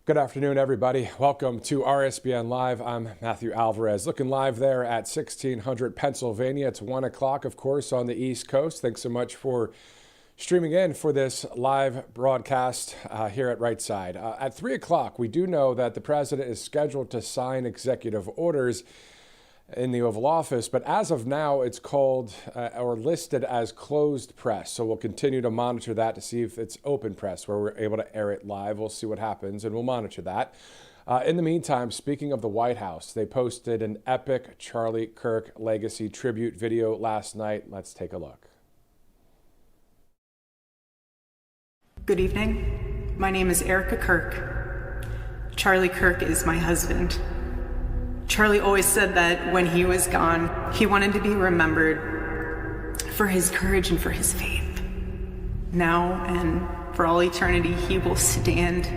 Good afternoon, everybody. Welcome to RSBN Live. I'm Matthew Alvarez, looking live there at 1600 Pennsylvania. It's 1 o'clock, of course, on the East Coast. Thanks so much for streaming in for this live broadcast here at Right Side. At 3 o'clock, we do know that the president is scheduled to sign executive orders in the Oval Office, but as of now, it's called or listed as closed press. So we'll continue to monitor that to see if it's open press, where we're able to air it live. We'll see what happens, and we'll monitor that. In the meantime, speaking of the White House, they posted an epic Charlie Kirk legacy tribute video last night. Let's take a look. Good evening. My name is Erica Kirk. Charlie Kirk is my husband. Charlie always said that when he was gone, he wanted to be remembered for his courage and for his faith. Now and for all eternity, he will stand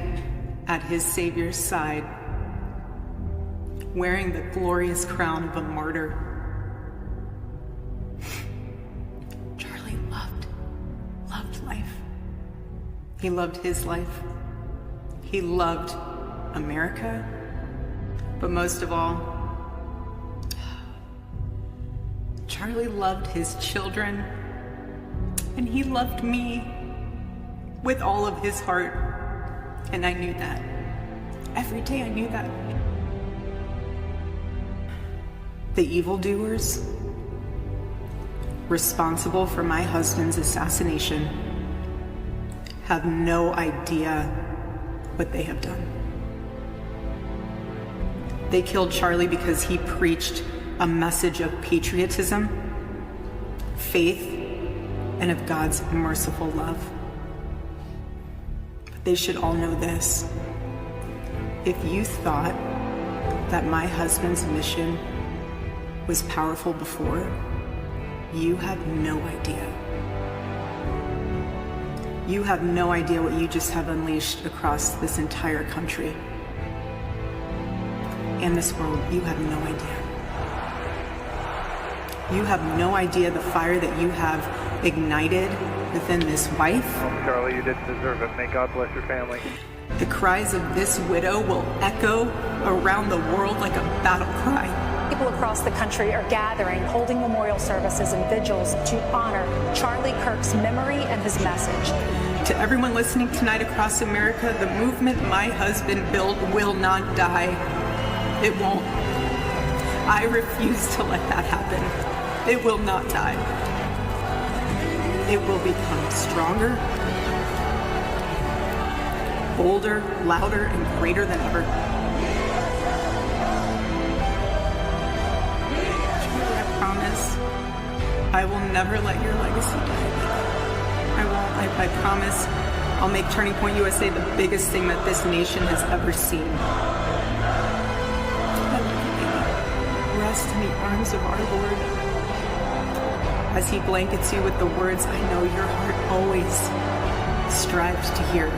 at his Savior's side, wearing the glorious crown of a martyr. Charlie loved life. He loved his life. He loved America. But most of all, Charlie loved his children, and he loved me with all of his heart. And I knew that. Every day I knew that. The evildoers responsible for my husband's assassination have no idea what they have done. They killed Charlie because he preached a message of patriotism, faith, and of God's merciful love. But they should all know this. If you thought that my husband's mission was powerful before, you have no idea. You have no idea what you just have unleashed across this entire country. In this world, you have no idea. You have no idea the fire that you have ignited within this wife. Oh, Charlie, you didn't deserve it. May God bless your family. The cries of this widow will echo around the world like a battle cry. People across the country are gathering, holding memorial services and vigils to honor Charlie Kirk's memory and his message. To everyone listening tonight across America, the movement my husband built will not die. It won't. I refuse to let that happen. It will not die. It will become stronger, bolder, louder, and greater than ever. Charlie, I promise I will never let your legacy die. I won't. I promise I'll make Turning Point USA the biggest thing that this nation has ever seen. Rest in the arms of our Lord as he blankets you with the words I know your heart always strives to hear.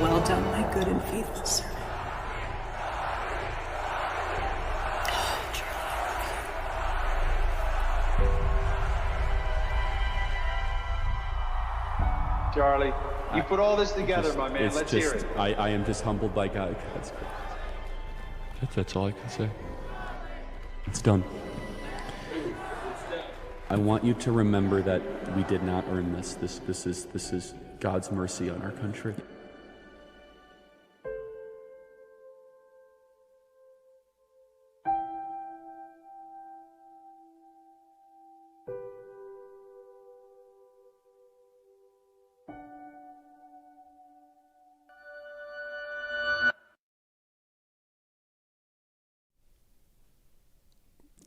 Well done, my good and faithful servant. Oh, Charlie, you put all this together, my man. Let's hear it. I am just humbled by God. That's all I can say. It's done. I want you to remember that we did not earn this. This is God's mercy on our country.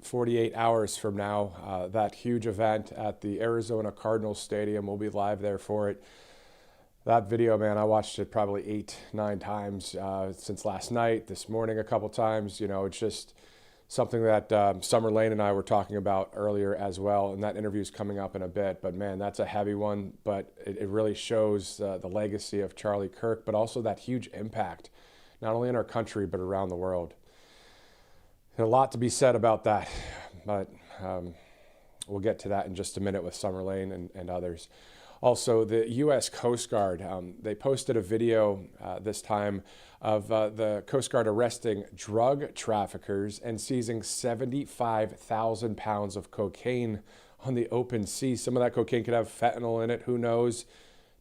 "48 hours from now, that huge event at the Arizona Cardinals Stadium. We'll be live there for it. That video, man, I watched it probably 8-9 times since last night, this morning a couple times. You know, it's just something that Summer Lane and I were talking about earlier as well, and that interview's coming up in a bit. But man, that's a heavy one, but it really shows the legacy of Charlie Kirk, but also that huge impact, not only in our country, but around the world. A lot to be said about that, but we'll get to that in just a minute with Summer Lane and others. Also, the U.S. Coast Guard, they posted a video this time of the Coast Guard arresting drug traffickers and seizing 75,000 pounds of cocaine on the open sea. Some of that cocaine could have fentanyl in it. Who knows?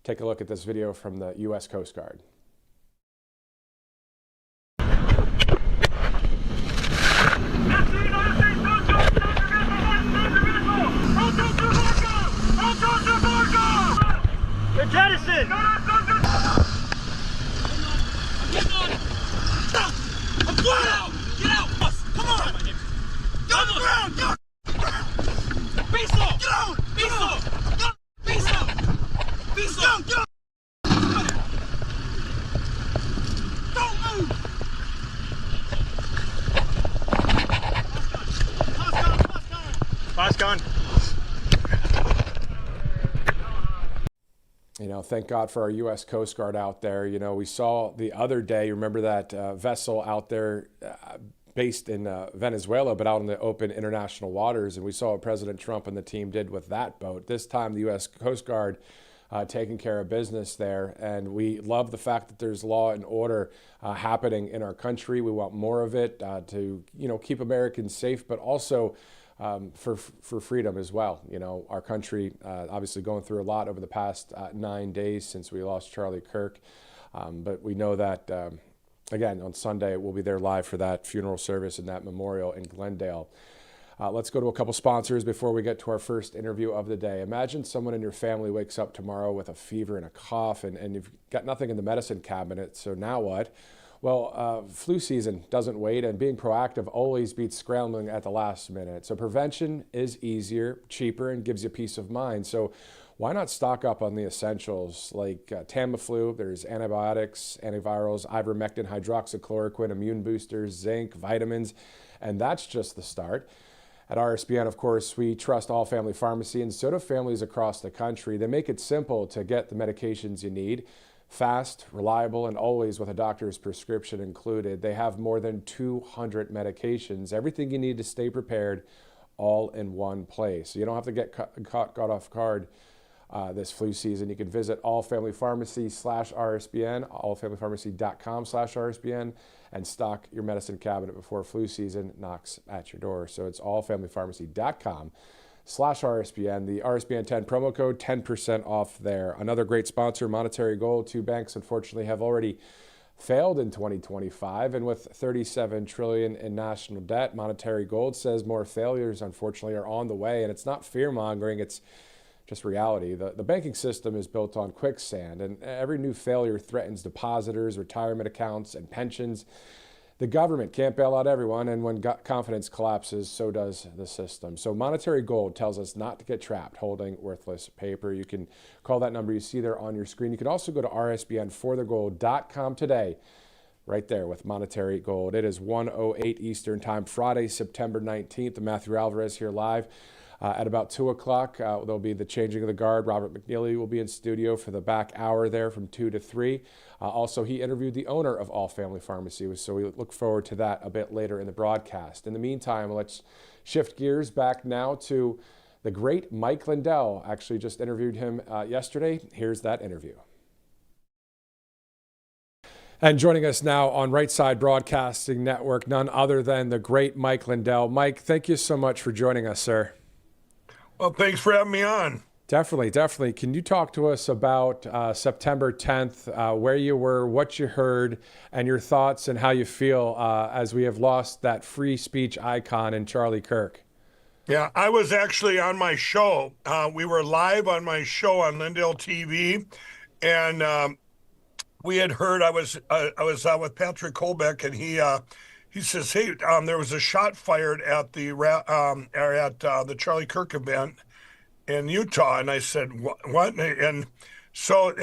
Take a look at this video from the U.S. Coast Guard. You're jettisoned! I'm going out! Get out! Come on! Get on the ground! Get on! Be slow! Get on! Be slow! Be slow! Be slow! Get on! Don't move! Boss gone. You know, thank God for our U.S. Coast Guard out there. You know, we saw the other day, you remember that vessel out there based in Venezuela, but out in the open international waters. And we saw what President Trump and the team did with that boat. This time, the U.S. Coast Guard taking care of business there. And we love the fact that there's law and order happening in our country. We want more of it to, you know, keep Americans safe, but also for freedom as well. You know, our country obviously going through a lot over the past 9 days since we lost Charlie Kirk. But we know that, again, on Sunday, we'll be there live for that funeral service and that memorial in Glendale. Let's go to a couple sponsors before we get to our first interview of the day. Imagine someone in your family wakes up tomorrow with a fever and a cough, and you've got nothing in the medicine cabinet, so now what? Well, flu season doesn't wait, and being proactive always beats scrambling at the last minute. So prevention is easier, cheaper, and gives you peace of mind. So why not stock up on the essentials like Tamiflu? There's antibiotics, antivirals, ivermectin, hydroxychloroquine, immune boosters, zinc, vitamins, and that's just the start. At RSBN, of course, we trust All Family Pharmacy, and so do families across the country. They make it simple to get the medications you need. Fast, reliable, and always with a doctor's prescription included. They have more than 200 medications, everything you need to stay prepared, all in one place. So you don't have to get caught off guard this flu season. You can visit All Family Pharmacy/RSBN, allfamilypharmacy.com/RSBN, and stock your medicine cabinet before flu season knocks at your door. So it's allfamilypharmacy.com/RSBN. The RSBN 10 promo code, 10% off there. Another great sponsor, Monetary Gold. Two banks, unfortunately, have already failed in 2025. And with $37 trillion in national debt, Monetary Gold says more failures, unfortunately, are on the way. And it's not fear-mongering, it's just reality. The banking system is built on quicksand, and every new failure threatens depositors, retirement accounts, and pensions. The government can't bail out everyone, and when confidence collapses, so does the system. So Monetary Gold tells us not to get trapped holding worthless paper. You can call that number you see there on your screen. You can also go to rsbnforthegold.com today, right there with Monetary Gold. It is 1:08 Eastern Time, Friday, September 19th. Matthew Alvarez here live. At about 2 o'clock, there'll be the changing of the guard. Robert McNeely will be in studio for the back hour there from 2 to 3. Also, he interviewed the owner of All Family Pharmacy, so we look forward to that a bit later in the broadcast. In the meantime, let's shift gears back now to the great Mike Lindell. Actually just interviewed him yesterday. Here's that interview. And joining us now on Right Side Broadcasting Network, none other than the great Mike Lindell. Mike, thank you so much for joining us, sir. Well, thanks for having me on. Definitely. Can you talk to us about September 10th, where you were, what you heard, and your thoughts and how you feel as we have lost that free speech icon in Charlie Kirk? Yeah, I was actually on my show. We were live on my show on Lindell TV, and we had heard I was with Patrick Colbeck, and he says, "Hey, there was a shot fired at the Charlie Kirk event in Utah," and I said, "What?" And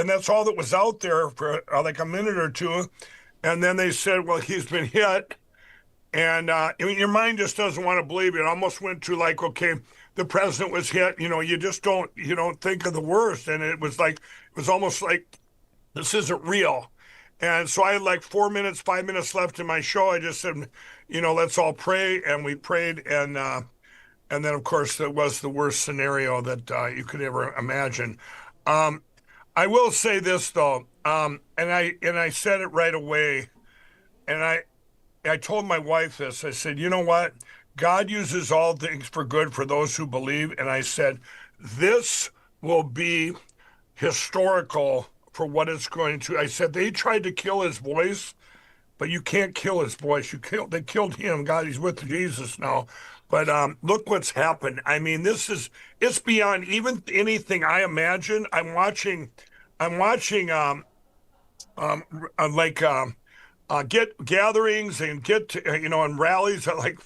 that's all that was out there for like a minute or two, and then they said, "Well, he's been hit," and I mean, your mind just doesn't want to believe it. It almost went to like, okay, the president was hit. You know, you don't think of the worst, and it was almost like this isn't real. And so I had like 5 minutes left in my show. I just said, let's all pray. And we prayed. And then, of course, that was the worst scenario that you could ever imagine. I will say this though, and I said it right away, and I told my wife this. I said, you know what? God uses all things for good for those who believe, and I said, this will be historical for what it's going to. I said they tried to kill his voice, but you can't kill his voice. They killed him. God, he's with Jesus now. But look what's happened. I mean, it's beyond even anything I imagine. I'm watching get gatherings and and rallies like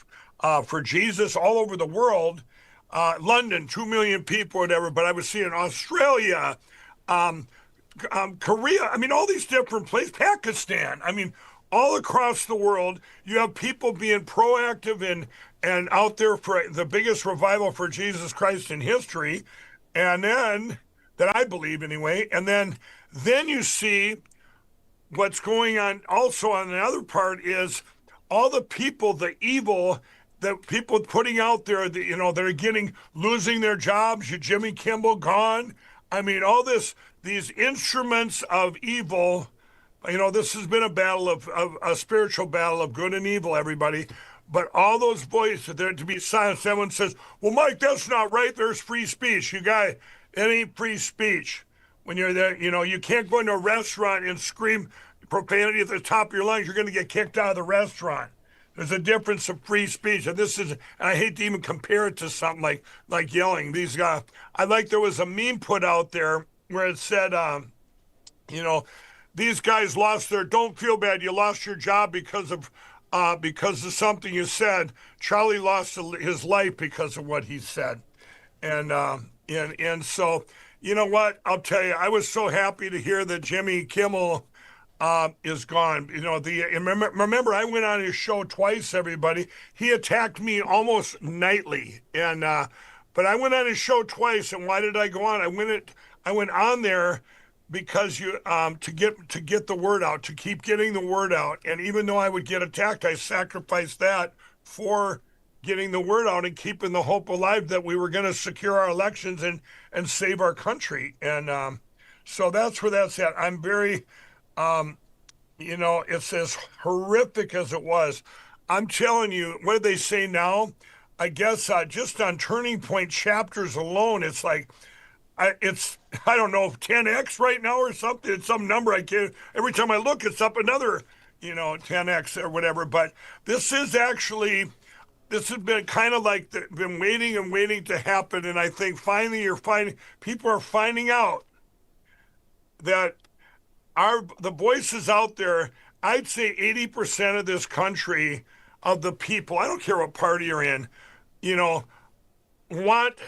for Jesus all over the world. London, 2 million people, whatever. But I was seeing Australia, Korea. I mean, all these different places, Pakistan. I mean, all across the world, you have people being proactive and out there for the biggest revival for Jesus Christ in history, and then that I believe anyway. And then you see what's going on also on the other part is all the people, the evil, the people putting out there, that are losing their jobs. Jimmy Kimmel gone. I mean, all these instruments of evil. This has been a battle of a spiritual battle of good and evil, everybody. But all those voices, they're to be silenced. Everyone says, well, Mike, that's not right. There's free speech. You guys, it ain't free speech. When you're there, you can't go into a restaurant and scream profanity at the top of your lungs. You're going to get kicked out of the restaurant. There's a difference of free speech. And I hate to even compare it to something like yelling. These guys, there was a meme put out there where it said, these guys don't feel bad. You lost your job because of something you said. Charlie lost his life because of what he said. And so, you know what? I'll tell you, I was so happy to hear that Jimmy Kimmel is gone. Remember, I went on his show twice, everybody. He attacked me almost nightly. But I went on his show twice, and why did I go on? I went on there because to get the word out, to keep getting the word out. And even though I would get attacked, I sacrificed that for getting the word out and keeping the hope alive that we were going to secure our elections and save our country. And so that's where that's at. I'm very, it's as horrific as it was. I'm telling you, what do they say now? I guess just on Turning Point chapters alone, it's like, I don't know, 10x right now or something. It's some number I can't. Every time I look, it's up another, 10x or whatever. But this has been kind of like been waiting and waiting to happen. And I think finally people are finding out that the voices out there. I'd say 80% of this country, of the people, I don't care what party you're in, want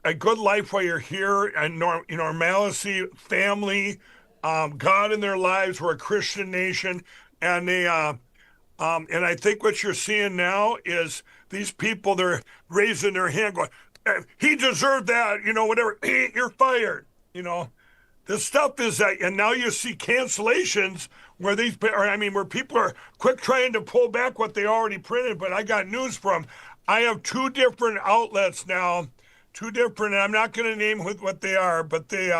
a good life while you're here, and normalcy, family, God in their lives. We're a Christian nation, and and I think what you're seeing now is these people, they're raising their hand, going, "He deserved that," whatever. You're fired. This stuff is that, and now you see cancellations where where people are quick trying to pull back what they already printed. But I got news from. I have two different outlets now, and I'm not going to name what they are, but they,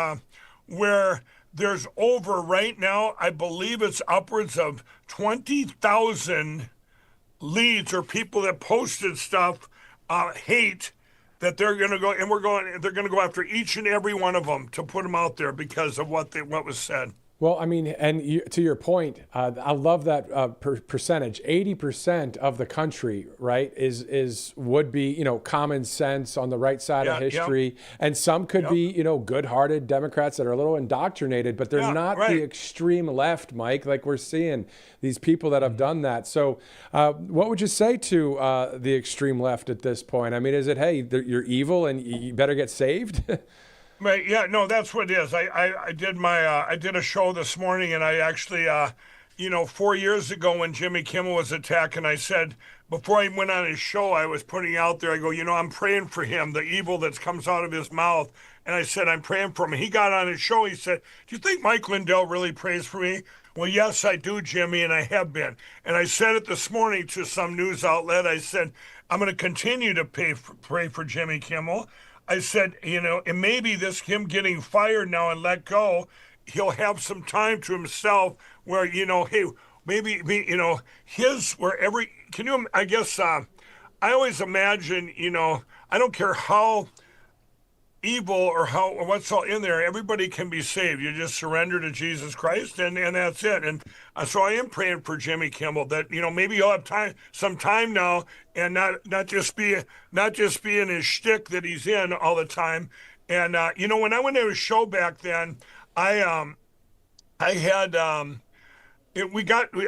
where there's over right now, I believe it's upwards of 20,000 leads or people that posted stuff, hate, that they're going to go, and they're going to go after each and every one of them to put them out there because of what was said. Well, I mean, and to your point, I love that percentage. 80% of the country, right, would be, common sense on the right side of history, yep. And some could be, good-hearted Democrats that are a little indoctrinated, but they're not the extreme left, Mike, like we're seeing these people that have done that. So, what would you say to the extreme left at this point? I mean, is it, hey, you're evil and you better get saved? Right. Yeah. No, that's what it is. I did a show this morning, and I actually, 4 years ago when Jimmy Kimmel was attacking, I said, before I went on his show, I was putting out there, I go, I'm praying for him, the evil that comes out of his mouth. And I said, I'm praying for him. He got on his show. He said, do you think Mike Lindell really prays for me? Well, yes, I do, Jimmy, and I have been. And I said it this morning to some news outlet. I said, I'm going to continue to pray for Jimmy Kimmel. I said, and maybe this him getting fired now and let go, he'll have some time to himself where, hey, maybe, his, where every, can you, I guess, I always imagine, I don't care how evil or what's all in there, everybody can be saved. You just surrender to Jesus Christ, and that's it. And so I am praying for Jimmy Kimmel that maybe he'll have some time now, and not just be in his shtick that he's in all the time. And when I went to his show back then, I had I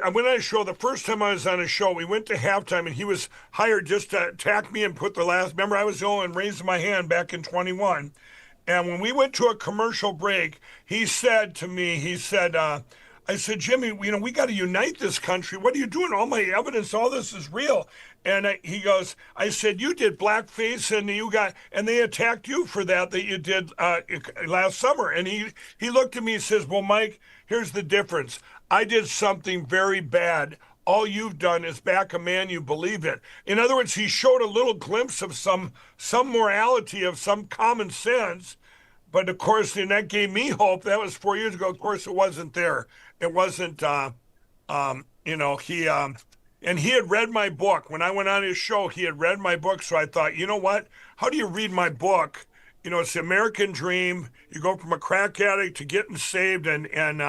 went on a show. The first time I was on a show, we went to halftime, and he was hired just to attack me and put the last. Remember, I was the only one raising my hand back in 21. And when we went to a commercial break, he said to me, I said, Jimmy, we got to unite this country. What are you doing? All my evidence, all this is real. And he goes, I said, you did blackface, and they attacked you for that you did last summer. And he looked at me and says, well, Mike, here's the difference. I did something very bad. All you've done is back a man you believe in. In other words, he showed a little glimpse of some morality, of some common sense. But of course, and that gave me hope. That was 4 years ago. Of course, it wasn't there. It wasn't, and he had read my book. When I went on his show, he had read my book. So I thought, you know what? How do you read my book? It's the American dream. You go from a crack addict to getting saved and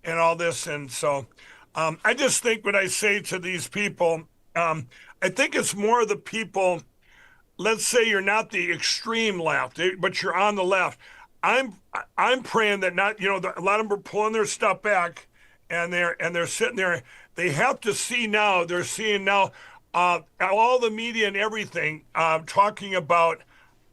all this. And so I just think what I say to these people, I think it's more of the people, let's say you're not the extreme left, but you're on the left. I'm praying that not, a lot of them are pulling their stuff back, and they're sitting there. They have to see now. They're seeing now all the media and everything talking about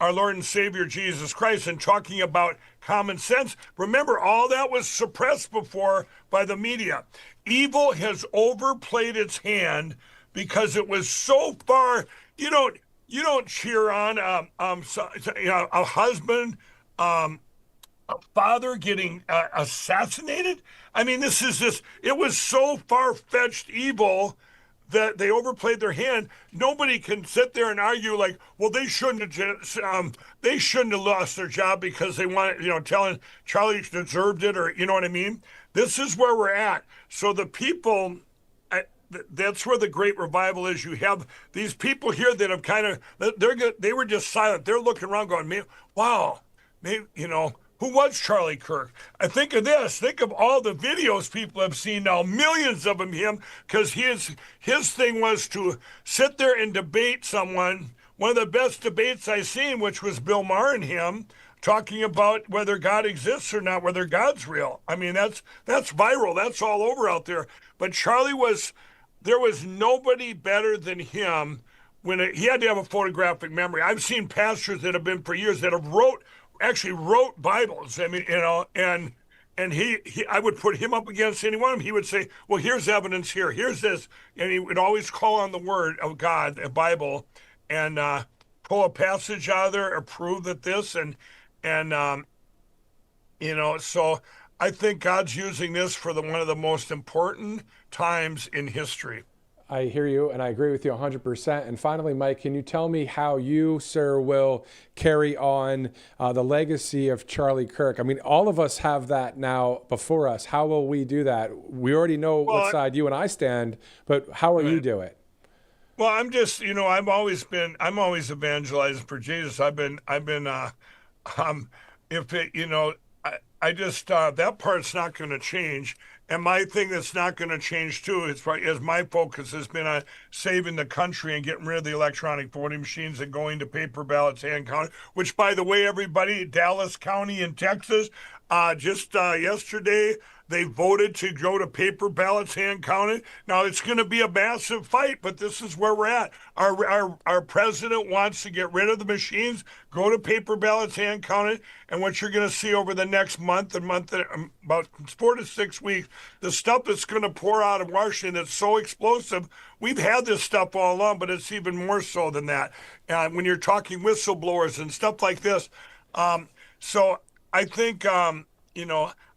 our Lord and Savior Jesus Christ and talking about common sense. Remember, all that was suppressed before by the media. Evil has overplayed its hand because it was so far. You don't cheer on a husband, a father getting assassinated. I mean, it was so far-fetched evil that they overplayed their hand. Nobody can sit there and argue like, well, they shouldn't have lost their job because they wanted, telling Charlie deserved it, or you know what I mean? This is where we're at. So the people, that's where the great revival is. You have these people here that have they were just silent. They're looking around going, man, wow, maybe, who was Charlie Kirk? I think of this. Think of all the videos people have seen now, millions of them, because his thing was to sit there and debate someone. One of the best debates I've seen, which was Bill Maher and him, talking about whether God exists or not, whether God's real. I mean, that's viral. That's all over out there. But there was nobody better than him he had to have a photographic memory. I've seen pastors that have been for years that have actually wrote Bibles. I mean, and I would put him up against any one of them. He would say, well, here's evidence here. Here's this. And he would always call on the word of God, a Bible, and pull a passage out of there or prove that this. So I think God's using this for one of the most important times in history. I hear you, and I agree with you 100%. And finally, Mike, can you tell me how you, sir, will carry on the legacy of Charlie Kirk? I mean, all of us have that now before us. How will we do that? We already know what side you and I stand, but how will you do it? Well, I'm just, I'm always evangelizing for Jesus. I just, that part's not going to change. And my thing that's not going to change, too, is my focus has been on saving the country and getting rid of the electronic voting machines and going to paper ballots hand counted, which, by the way, everybody, Dallas County in Texas, just yesterday, they voted to go to paper ballots hand counted. Now, it's going to be a massive fight, but this is where we're at. Our president wants to get rid of the machines, go to paper ballots hand counted, and what you're going to see over the next month, about 4 to 6 weeks, the stuff that's going to pour out of Washington that's so explosive. We've had this stuff all along, but it's even more so than that. When you're talking whistleblowers and stuff like this. So I think,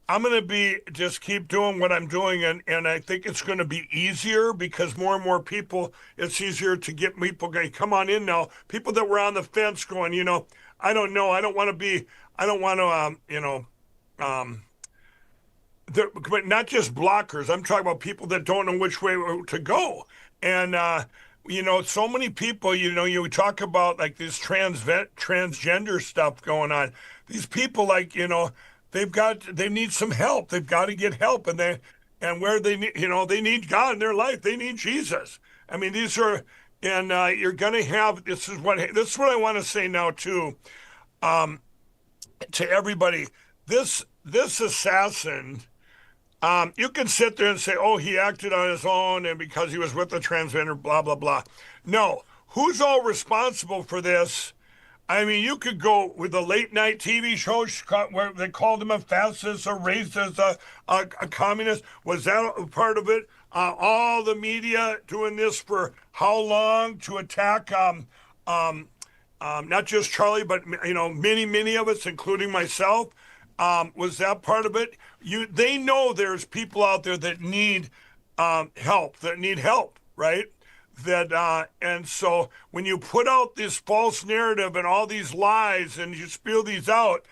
I'm going to just keep doing what I'm doing, and I think it's going to be easier because more and more people, it's easier to get people going, come on in now. People that were on the fence going, I don't know. I don't want to, but not just blockers. I'm talking about people that don't know which way to go. And, so many people, you talk about like this transgender stuff going on. These people, like, they need some help. They've got to get help. And where they need, they need God in their life. They need Jesus. I mean, these are, and you're going to have, this is what I want to say now too, to everybody. This assassin, you can sit there and say, oh, he acted on his own and because he was with the transgender, blah, blah, blah. No, who's all responsible for this? I mean, you could go with the late night TV shows where they called him a fascist, a racist, a communist. Was that a part of it? All the media doing this for how long to attack not just Charlie, but many of us, including myself. Was that part of it? They know there's people out there that need help, right? And so when you put out this false narrative and all these lies and you spew these out,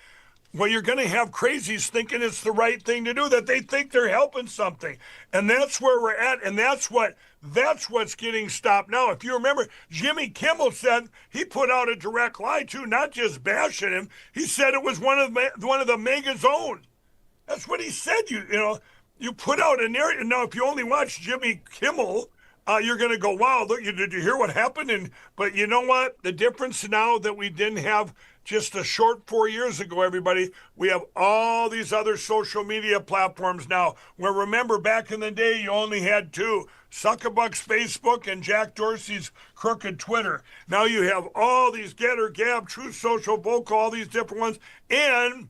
well, you're going to have crazies thinking it's the right thing to do, that they think they're helping something. And that's where we're at. And that's what's getting stopped now. If you remember, Jimmy Kimmel said he put out a direct lie too, not just bashing him. He said it was one of the mega's own. That's what he said. You put out a narrative. Now, if you only watch Jimmy Kimmel, you're going to go, wow, look, did you hear what happened? But you know what? The difference now that we didn't have just a short 4 years ago, everybody, we have all these other social media platforms now, where remember back in the day, you only had two, Zuckerbuck's Facebook and Jack Dorsey's crooked Twitter. Now you have all these Getter, Gab, Truth Social, Vocal, all these different ones. And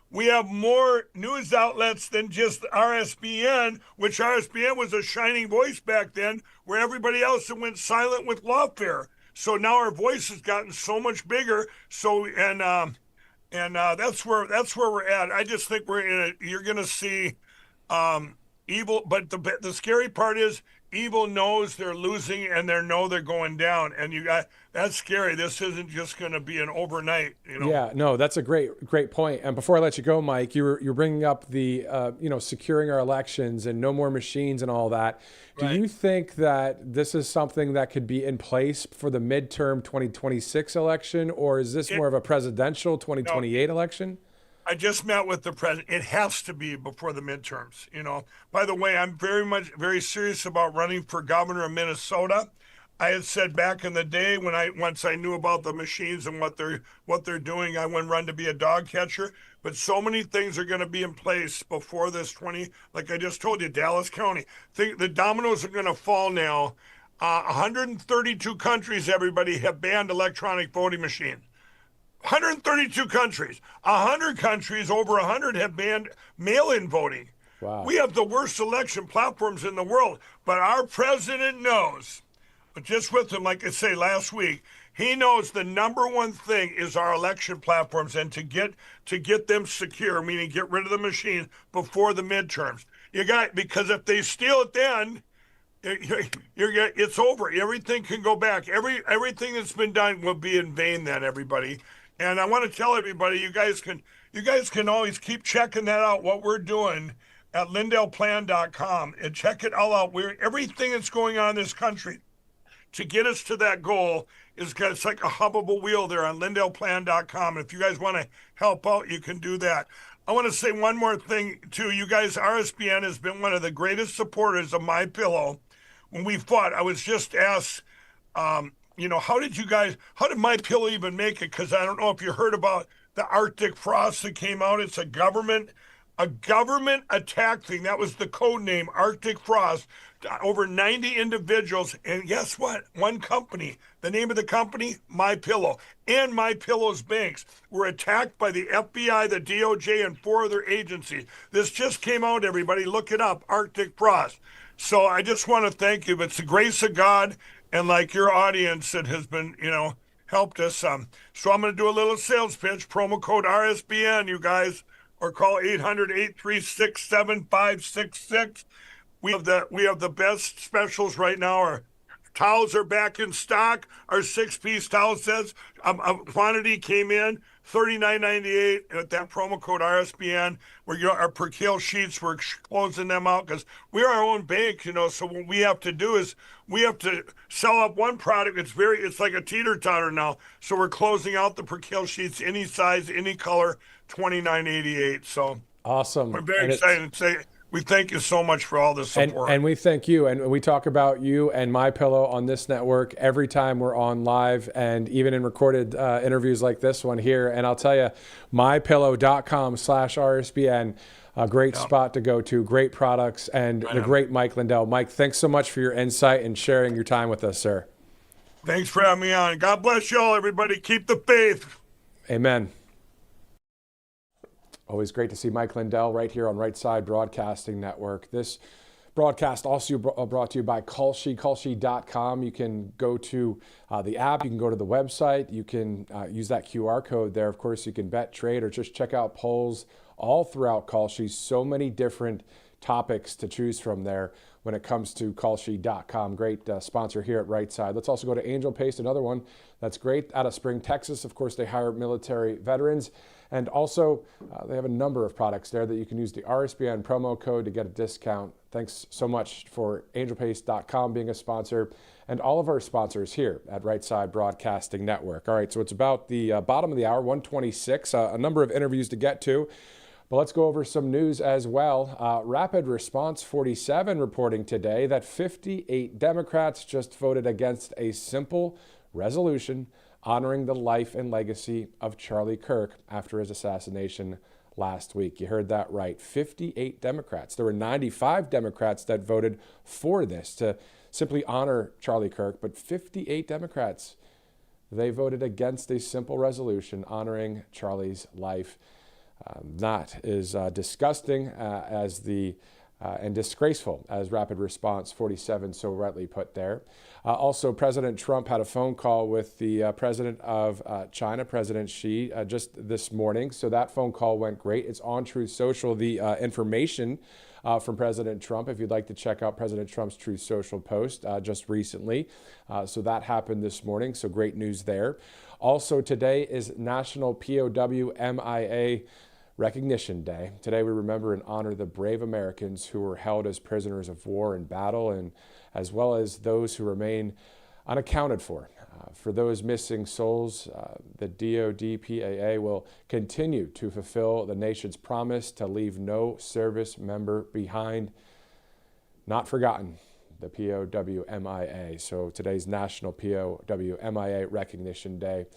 we have more news outlets than just RSBN, which RSBN was a shining voice back then, where everybody else went silent with lawfare. So now our voice has gotten so much bigger. So that's where we're at. I just think you're going to see evil, but the scary part is evil knows they're losing and they're going down, and that's scary. This isn't just going to be an overnight, Yeah, no, that's a great point. And before I let you go, Mike, you're bringing up the securing our elections and no more machines and all that. Do you think that this is something that could be in place for the midterm 2026 election, or is this more of a presidential 2028 election? I just met with the president. It has to be before the midterms. By the way, I'm very serious about running for governor of Minnesota. I had said back in the day once I knew about the machines and what they're doing, I wouldn't run to be a dog catcher. But so many things are going to be in place before this like I just told you, Dallas County. The dominoes are going to fall now. 132 countries, everybody, have banned electronic voting machines. 132 countries. 100 countries, over 100 have banned mail-in voting. Wow. We have the worst election platforms in the world, but our president knows, just with him, like I say last week, he knows the number one thing is our election platforms, and to get them secure, meaning get rid of the machine before the midterms. Because if they steal it then, it's over. Everything can go back. Everything that's been done will be in vain then, everybody. And I want to tell everybody, you guys can always keep checking that out, what we're doing at lindellplan.com, and check it all out. Everything that's going on in this country to get us to that goal it's like a hubbable wheel there on lindellplan.com. And if you guys want to help out, you can do that. I want to say one more thing too. You guys, RSBN has been one of the greatest supporters of My Pillow. When we fought, I was just asked, how did My Pillow even make it? Because I don't know if you heard about the Arctic frost that came out. It's a government attack thing. That was the code name, Arctic frost. Over 90 individuals, and guess what? One company, the name of the company, My Pillow, and My Pillow's banks were attacked by the FBI, the DOJ, and 4 other agencies. This just came out, everybody. Look it up, Arctic frost. So I just want to thank you. It's the grace of God and like your audience that has been, helped us. So I'm going to do a little sales pitch, promo code RSBN, you guys, or call 800-836-7566. We have the best specials right now. Our Towels are back in stock. Our 6-piece towel sets, quantity came in $39.98 at that promo code RSBN. Where our per kill sheets, we're closing them out because we're our own bank, So what we have to do is we have to sell up one product. It's like a teeter-totter now. So we're closing out the per kill sheets, any size, any color, $29.88. So awesome. We're very excited to say we thank you so much for all the support. And we thank you. And we talk about you and MyPillow on this network every time we're on live and even in recorded interviews like this one here. And I'll tell you, mypillow.com/RSBN, a great spot to go to, great products, and the great Mike Lindell. Mike, thanks so much for your insight and sharing your time with us, sir. Thanks for having me on. God bless you all, everybody. Keep the faith. Amen. Always great to see Mike Lindell right here on Right Side Broadcasting Network. This broadcast also brought to you by Kalshi, Kalshi.com. You can go to the app, you can go to the website, you can use that QR code there. Of course, you can bet, trade, or just check out polls all throughout Kalshi. So many different topics to choose from there when it comes to Kalshi.com. Great sponsor here at Right Side. Let's also go to Angel Paste, another one that's great out of Spring, Texas. Of course, they hire military veterans. And also, they have a number of products there that you can use the RSBN promo code to get a discount. Thanks so much for angelpaste.com being a sponsor and all of our sponsors here at Right Side Broadcasting Network. All right, so it's about the bottom of the hour, 1:26, a number of interviews to get to. But let's go over some news as well. Rapid Response 47 reporting today that 58 Democrats just voted against a simple resolution honoring the life and legacy of Charlie Kirk after his assassination last week. You heard that right, 58 Democrats. There were 95 Democrats that voted for this to simply honor Charlie Kirk, but 58 Democrats, they voted against a simple resolution honoring Charlie's life. That is disgusting and disgraceful, as Rapid Response 47 so rightly put there. Also, President Trump had a phone call with the president of China, President Xi, just this morning. So that phone call went great. It's on Truth Social, the information from President Trump, if you'd like to check out President Trump's Truth Social post just recently. So that happened this morning. So great news there. Also, today is National POW MIA Recognition Day. Today we remember and honor the brave Americans who were held as prisoners of war in battle, and as well as those who remain unaccounted for. For those missing souls, the DoD PAA will continue to fulfill the nation's promise to leave no service member behind, not forgotten, the POW MIA. So today's National POW MIA Recognition Day.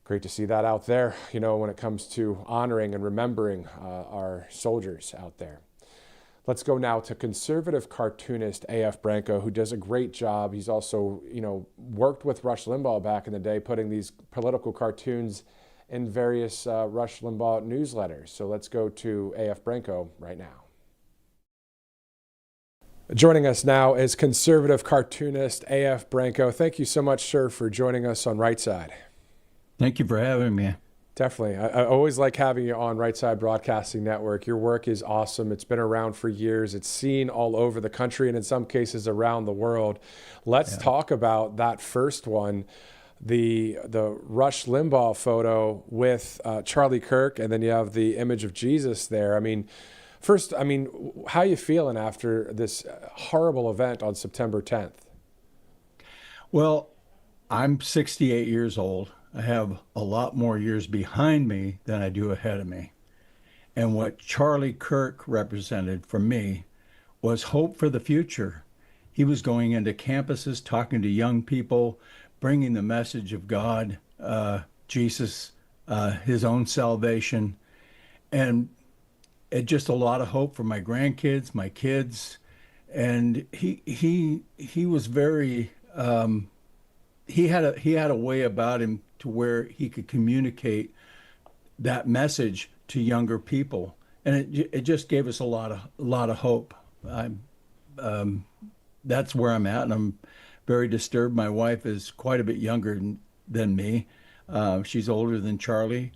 Great to see that out there, when it comes to honoring and remembering our soldiers out there. Let's go now to conservative cartoonist AF Branco, who does a great job. He's also, worked with Rush Limbaugh back in the day, putting these political cartoons in various Rush Limbaugh newsletters. So let's go to AF Branco right now. Joining us now is conservative cartoonist AF Branco. Thank you so much, sir, for joining us on Right Side. Thank you for having me. Definitely. I always like having you on Right Side Broadcasting Network. Your work is awesome. It's been around for years. It's seen all over the country and in some cases around the world. Let's talk about that first one, the Rush Limbaugh photo with Charlie Kirk, and then you have the image of Jesus there. First, how are you feeling after this horrible event on September 10th? Well, I'm 68 years old. I have a lot more years behind me than I do ahead of me. And what Charlie Kirk represented for me was hope for the future. He was going into campuses, talking to young people, bringing the message of God, Jesus, his own salvation, and just a lot of hope for my grandkids, my kids. And he was very, he had a way about him to where he could communicate that message to younger people, and it just gave us a lot of hope. That's where I'm at, and I'm very disturbed. My wife is quite a bit younger than me. She's older than Charlie,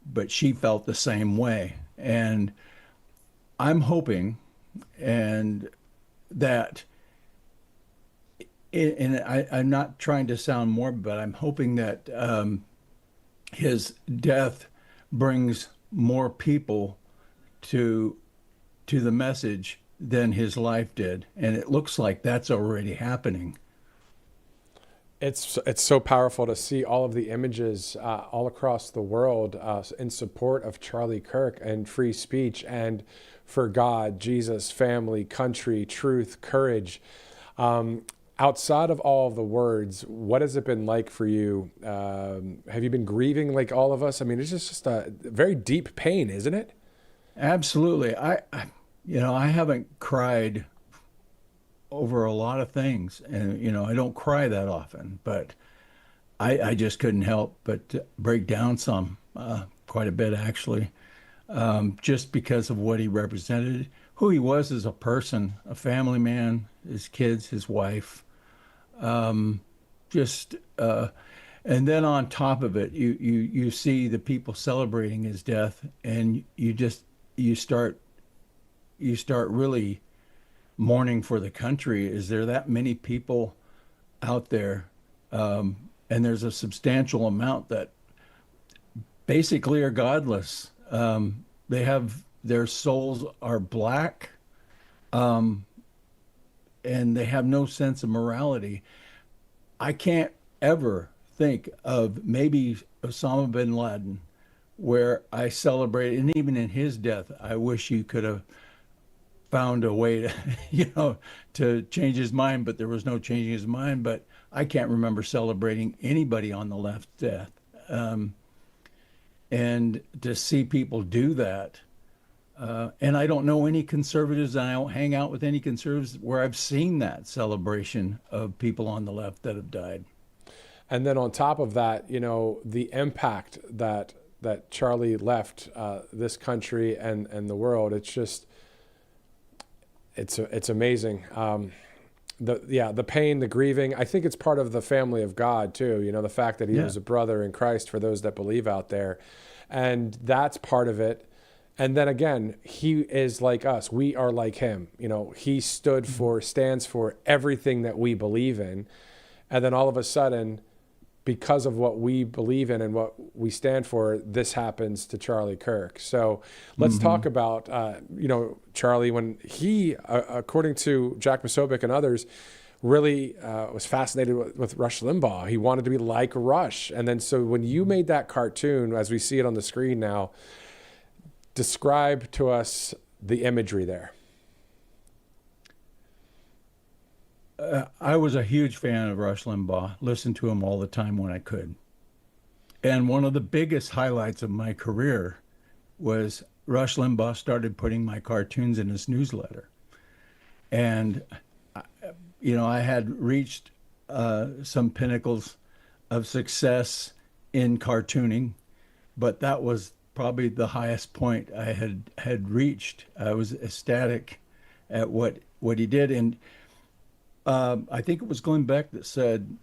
but she felt the same way. And I'm hoping and that I'm not trying to sound morbid, but I'm hoping that his death brings more people to the message than his life did, and it looks like that's already happening. It's so powerful to see all of the images all across the world in support of Charlie Kirk and free speech and for God, Jesus, family, country, truth, courage. Outside of all of the words, what has it been like for you? Have you been grieving like all of us? I mean, it's just a very deep pain, isn't it? Absolutely. I haven't cried over a lot of things, and I don't cry that often, but I just couldn't help but break down some, quite a bit actually, just because of what he represented, who he was as a person, a family man, his kids, his wife, and then on top of it, you see the people celebrating his death, and you start really mourning for the country. Is there that many people out there? And there's a substantial amount that basically are godless. Their souls are black, and they have no sense of morality. I can't ever think of maybe Osama bin Laden, where I celebrate, and even in his death, I wish he could have found a way to, to change his mind, but there was no changing his mind. But I can't remember celebrating anybody on the left's death. And to see people do that, and I don't know any conservatives, and I don't hang out with any conservatives where I've seen that celebration of people on the left that have died. And then on top of that, the impact that Charlie left this country and the world, it's amazing. The pain, the grieving, I think it's part of the family of God too. The fact that he was a brother in Christ for those that believe out there. And that's part of it. And then again, he is like us. We are like him. He stands for everything that we believe in. And then all of a sudden, because of what we believe in and what we stand for, this happens to Charlie Kirk. So let's talk about, Charlie, when he, according to Jack Posobiec and others, really was fascinated with Rush Limbaugh. He wanted to be like Rush. And then so when you made that cartoon, as we see it on the screen now, describe to us the imagery there. I was a huge fan of Rush Limbaugh, listened to him all the time when I could. And one of the biggest highlights of my career was Rush Limbaugh started putting my cartoons in his newsletter. And, I had reached some pinnacles of success in cartooning, but that was probably the highest point I had reached. I was ecstatic at what he did. And I think it was Glenn Beck that said,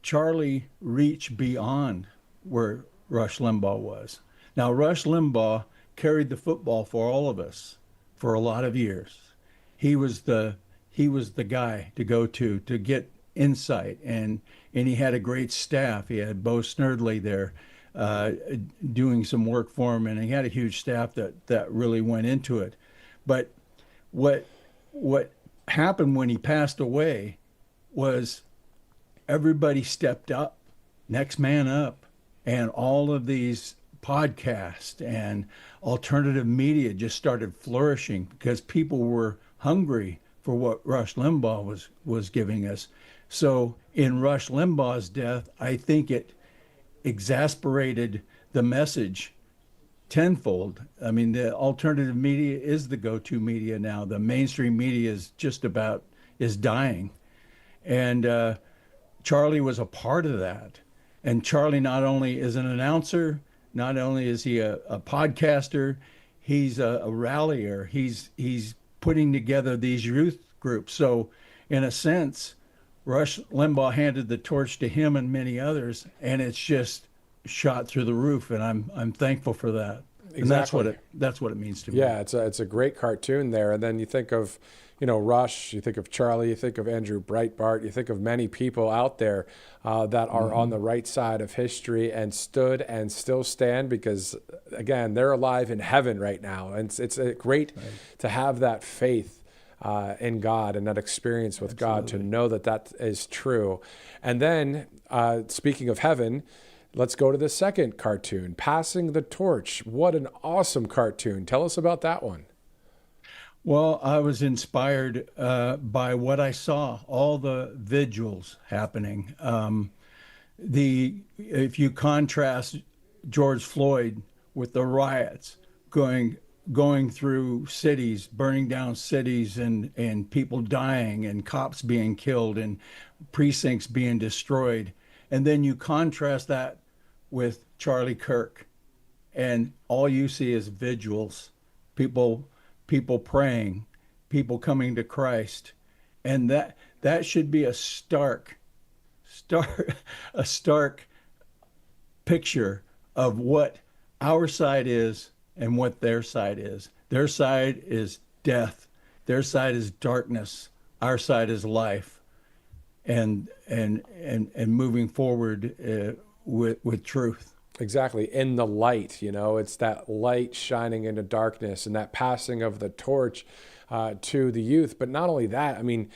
Charlie reached beyond where Rush Limbaugh was. Now, Rush Limbaugh carried the football for all of us for a lot of years. He was the guy to go to get insight, and he had a great staff. He had Bo Snerdley there doing some work for him, and he had a huge staff that really went into it. But what happened when he passed away was everybody stepped up, next man up, and all of these podcasts and alternative media just started flourishing because people were hungry for what Rush Limbaugh was giving us. So in Rush Limbaugh's death, I think it exasperated the message tenfold. I mean, the alternative media is the go-to media now. The mainstream media is dying. And Charlie was a part of that. And Charlie not only is an announcer, not only is he a podcaster, he's a rallier. He's putting together these youth groups. So in a sense, Rush Limbaugh handed the torch to him and many others, and it's just shot through the roof, and I'm thankful for that. Exactly. And that's what it means to me. Yeah, it's a great cartoon there. And then you think of, Rush, you think of Charlie, you think of Andrew Breitbart, you think of many people out there that are on the right side of history and stood and still stand because, again, they're alive in heaven right now. And it's great to have that faith in God and that experience with God to know that that is true. And then, speaking of heaven, let's go to the second cartoon, Passing the Torch. What an awesome cartoon. Tell us about that one. Well, I was inspired by what I saw, all the vigils happening. If you contrast George Floyd with the riots going through cities, burning down cities, and people dying, and cops being killed, and precincts being destroyed, and then you contrast that with Charlie Kirk, and all you see is vigils, people praying, people coming to Christ. And that should be a stark picture of what our side is and what their side is. Their side is death. Their side is darkness. Our side is life. And moving forward with truth. Exactly. In the light, it's that light shining into darkness and that passing of the torch to the youth. But not only that, I mean,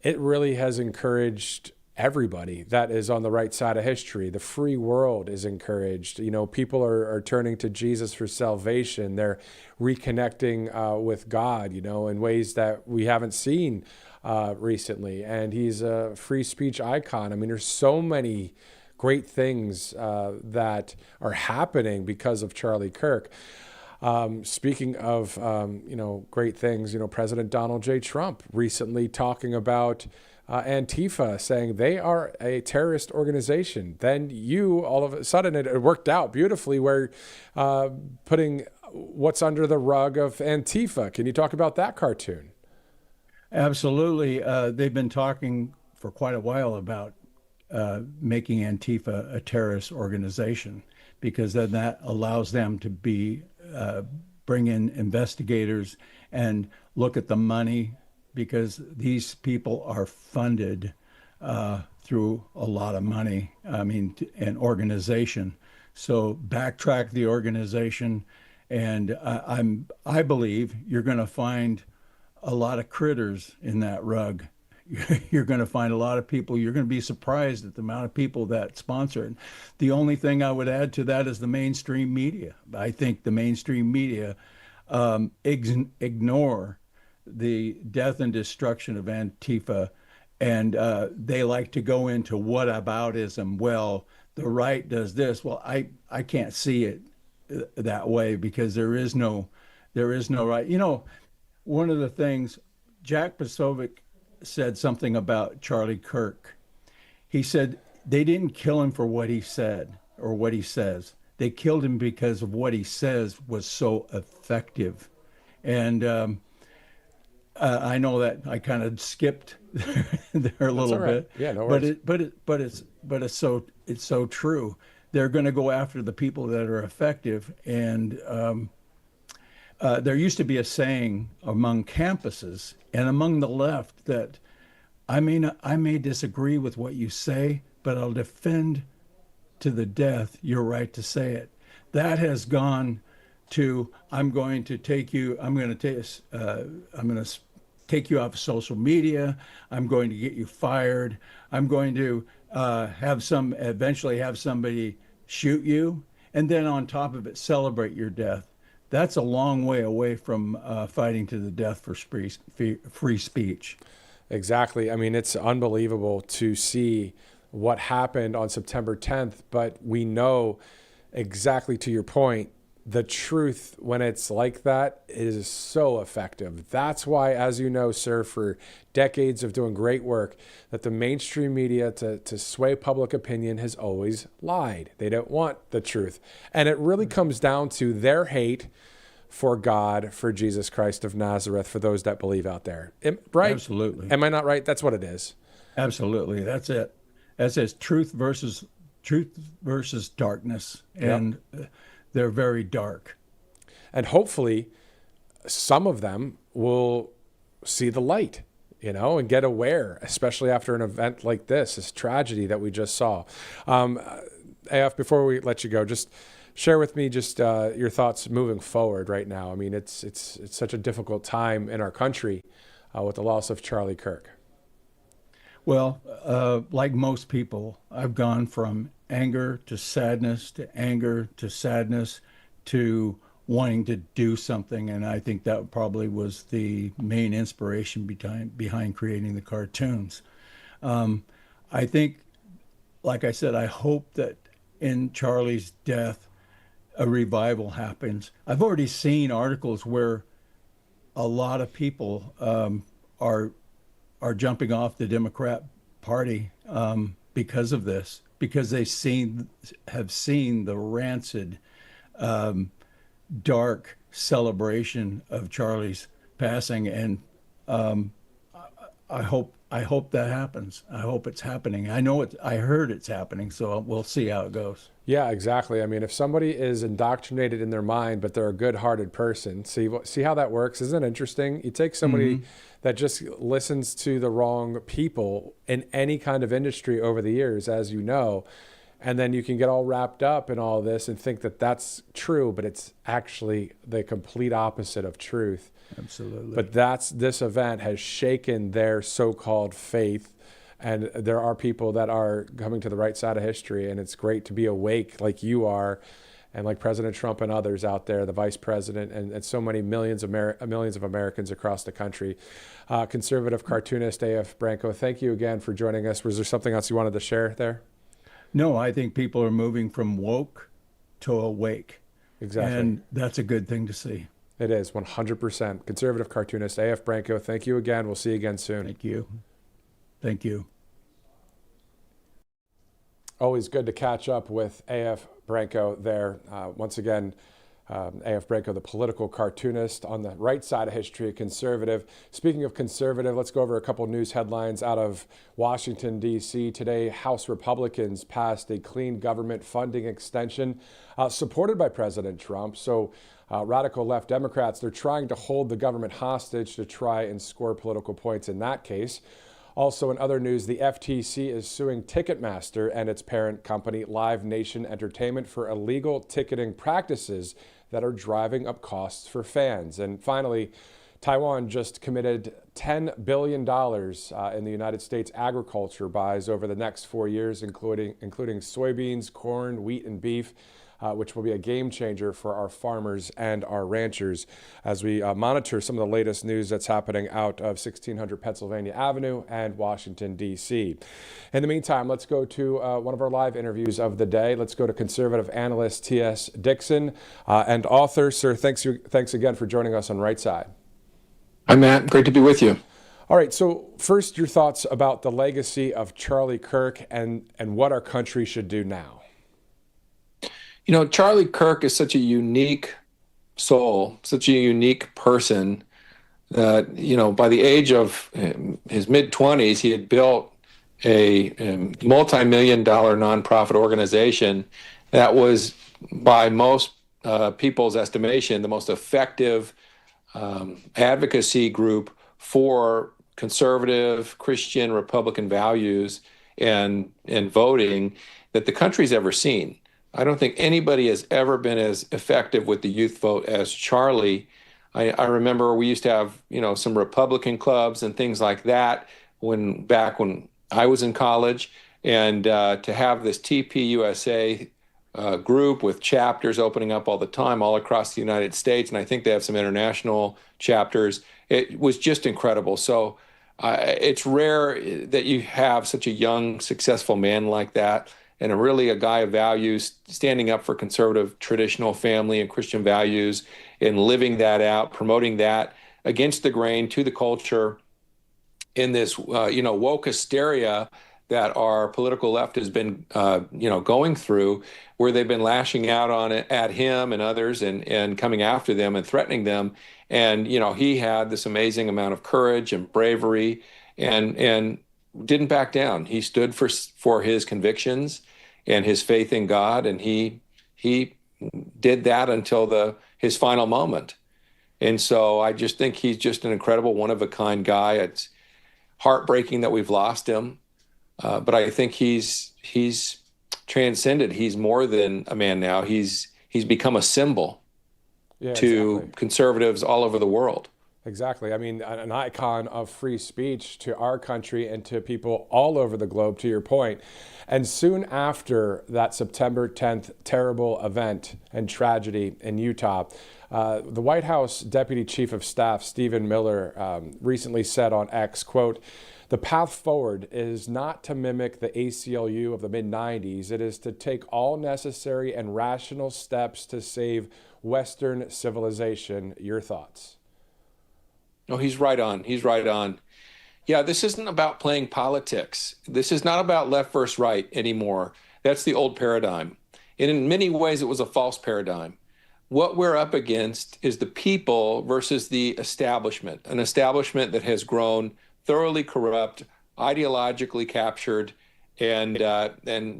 it really has encouraged everybody that is on the right side of history. The free world is encouraged. People are turning to Jesus for salvation. They're reconnecting with God, in ways that we haven't seen recently. And he's a free speech icon. I mean, there's so many great things that are happening because of Charlie Kirk. Speaking of, great things, President Donald J. Trump recently talking about Antifa, saying they are a terrorist organization. Then all of a sudden, it worked out beautifully where putting what's under the rug of Antifa. Can you talk about that cartoon? Absolutely. They've been talking for quite a while about making Antifa a terrorist organization, because then that allows them to bring in investigators and look at the money, because these people are funded through a lot of money. I mean, an organization. So backtrack the organization, and I believe you're going to find a lot of critters in that rug. You're going to find a lot of people. You're going to be surprised at the amount of people that sponsor it. The only thing I would add to that is the mainstream media. I think the mainstream media ignore the death and destruction of Antifa, and they like to go into whataboutism. Well, the right does this. Well, I can't see it that way, because there is no right. One of the things Jack Posobiec said something about Charlie Kirk. He said they didn't kill him for what he said or what he says. They killed him because of what he says was so effective. And I know that I kind of skipped there a little bit. Yeah, no worries. But it's so true. They're going to go after the people that are effective. And there used to be a saying among campuses and among the left that I may disagree with what you say, but I'll defend to the death your right to say it. That has gone to I'm going to take you off of social media. I'm going to get you fired. I'm going to eventually have somebody shoot you, and then on top of it celebrate your death. That's a long way away from fighting to the death for free speech. Exactly. I mean, it's unbelievable to see what happened on September 10th, but we know exactly to your point, the truth when it's like that is so effective. That's why, as you know, sir, for decades of doing great work, that the mainstream media to sway public opinion has always lied. They don't want the truth. And it really comes down to their hate for God, for Jesus Christ of Nazareth, for those that believe out there. Right? Absolutely. Am I not right? That's what it is. Absolutely. That's it. That says truth versus darkness. And they're very dark. And hopefully some of them will see the light, and get aware, especially after an event like this tragedy that we just saw. AF, before we let you go, just share with me just your thoughts moving forward right now. I mean, it's such a difficult time in our country with the loss of Charlie Kirk. Well, like most people, I've gone from anger to sadness to anger to sadness to wanting to do something. And I think that probably was the main inspiration behind creating the cartoons. I think, like I said, I hope that in Charlie's death, a revival happens. I've already seen articles where a lot of people are jumping off the Democrat Party because of this, because they have seen the rancid, dark celebration of Charlie's passing, and I hope that happens. I hope it's happening. I heard it's happening, so we'll see how it goes. Yeah, exactly. I mean, if somebody is indoctrinated in their mind, but they're a good-hearted person, see how that works? Isn't it interesting? You take somebody that just listens to the wrong people in any kind of industry over the years, as you know, and then you can get all wrapped up in all this and think that that's true, but it's actually the complete opposite of truth. Absolutely. But this event has shaken their so-called faith. And there are people that are coming to the right side of history, and it's great to be awake like you are, and like President Trump and others out there, the vice president, and so many millions of Americans across the country. Conservative cartoonist AF Branco, thank you again for joining us. Was there something else you wanted to share there? No, I think people are moving from woke to awake. Exactly. And that's a good thing to see. It is, 100%. Conservative cartoonist AF Branco, thank you again. We'll see you again soon. Thank you. Thank you. Always good to catch up with AF Branco there. Once again, AF Branco, the political cartoonist on the right side of history, a conservative. Speaking of conservative, let's go over a couple news headlines out of Washington, D.C. Today, House Republicans passed a clean government funding extension supported by President Trump. So radical left Democrats, they're trying to hold the government hostage to try and score political points in that case. Also, in other news, the FTC is suing Ticketmaster and its parent company, Live Nation Entertainment, for illegal ticketing practices that are driving up costs for fans. And finally, Taiwan just committed $10 billion in the United States agriculture buys over the next 4 years, including soybeans, corn, wheat, and beef, which will be a game changer for our farmers and our ranchers as we monitor some of the latest news that's happening out of 1600 Pennsylvania Avenue and Washington, D.C. In the meantime, let's go to one of our live interviews of the day. Let's go to conservative analyst TS Dixon and author. Sir, thanks again for joining us on Right Side. Hi, Matt. Great to be with you. All right. So first, your thoughts about the legacy of Charlie Kirk and what our country should do now. You know, Charlie Kirk is such a unique soul, such a unique person that, by the age of his mid-20s, he had built a multi-million-dollar nonprofit organization that was, by most people's estimation, the most effective advocacy group for conservative, Christian, Republican values and voting that the country's ever seen. I don't think anybody has ever been as effective with the youth vote as Charlie. I remember we used to have, some Republican clubs and things like that back when I was in college, and to have this TPUSA group with chapters opening up all the time all across the United States, and I think they have some international chapters. It was just incredible. So it's rare that you have such a young, successful man like that, and really a guy of values, standing up for conservative, traditional family and Christian values and living that out, promoting that against the grain to the culture in this, woke hysteria that our political left has been, going through, where they've been lashing out on it at him and others and coming after them and threatening them. And, he had this amazing amount of courage and bravery and didn't back down. He stood for his convictions and his faith in God, and he did that until his final moment. And so I just think he's just an incredible, one-of-a-kind guy. It's heartbreaking that we've lost him, but I think he's transcended. He's more than a man now. He's become a symbol to conservatives all over the world. Exactly. I mean, an icon of free speech to our country and to people all over the globe, to your point. And soon after that September 10th terrible event and tragedy in Utah, the White House Deputy Chief of Staff, Stephen Miller, recently said on X, quote, "The path forward is not to mimic the ACLU of the mid-90s. It is to take all necessary and rational steps to save Western civilization." Your thoughts? No, he's right on. He's right on. Yeah, this isn't about playing politics. This is not about left versus right anymore. That's the old paradigm. And in many ways, it was a false paradigm. What we're up against is the people versus the establishment, an establishment that has grown thoroughly corrupt, ideologically captured, and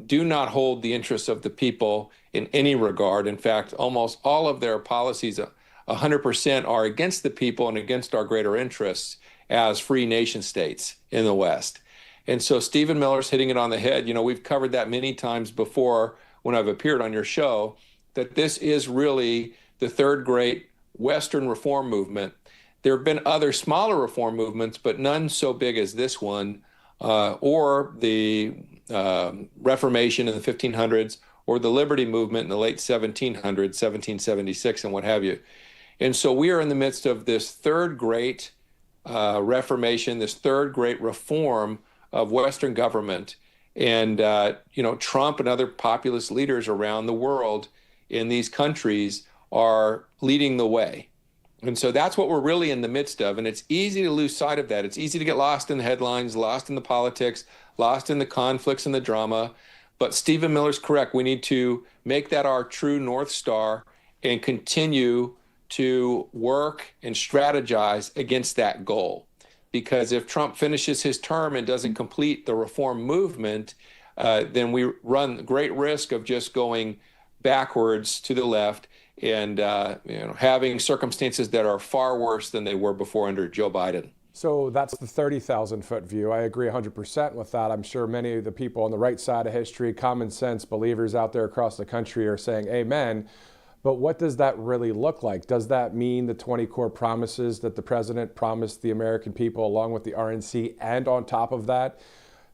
do not hold the interests of the people in any regard. In fact, almost all of their policies 100% are against the people and against our greater interests as free nation states in the West. And so Stephen Miller's hitting it on the head. You know, we've covered that many times before when I've appeared on your show, that this is really the third great Western reform movement. There have been other smaller reform movements, but none so big as this one, or the Reformation in the 1500s, or the Liberty Movement in the late 1700s, 1776, and what have you. And so we are in the midst of this third great Reformation, this third great reform of Western government. And, Trump and other populist leaders around the world in these countries are leading the way. And so that's what we're really in the midst of. And it's easy to lose sight of that. It's easy to get lost in the headlines, lost in the politics, lost in the conflicts and the drama. But Stephen Miller's correct. We need to make that our true North Star and continue to work and strategize against that goal. Because if Trump finishes his term and doesn't complete the reform movement, then we run great risk of just going backwards to the left and having circumstances that are far worse than they were before under Joe Biden. So that's the 30,000-foot view. I agree 100% with that. I'm sure many of the people on the right side of history, common sense believers out there across the country are saying amen. But what does that really look like? Does that mean the 20 core promises that the president promised the American people along with the RNC? And on top of that,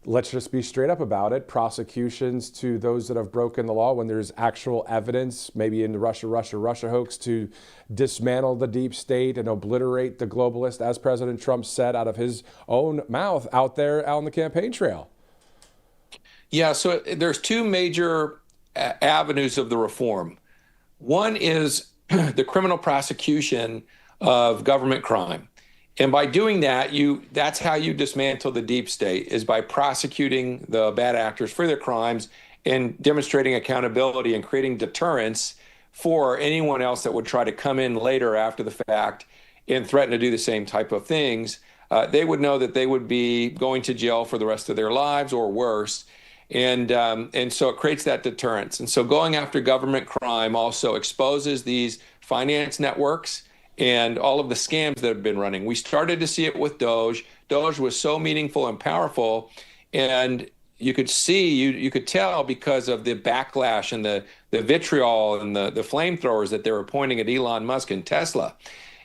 let's just be straight up about it, prosecutions to those that have broken the law when there's actual evidence, maybe in the Russia hoax, to dismantle the deep state and obliterate the globalist, as President Trump said out of his own mouth out there on the campaign trail. Yeah, so there's two major avenues of the reform. One is the criminal prosecution of government crime. And by doing that, that's how you dismantle the deep state, is by prosecuting the bad actors for their crimes and demonstrating accountability and creating deterrence for anyone else that would try to come in later after the fact and threaten to do the same type of things. They would know that they would be going to jail for the rest of their lives or worse. And so it creates that deterrence. And so going after government crime also exposes these finance networks and all of the scams that have been running. We started to see it with Doge. Doge was so meaningful and powerful, and you could see, you could tell because of the backlash and the vitriol and the flamethrowers that they were pointing at Elon Musk and Tesla.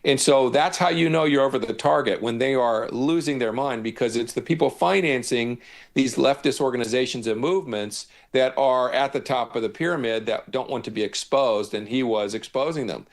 And so that's how you know you're over the target, when they are losing their mind, because it's the people financing these leftist organizations and movements that are at the top of the pyramid that don't want to be exposed, and he was exposing them.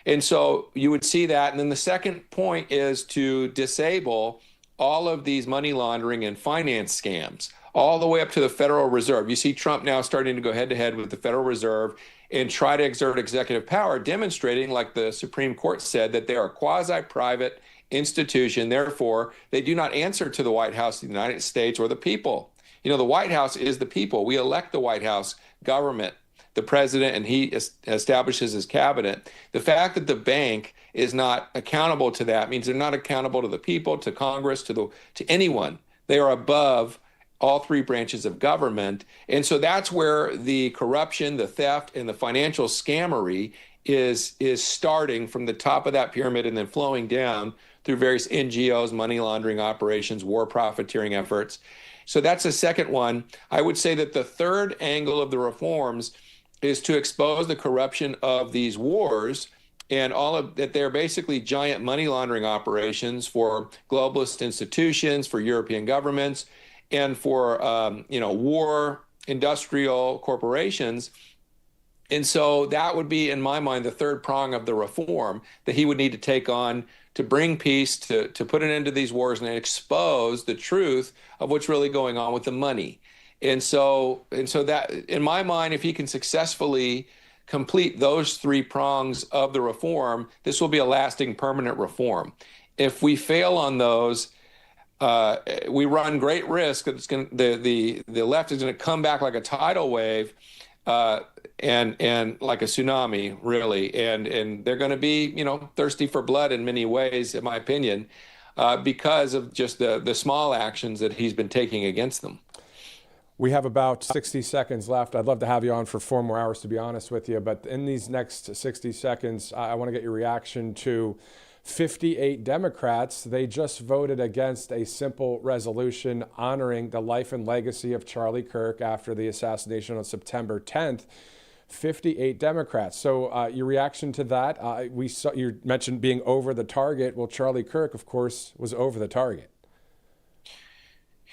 And so you would see that. And then the second point is to disable all of these money laundering and finance scams, all the way up to the Federal Reserve. You see Trump now starting to go head-to-head with the Federal Reserve and try to exert executive power, demonstrating, like the Supreme Court said, that they are a quasi-private institution. Therefore, they do not answer to the White House of the United States or the people. You know, the White House is the people. We elect the White House government, the president, and he establishes his cabinet. The fact that the bank is not accountable to that means they're not accountable to the people, to Congress, to anyone. They are above all three branches of government. And so that's where the corruption, the theft, and the financial scammery is starting from the top of that pyramid and then flowing down through various NGOs, money laundering operations, war profiteering efforts. So that's the second one. I would say that the third angle of the reforms is to expose the corruption of these wars and all of that. They're basically giant money laundering operations for globalist institutions, for European governments, and for war industrial corporations. And so that would be, in my mind, the third prong of the reform that he would need to take on to bring peace, to put an end to these wars and expose the truth of what's really going on with the money. And so that, in my mind, if he can successfully complete those three prongs of the reform, this will be a lasting, permanent reform. If we fail on those, we run great risk that the left is going to come back like a tidal wave, and like a tsunami, really, and they're going to be, thirsty for blood in many ways, in my opinion, because of just the small actions that he's been taking against them. We have about 60 seconds left. I'd love to have you on for 4 more hours, to be honest with you. But in these next 60 seconds, I want to get your reaction to 58 Democrats. They just voted against a simple resolution honoring the life and legacy of Charlie Kirk after the assassination on September 10th. 58 Democrats. So your reaction to that? You mentioned being over the target. Well, Charlie Kirk, of course, was over the target.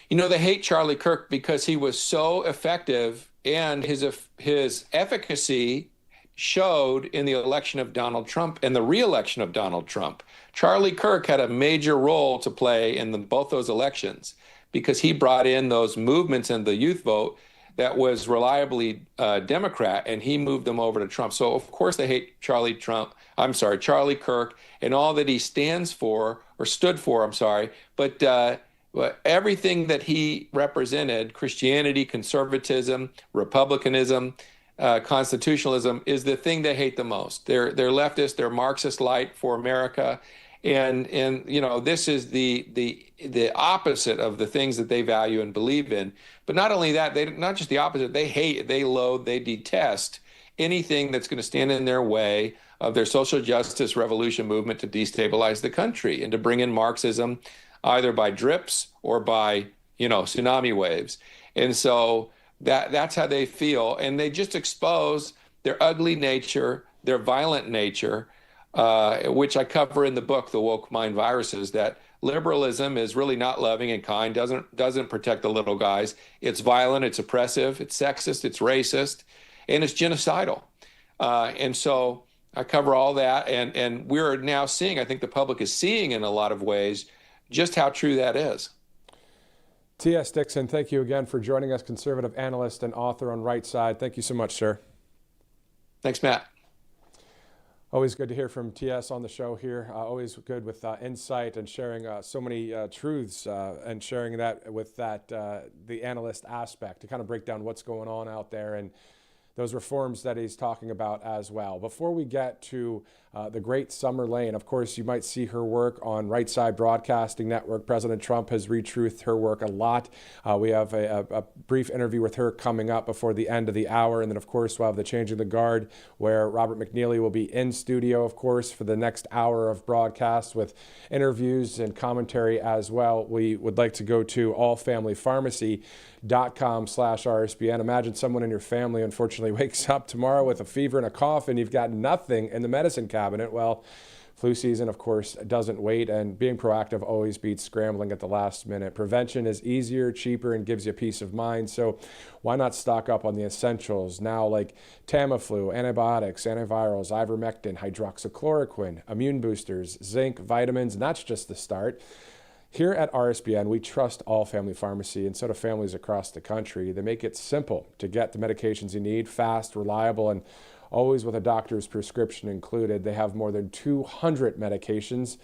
They hate Charlie Kirk because he was so effective, and his efficacy showed in the election of Donald Trump and the re-election of Donald Trump. Charlie Kirk had a major role to play in both those elections because he brought in those movements in the youth vote that was reliably Democrat, and he moved them over to Trump. So of course they hate Charlie Kirk and all that he stands for, or stood for, but everything that he represented, Christianity, conservatism, republicanism, constitutionalism, is the thing they hate the most. They're leftist, they're Marxist light for America. And this is the opposite of the things that they value and believe in. But not only that, not just the opposite, they hate, they loathe, they detest anything that's going to stand in their way of their social justice revolution movement to destabilize the country and to bring in Marxism either by drips or by, tsunami waves. And so that's how they feel. And they just expose their ugly nature, their violent nature, which I cover in the book, The Woke Mind Viruses, that liberalism is really not loving and kind, doesn't protect the little guys. It's violent, it's oppressive, it's sexist, it's racist, and it's genocidal. And so I cover all that. And we're now seeing, I think the public is seeing in a lot of ways, just how true that is. TS Dixon, thank you again for joining us, conservative analyst and author on Right Side. Thank you so much, sir. Thanks, Matt. Always good to hear from TS on the show here. Always good with insight and sharing so many truths and sharing that with the analyst aspect to kind of break down what's going on out there and those reforms that he's talking about as well. Before we get to the great Summer Lane, of course, you might see her work on Right Side Broadcasting Network. President Trump has retruthed her work a lot. We have a brief interview with her coming up before the end of the hour. And then, of course, we'll have the Changing the Guard, where Robert McNeely will be in studio, of course, for the next hour of broadcast with interviews and commentary as well. We would like to go to allfamilypharmacy.com/RSBN. Imagine someone in your family, unfortunately, wakes up tomorrow with a fever and a cough, and you've got nothing in the medicine cabinet. Well, flu season, of course, doesn't wait, and being proactive always beats scrambling at the last minute. Prevention is easier, cheaper, and gives you peace of mind. So why not stock up on the essentials now, like Tamiflu, antibiotics, antivirals, ivermectin, hydroxychloroquine, immune boosters, zinc, vitamins, and that's just the start. Here at RSBN, we trust All Family Pharmacy, and so do families across the country. They make it simple to get the medications you need, fast, reliable, and always with a doctor's prescription included. They have more than 200 medications,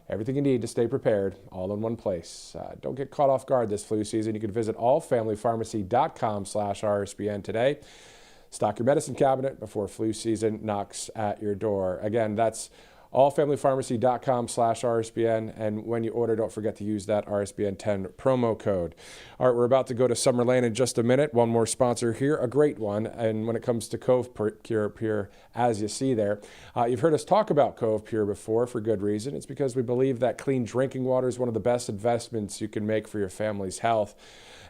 everything you need to stay prepared, all in one place. Don't get caught off guard this flu season. You can visit allfamilypharmacy.com/RSBN today. Stock your medicine cabinet before flu season knocks at your door. Again, that's allfamilypharmacy.com/RSBN. And when you order, don't forget to use that RSBN10 promo code. All right, we're about to go to Summer Lane in just a minute. One more sponsor here, a great one. And when it comes to Cove Pure, as you see there, you've heard us talk about Cove Pure before for good reason. It's because we believe that clean drinking water is one of the best investments you can make for your family's health.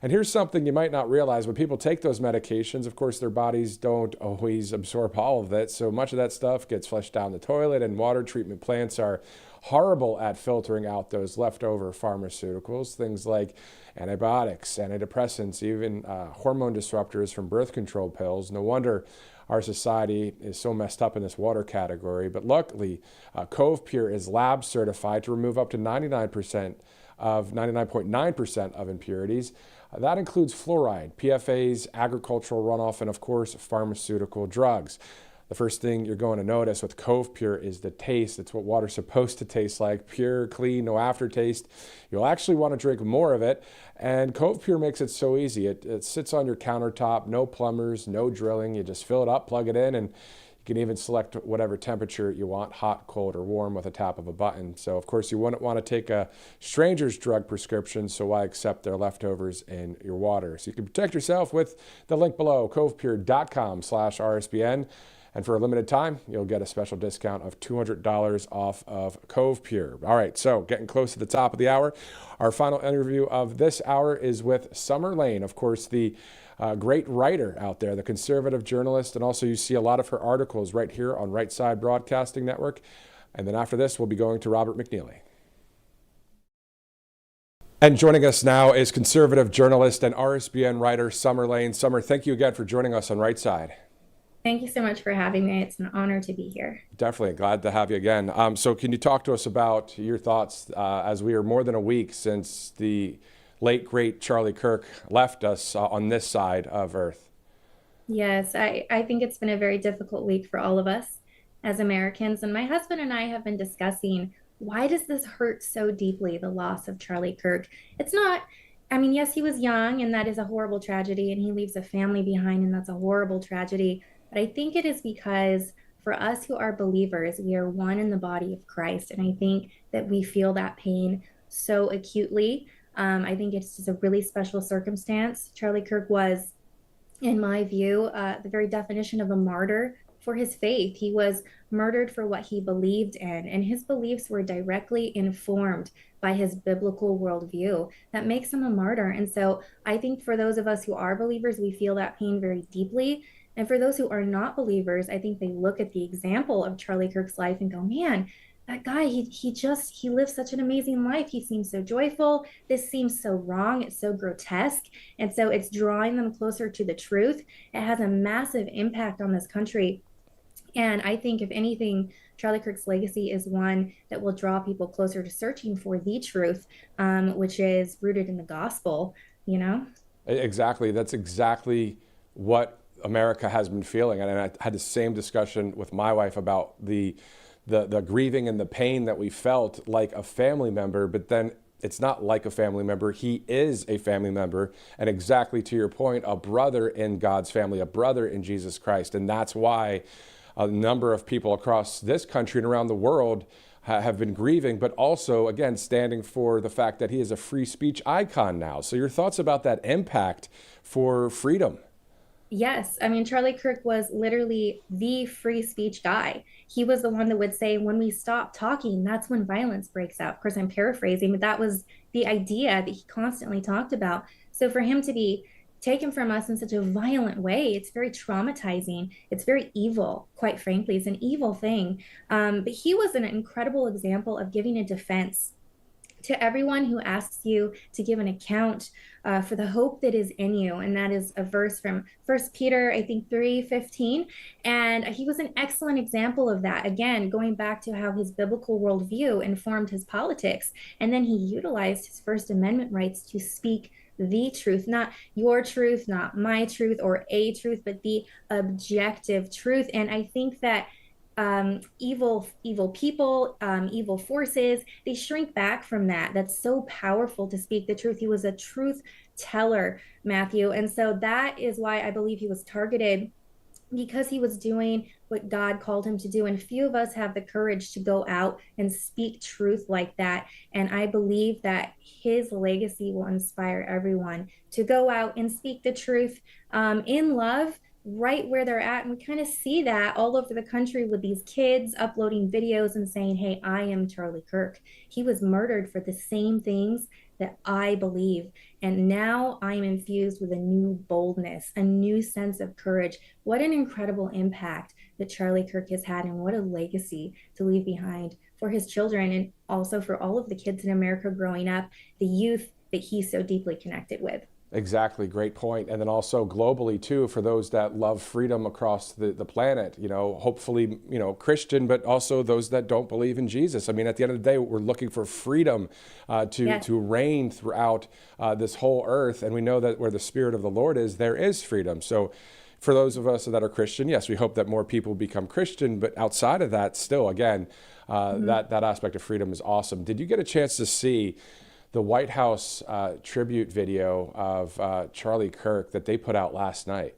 And here's something you might not realize. When people take those medications, of course, their bodies don't always absorb all of it. So much of that stuff gets flushed down the toilet, and water treatment plants are horrible at filtering out those leftover pharmaceuticals, things like antibiotics, antidepressants, even hormone disruptors from birth control pills. No wonder our society is so messed up in this water category. But luckily, Cove Pure is lab certified to remove up to 99.9% of impurities. That includes fluoride, PFAS, agricultural runoff, and of course, pharmaceutical drugs. The first thing you're going to notice with Cove Pure is the taste. It's what water's supposed to taste like: pure, clean, no aftertaste. You'll actually want to drink more of it. And Cove Pure makes it so easy. It sits on your countertop, no plumbers, no drilling. You just fill it up, plug it in, and you can even select whatever temperature you want, hot, cold, or warm, with a tap of a button. So, of course, you wouldn't want to take a stranger's drug prescription, so why accept their leftovers in your water? So you can protect yourself with the link below, covepure.com/RSBN. And for a limited time, you'll get a special discount of $200 off of Cove Pure. All right, so getting close to the top of the hour. Our final interview of this hour is with Summer Lane, of course, the great writer out there, the conservative journalist, and also you see a lot of her articles right here on Right Side Broadcasting Network. And then after this, we'll be going to Robert McNeely. And joining us now is conservative journalist and RSBN writer Summer Lane. Summer, thank you again for joining us on Right Side. Thank you so much for having me. It's an honor to be here. Definitely. Glad to have you again. So can you talk to us about your thoughts as we are more than a week since the late, great Charlie Kirk left us on this side of Earth? Yes, I think it's been a very difficult week for all of us as Americans. And my husband and I have been discussing, why does this hurt so deeply, the loss of Charlie Kirk? It's not, I mean, yes, he was young, and that is a horrible tragedy, and he leaves a family behind, and that's a horrible tragedy. But I think it is because for us who are believers, we are one in the body of Christ. And I think that we feel that pain so acutely. I think it's just a really special circumstance. Charlie Kirk was, in my view, the very definition of a martyr for his faith. He was murdered for what he believed in, and his beliefs were directly informed by his biblical worldview. That makes him a martyr. And so I think for those of us who are believers, we feel that pain very deeply. And for those who are not believers, I think they look at the example of Charlie Kirk's life and go, man, that guy, he lived such an amazing life. He seems so joyful. This seems so wrong. It's so grotesque. And so it's drawing them closer to the truth. It has a massive impact on this country. And I think, if anything, Charlie Kirk's legacy is one that will draw people closer to searching for the truth, which is rooted in the gospel, you know? Exactly. That's exactly what America has been feeling. And I had the same discussion with my wife about the grieving and the pain that we felt like a family member, but then it's not like a family member. He is a family member. And exactly to your point, a brother in God's family, a brother in Jesus Christ. And that's why a number of people across this country and around the world have been grieving, but also, again, standing for the fact that he is a free speech icon now. So your thoughts about that impact for freedom? Yes. I mean, Charlie Kirk was literally the free speech guy. He was the one that would say, when we stop talking, that's when violence breaks out. Of course, I'm paraphrasing, but that was the idea that he constantly talked about. So for him to be taken from us in such a violent way, it's very traumatizing. It's very evil, quite frankly. It's an evil thing. But he was an incredible example of giving a defense to everyone who asks you to give an account for the hope that is in you. And that is a verse from 1 Peter, I think 3:15. And he was an excellent example of that. Again, going back to how his biblical worldview informed his politics. And then he utilized his First Amendment rights to speak the truth, not your truth, not my truth or a truth, but the objective truth. And I think that evil people, evil forces, they shrink back from that. That's so powerful to speak the truth. He was a truth teller, Matthew. And so that is why I believe he was targeted because he was doing what God called him to do. And few of us have the courage to go out and speak truth like that. And I believe that his legacy will inspire everyone to go out and speak the truth in love, right where they're at. And we kind of see that all over the country with these kids uploading videos and saying, hey, I am Charlie Kirk. He was murdered for the same things that I believe. And now I am infused with a new boldness, a new sense of courage. What an incredible impact that Charlie Kirk has had, and what a legacy to leave behind for his children, and also for all of the kids in America growing up, the youth that he's so deeply connected with. Exactly. Great point. And then also globally too, for those that love freedom across the planet, hopefully, Christian, but also those that don't believe in Jesus. I mean, at the end of the day, we're looking for freedom to reign throughout this whole earth. And we know that where the Spirit of the Lord is, there is freedom. So for those of us that are Christian, yes, we hope that more people become Christian, but outside of that, still, again, that aspect of freedom is awesome. Did you get a chance to see the White House tribute video of Charlie Kirk that they put out last night?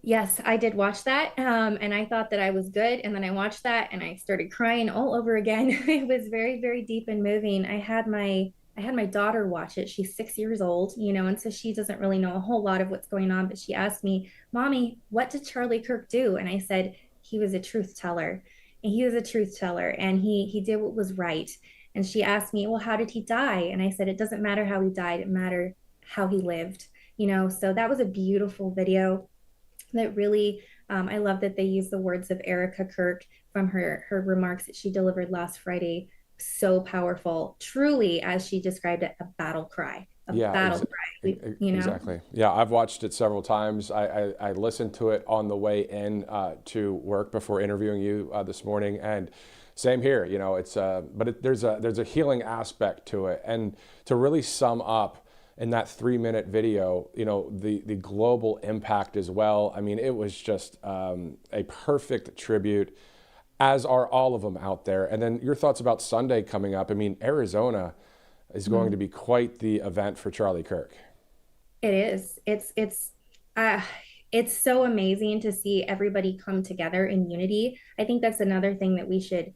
Yes, I did watch that. And I thought that I was good. And then I watched that and I started crying all over again. It was very, very deep and moving. I had my daughter watch it. She's 6 years old, and so she doesn't really know a whole lot of what's going on. But she asked me, Mommy, what did Charlie Kirk do? And I said, he was a truth teller. And he was a truth teller. And he did what was right. And she asked me, well, how did he die? And I said, it doesn't matter how he died. It mattered how he lived, So that was a beautiful video that really, I love that they used the words of Erica Kirk from her remarks that she delivered last Friday. So powerful, truly, as she described it, a battle cry. Cry, Exactly. Yeah, I've watched it several times. I listened to it on the way in to work before interviewing you this morning, and same here. There's a healing aspect to it, and to really sum up in that 3-minute video, the global impact as well. I mean, it was just a perfect tribute, as are all of them out there. And then your thoughts about Sunday coming up. I mean, Arizona is going to be quite the event for Charlie Kirk. It is. It's so amazing to see everybody come together in unity. I think that's another thing that we should,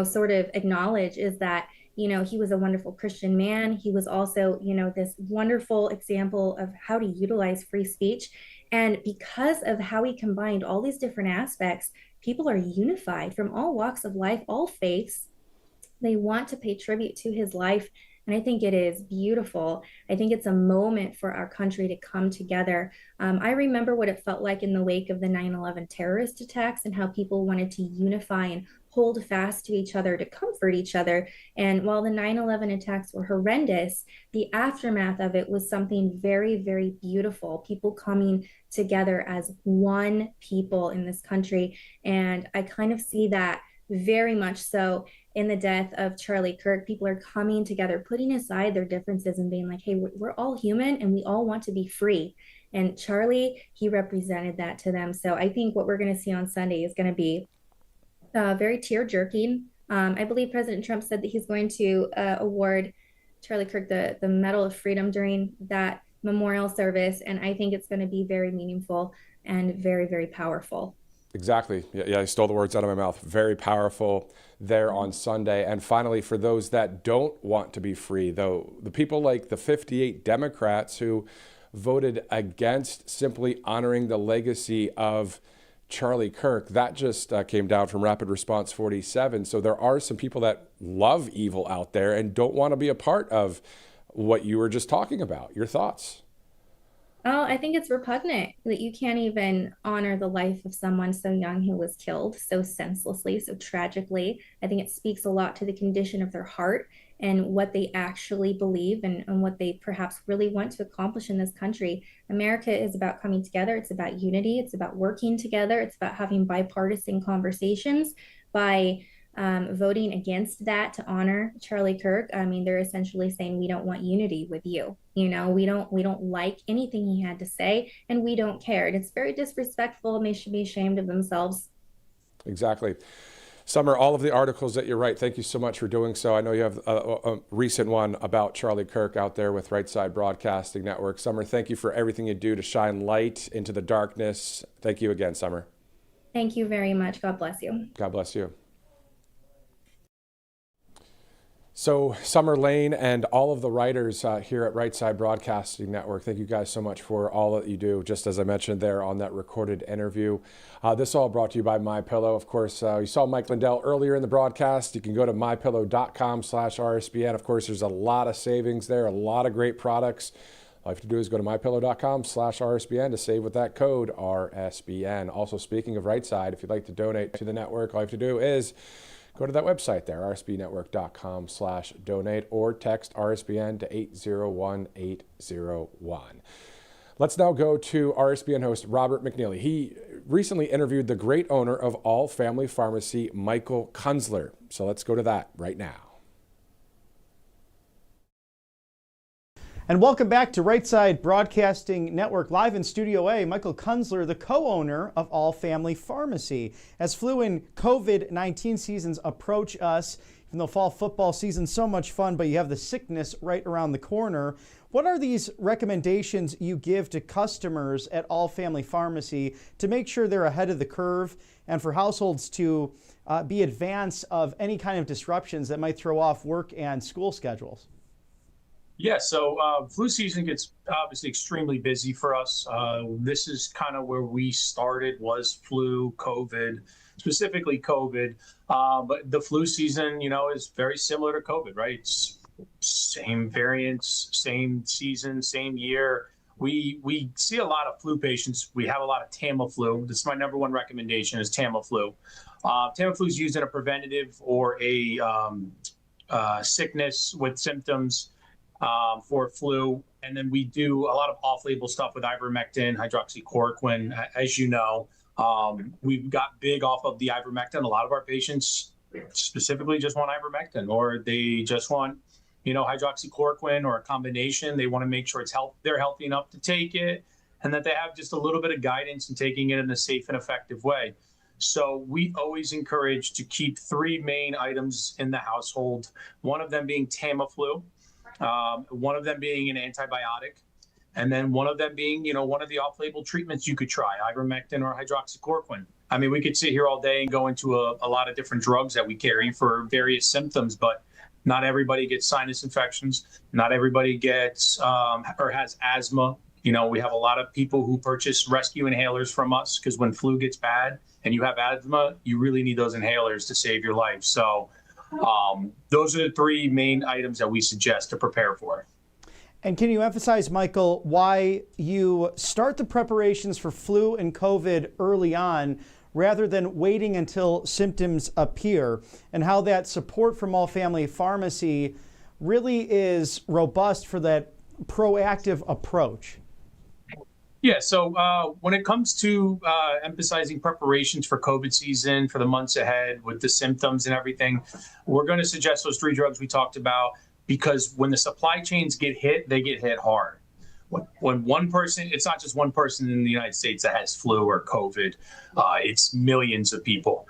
sort of acknowledge, is that, he was a wonderful Christian man. He was also, this wonderful example of how to utilize free speech. And because of how he combined all these different aspects, people are unified from all walks of life, all faiths. They want to pay tribute to his life. And I think it is beautiful. I think it's a moment for our country to come together. I remember what it felt like in the wake of the 9/11 terrorist attacks, and how people wanted to unify and hold fast to each other, to comfort each other. And while the 9/11 attacks were horrendous, the aftermath of it was something very, very beautiful. People coming together as one people in this country. And I kind of see that very much so in the death of Charlie Kirk. People are coming together, putting aside their differences and being like, hey, we're all human and we all want to be free. And Charlie, he represented that to them. So I think what we're going to see on Sunday is going to be very tear-jerking. I believe President Trump said that he's going to award Charlie Kirk the Medal of Freedom during that memorial service. And I think it's going to be very meaningful and very, very powerful. Exactly. Yeah, you stole the words out of my mouth. Very powerful there on Sunday. And finally, for those that don't want to be free, though, the people like the 58 Democrats who voted against simply honoring the legacy of Charlie Kirk, that just came down from Rapid Response 47. So there are some people that love evil out there and don't want to be a part of what you were just talking about. Your thoughts? Oh, I think it's repugnant that you can't even honor the life of someone so young who was killed so senselessly, so tragically. I think it speaks a lot to the condition of their heart and what they actually believe, and what they perhaps really want to accomplish in this country. America is about coming together. It's about unity. It's about working together. It's about having bipartisan conversations. By voting against that to honor Charlie Kirk, I mean, they're essentially saying, we don't want unity with you. We don't like anything he had to say, and we don't care. And it's very disrespectful, and they should be ashamed of themselves. Exactly. Summer, all of the articles that you write, thank you so much for doing so. I know you have a recent one about Charlie Kirk out there with Right Side Broadcasting Network. Summer, thank you for everything you do to shine light into the darkness. Thank you again, Summer. Thank you very much. God bless you. God bless you. So Summer Lane and all of the writers here at Right Side Broadcasting Network, thank you guys so much for all that you do, just as I mentioned there on that recorded interview. This all brought to you by MyPillow. Of course, you saw Mike Lindell earlier in the broadcast. You can go to mypillow.com/RSBN. Of course, there's a lot of savings there, a lot of great products. All you have to do is go to mypillow.com/RSBN to save with that code RSBN. Also, speaking of Right Side, if you'd like to donate to the network, all you have to do is go to that website there, rsbnetwork.com/donate, or text RSBN to 801801. Let's now go to RSBN host Robert McNeely. He recently interviewed the great owner of All Family Pharmacy, Michael Kunzler. So let's go to that right now. And welcome back to Right Side Broadcasting Network. Live in Studio A, Michael Kunzler, the co-owner of All Family Pharmacy. As flu and COVID-19 seasons approach us, even though fall football season's so much fun, but you have the sickness right around the corner, what are these recommendations you give to customers at All Family Pharmacy to make sure they're ahead of the curve and for households to be advance of any kind of disruptions that might throw off work and school schedules? Yeah, so flu season gets obviously extremely busy for us. This is kind of where we started, was flu, COVID, specifically COVID. But the flu season, is very similar to COVID, right? It's same variants, same season, same year. We see a lot of flu patients. We have a lot of Tamiflu. This is my number one recommendation, is Tamiflu. Tamiflu is used in a preventative or a sickness with symptoms for flu. And then we do a lot of off-label stuff with ivermectin, hydroxychloroquine. As you know, we've got big off of the ivermectin. A lot of our patients specifically just want ivermectin, or they just want, hydroxychloroquine or a combination. They want to make sure they're healthy enough to take it, and that they have just a little bit of guidance in taking it in a safe and effective way. So we always encourage to keep three main items in the household, one of them being Tamiflu, one of them being an antibiotic, and then one of them being, one of the off-label treatments you could try, ivermectin or hydroxychloroquine. I mean, we could sit here all day and go into a lot of different drugs that we carry for various symptoms, but not everybody gets sinus infections. Not everybody gets or has asthma. We have a lot of people who purchase rescue inhalers from us because when flu gets bad and you have asthma, you really need those inhalers to save your life. So those are the three main items that we suggest to prepare for. And can you emphasize, Michael, why you start the preparations for flu and COVID early on rather than waiting until symptoms appear, and how that support from All Family Pharmacy really is robust for that proactive approach? Yeah, so when it comes to emphasizing preparations for COVID season, for the months ahead with the symptoms and everything, we're going to suggest those three drugs we talked about, because when the supply chains get hit, they get hit hard. When one person, it's not just one person in the United States that has flu or COVID, it's millions of people.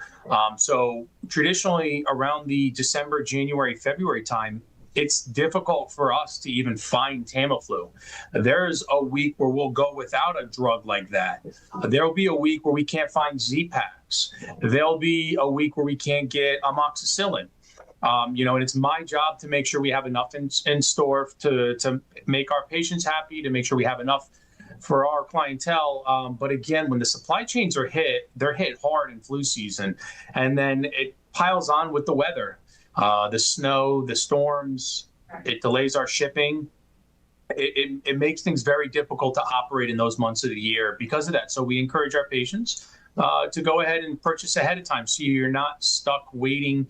So traditionally around the December, January, February time, it's difficult for us to even find Tamiflu. There's a week where we'll go without a drug like that. There'll be a week where we can't find Z-Paks. There'll be a week where we can't get amoxicillin. And it's my job to make sure we have enough in store to make our patients happy, to make sure we have enough for our clientele. But again, when the supply chains are hit, they're hit hard in flu season. And then it piles on with the weather. The snow, the storms, it delays our shipping. It makes things very difficult to operate in those months of the year because of that. So we encourage our patients to go ahead and purchase ahead of time, so you're not stuck waiting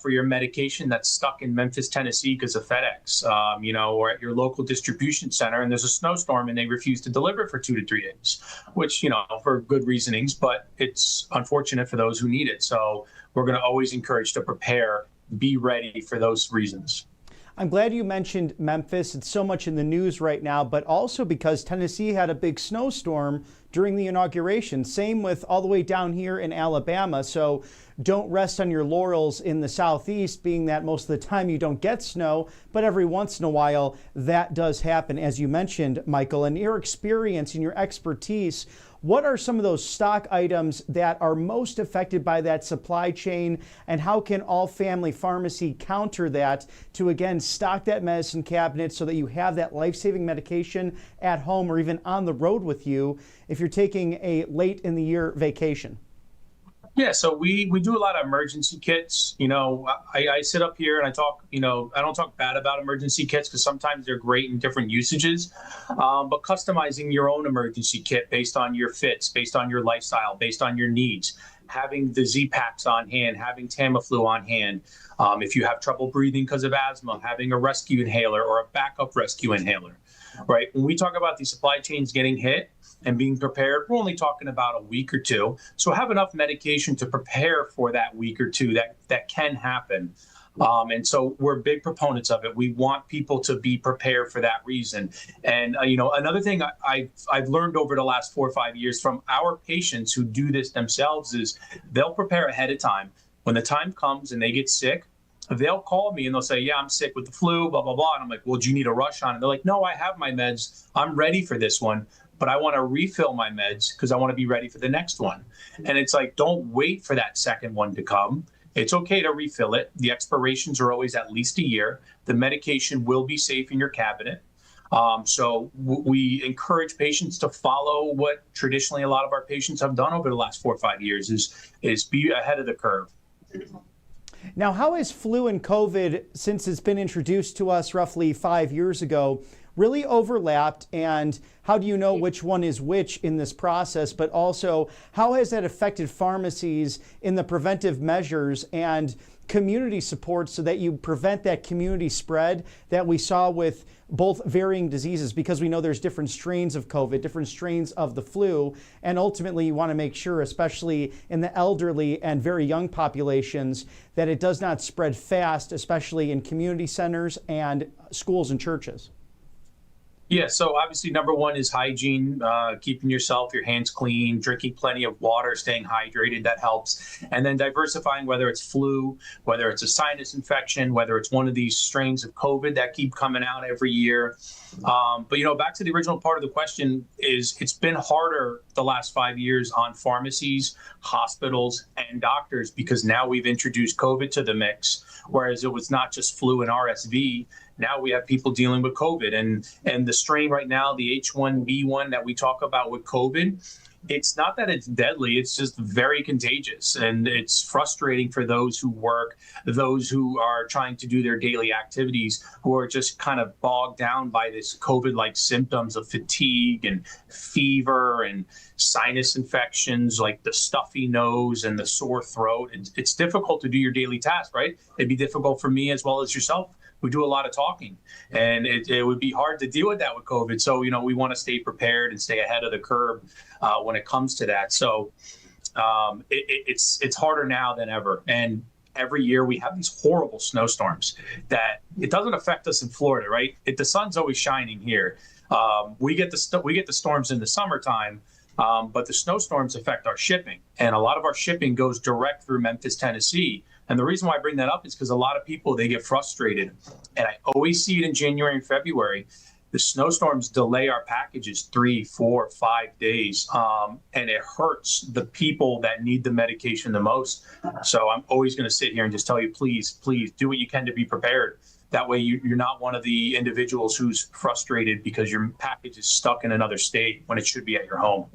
for your medication that's stuck in Memphis, Tennessee because of FedEx, or at your local distribution center and there's a snowstorm and they refuse to deliver for 2 to 3 days, which, for good reasonings, but it's unfortunate for those who need it. So we're going to always encourage to prepare, be ready for those reasons. I'm glad you mentioned Memphis. It's so much in the news right now, but also because Tennessee had a big snowstorm during the inauguration. Same with all the way down here in Alabama. So don't rest on your laurels in the Southeast, being that most of the time you don't get snow, but every once in a while that does happen, as you mentioned, Michael. And your experience and your expertise, what are some of those stock items that are most affected by that supply chain, and how can All Family Pharmacy counter that to, again, stock that medicine cabinet so that you have that life-saving medication at home or even on the road with you if you're taking a late in the year vacation? Yeah, so we do a lot of emergency kits. You know, I sit up here and I talk, you know, I don't talk bad about emergency kits because sometimes they're great in different usages. But customizing your own emergency kit based on your fits, based on your lifestyle, based on your needs, having the Z-Packs on hand, having Tamiflu on hand. If you have trouble breathing because of asthma, having a rescue inhaler or a backup rescue inhaler, right? When we talk about these supply chains getting hit and being prepared, we're only talking about a week or two. So have enough medication to prepare for that week or two that can happen. And so we're big proponents of it. We want people to be prepared for that reason. And, you know, another thing I've learned over the last 4 or 5 years from our patients who do this themselves is they'll prepare ahead of time. When the time comes and they get sick, they'll call me and they'll say, yeah, I'm sick with the flu, blah, blah, blah. And I'm like, well, do you need a rush on it? They're like, no, I have my meds. I'm ready for this one, but I want to refill my meds because I want to be ready for the next one. And it's like, don't wait for that second one to come. It's okay to refill it. The expirations are always at least a year. The medication will be safe in your cabinet. So we encourage patients to follow what traditionally a lot of our patients have done over the last 4 or 5 years is be ahead of the curve. Now, how has flu and COVID, since it's been introduced to us roughly 5 years ago, really overlapped, and how do you know which one is which in this process? But also, how has that affected pharmacies in the preventive measures and community support so that you prevent that community spread that we saw with both varying diseases? Because we know there's different strains of COVID, different strains of the flu, and ultimately you want to make sure, especially in the elderly and very young populations, that it does not spread fast, especially in community centers and schools and churches. Yeah, so obviously number one is hygiene, keeping your hands clean, drinking plenty of water, staying hydrated, that helps. And then diversifying, whether it's flu, whether it's a sinus infection, whether it's one of these strains of COVID that keep coming out every year. But, you know, back to the original part of the question is it's been harder the last 5 years on pharmacies, hospitals, and doctors because now we've introduced COVID to the mix, whereas it was not just flu and RSV. Now we have people dealing with COVID, and the strain right now, the H1B1 that we talk about with COVID, it's not that it's deadly, it's just very contagious. And it's frustrating for those who work, those who are trying to do their daily activities, who are just kind of bogged down by this COVID-like symptoms of fatigue and fever and sinus infections, like the stuffy nose and the sore throat. It's difficult to do your daily task, right? It'd be difficult for me as well as yourself. We do a lot of talking, and it would be hard to deal with that with COVID. So, you know, we want to stay prepared and stay ahead of the curve when it comes to that. So it's harder now than ever. And every year we have these horrible snowstorms that it doesn't affect us in Florida, right? The sun's always shining here. We get the storms in the summertime, but the snowstorms affect our shipping. And a lot of our shipping goes direct through Memphis, Tennessee. And the reason why I bring that up is because a lot of people, they get frustrated. And I always see it in January and February. The snowstorms delay our packages 3, 4, 5 days. And it hurts the people that need the medication the most. So I'm always going to sit here and just tell you, please do what you can to be prepared. That way you're not one of the individuals who's frustrated because your package is stuck in another state when it should be at your home.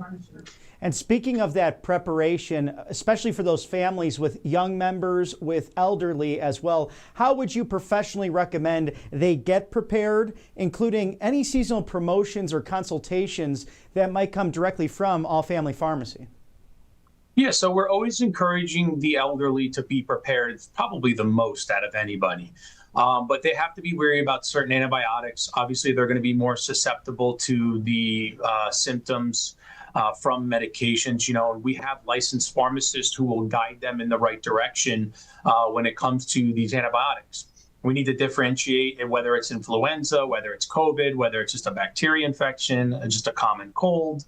And speaking of that preparation, especially for those families with young members, with elderly as well, how would you professionally recommend they get prepared, including any seasonal promotions or consultations that might come directly from All Family Pharmacy? Yeah, so we're always encouraging the elderly to be prepared. It's probably the most out of anybody. But they have to be wary about certain antibiotics. Obviously, they're going to be more susceptible to the symptoms from medications. You know, we have licensed pharmacists who will guide them in the right direction when it comes to these antibiotics. We need to differentiate whether it's influenza, whether it's COVID, whether it's just a bacteria infection, just a common cold.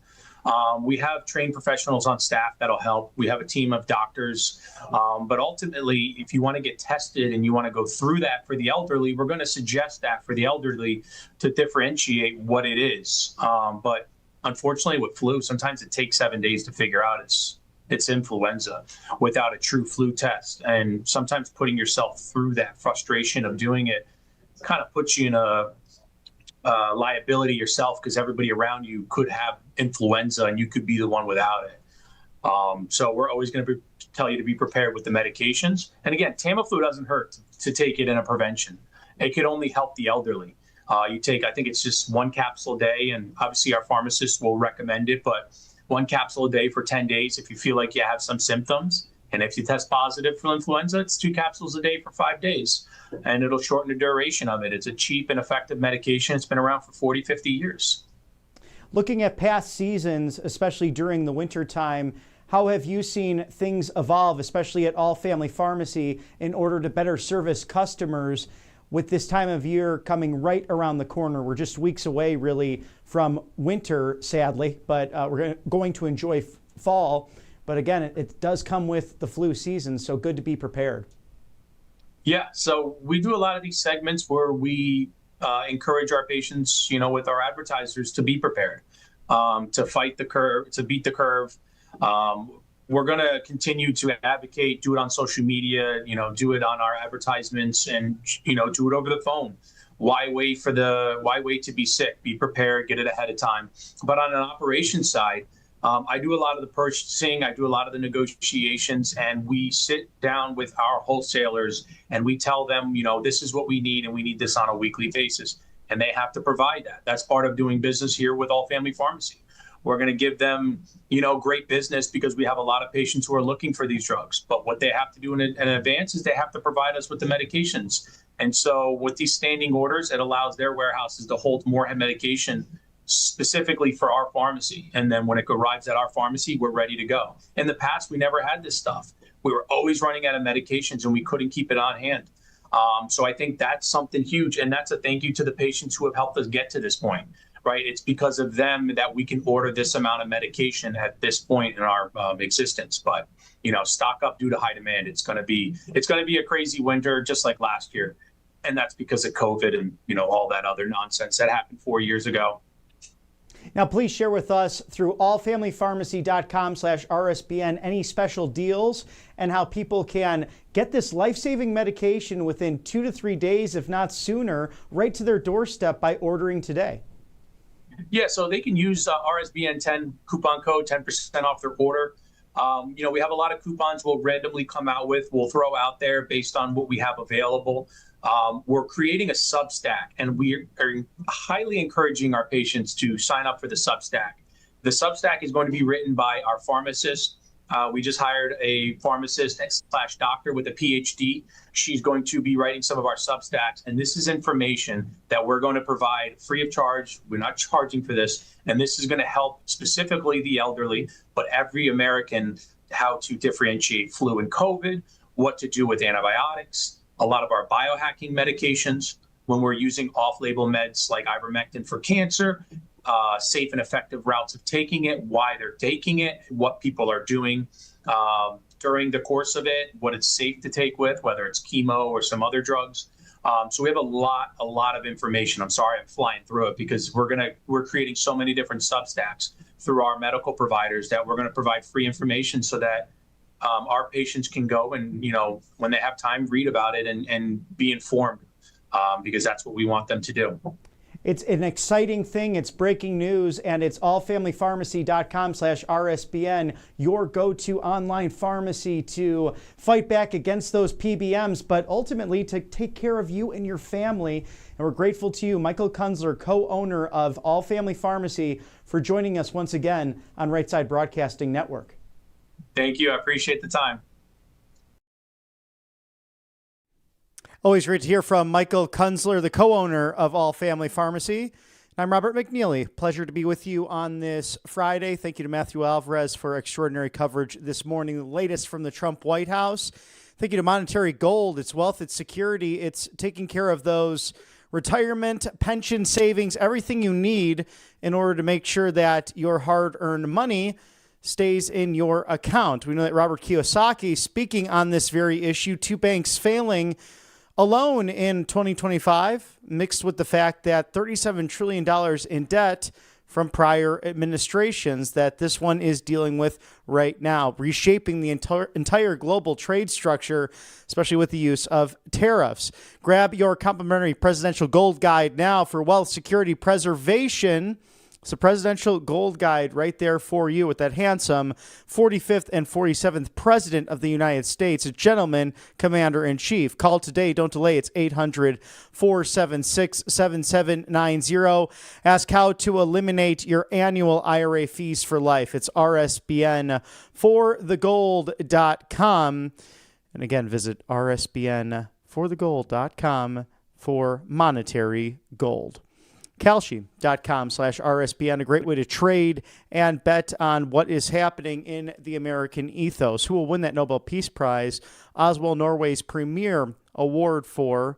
We have trained professionals on staff that'll help. We have a team of doctors. But ultimately, if you want to get tested and you want to go through that for the elderly, we're going to suggest that for the elderly to differentiate what it is. But unfortunately, with flu, sometimes it takes 7 days to figure out it's influenza without a true flu test. And sometimes putting yourself through that frustration of doing it kind of puts you in a liability yourself, because everybody around you could have influenza and you could be the one without it. So we're always going to tell you to be prepared with the medications. And again, Tamiflu doesn't hurt to take it in a prevention. It could only help the elderly. You take, I think it's just 1 capsule a day, and obviously our pharmacist will recommend it, but 1 capsule a day for 10 days if you feel like you have some symptoms. And if you test positive for influenza, it's 2 capsules a day for 5 days, and it'll shorten the duration of it. It's a cheap and effective medication. It's been around for 40, 50 years. Looking at past seasons, especially during the winter time, how have you seen things evolve, especially at All Family Pharmacy, in order to better service customers with this time of year coming right around the corner? We're just weeks away, really, from winter, sadly, but we're going to enjoy fall. But again, it does come with the flu season, so good to be prepared. Yeah, so we do a lot of these segments where we encourage our patients, with our advertisers, to be prepared, to fight the curve, to beat the curve. We're going to continue to advocate, do it on social media, do it on our advertisements, and, do it over the phone. Why wait to be sick? Be prepared, get it ahead of time. But on an operations side, I do a lot of the purchasing, I do a lot of the negotiations, and we sit down with our wholesalers and we tell them, this is what we need, and we need this on a weekly basis. And they have to provide that. That's part of doing business here with All Family Pharmacy. We're going to give them, great business because we have a lot of patients who are looking for these drugs. But what they have to do in advance is they have to provide us with the medications. And so with these standing orders, it allows their warehouses to hold more medication specifically for our pharmacy. And then when it arrives at our pharmacy, we're ready to go. In the past, we never had this stuff. We were always running out of medications and we couldn't keep it on hand. So I think that's something huge. And that's a thank you to the patients who have helped us get to this point, right? It's because of them that we can order this amount of medication at this point in our existence. But, stock up due to high demand. It's going to be a crazy winter, just like last year. And that's because of COVID and, all that other nonsense that happened 4 years ago. Now, please share with us through allfamilypharmacy.com/RSBN any special deals and how people can get this life-saving medication within 2 to 3 days, if not sooner, right to their doorstep by ordering today. Yeah, so they can use RSBN 10 coupon code, 10% off their order. We have a lot of coupons we'll randomly come out with, we'll throw out there based on what we have available. We're creating a Substack, and we are highly encouraging our patients to sign up for the Substack. The Substack is going to be written by our pharmacist. We just hired a pharmacist/doctor with a PhD. She's going to be writing some of our Substacks, and this is information that we're going to provide free of charge. We're not charging for this, and this is going to help specifically the elderly, but every American, how to differentiate flu and COVID, what to do with antibiotics, a lot of our biohacking medications, when we're using off-label meds like ivermectin for cancer, safe and effective routes of taking it, why they're taking it, what people are doing during the course of it, what it's safe to take with, whether it's chemo or some other drugs. So we have a lot of information. I'm sorry I'm flying through it because we're creating so many different Substacks through our medical providers that we're going to provide free information so that our patients can go and, when they have time, read about it and be informed because that's what we want them to do. It's an exciting thing. It's breaking news, and it's allfamilypharmacy.com/RSBN, your go-to online pharmacy to fight back against those PBMs, but ultimately to take care of you and your family. And we're grateful to you, Michael Kunzler, co-owner of All Family Pharmacy, for joining us once again on Right Side Broadcasting Network. Thank you. I appreciate the time. Always great to hear from Michael Kunzler, the co-owner of All Family Pharmacy. I'm Robert McNeely. Pleasure to be with you on this Friday. Thank you to Matthew Alvarez for extraordinary coverage this morning. The latest from the Trump White House. Thank you to Monetary Gold. It's wealth, it's security, it's taking care of those retirement, pension savings, everything you need in order to make sure that your hard-earned money stays in your account. We know that Robert Kiyosaki, speaking on this very issue, two banks failing alone in 2025, mixed with the fact that $37 trillion in debt from prior administrations that this one is dealing with right now, reshaping the entire global trade structure, especially with the use of tariffs. Grab your complimentary presidential gold guide now for wealth security preservation. It's a presidential gold guide right there for you with that handsome 45th and 47th President of the United States, a gentleman, Commander-in-Chief. Call today. Don't delay. It's 800-476-7790. Ask how to eliminate your annual IRA fees for life. It's RSBN forthegold.com. And again, visit RSBN forthegold.com for monetary gold. Kalshi.com/RSBN, a great way to trade and bet on what is happening in the American ethos. Who will win that Nobel Peace Prize? Oswald Norway's premier award for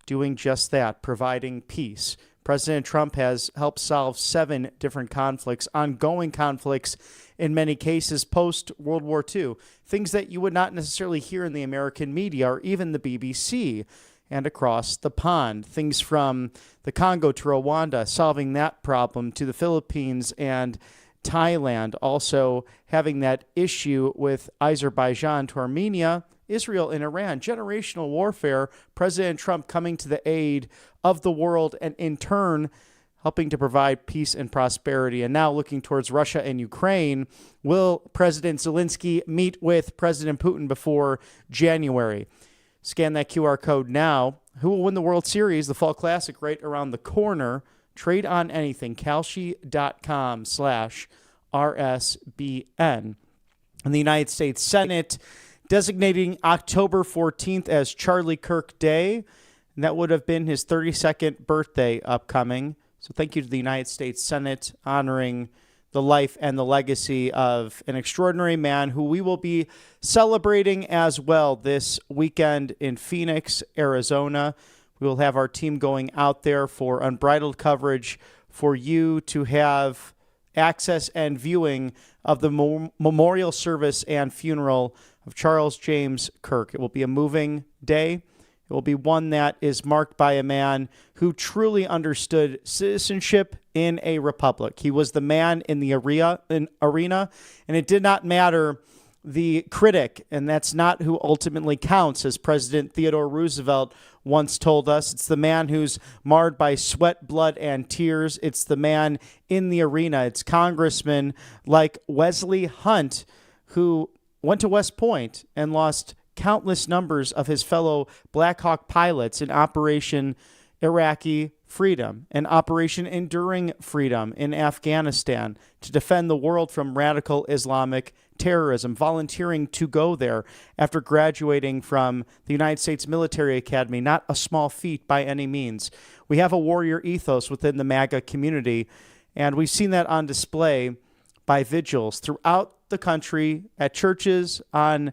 doing just that, providing peace. President Trump has helped solve 7 different conflicts, ongoing conflicts in many cases post-World War II, things that you would not necessarily hear in the American media or even the BBC. And across the pond, things from the Congo to Rwanda, solving that problem, to the Philippines and Thailand, also having that issue with Azerbaijan to Armenia, Israel and Iran, generational warfare, President Trump coming to the aid of the world and in turn helping to provide peace and prosperity. And now looking towards Russia and Ukraine, will President Zelensky meet with President Putin before January? Scan that QR code now. Who will win the World Series? The Fall Classic right around the corner. Trade on anything. Kalshi.com/RSBN. And the United States Senate designating October 14th as Charlie Kirk Day. And that would have been his 32nd birthday upcoming. So thank you to the United States Senate honoring the life and the legacy of an extraordinary man who we will be celebrating as well this weekend in Phoenix, Arizona. We will have our team going out there for unbridled coverage for you to have access and viewing of the memorial service and funeral of Charles James Kirk. It will be a moving day. It will be one that is marked by a man who truly understood citizenship in a republic. He was the man in the arena, and it did not matter the critic, and that's not who ultimately counts, as President Theodore Roosevelt once told us. It's the man who's marred by sweat, blood, and tears. It's the man in the arena. It's congressmen like Wesley Hunt, who went to West Point and lost countless numbers of his fellow Black Hawk pilots in Operation Iraqi Freedom and Operation Enduring Freedom in Afghanistan to defend the world from radical Islamic terrorism, volunteering to go there after graduating from the United States Military Academy. Not a small feat by any means. We have a warrior ethos within the MAGA community, and we've seen that on display by vigils throughout the country, at churches, on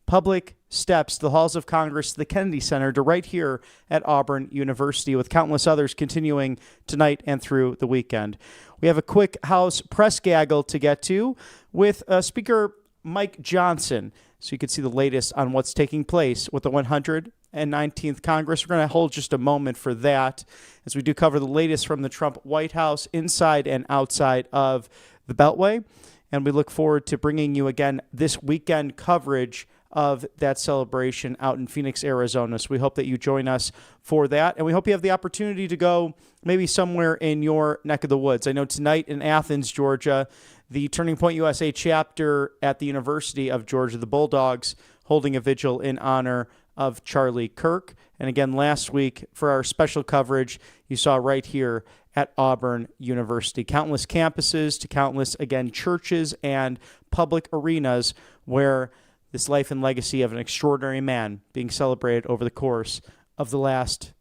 public steps, the halls of Congress, the Kennedy Center, to right here at Auburn University, with countless others continuing tonight and through the weekend. We have a quick House press gaggle to get to with Speaker Mike Johnson, so you can see the latest on what's taking place with the 119th Congress. We're going to hold just a moment for that as we do cover the latest from the Trump White House, inside and outside of the Beltway. And we look forward to bringing you again this weekend coverage of that celebration out in Phoenix, Arizona. So we hope that you join us for that. And we hope you have the opportunity to go maybe somewhere in your neck of the woods. I know tonight in Athens, Georgia, the Turning Point USA chapter at the University of Georgia, the Bulldogs, holding a vigil in honor of Charlie Kirk. And again, last week for our special coverage, you saw right here at Auburn University. Countless campuses to countless, again, churches and public arenas where this life and legacy of an extraordinary man being celebrated over the course of the last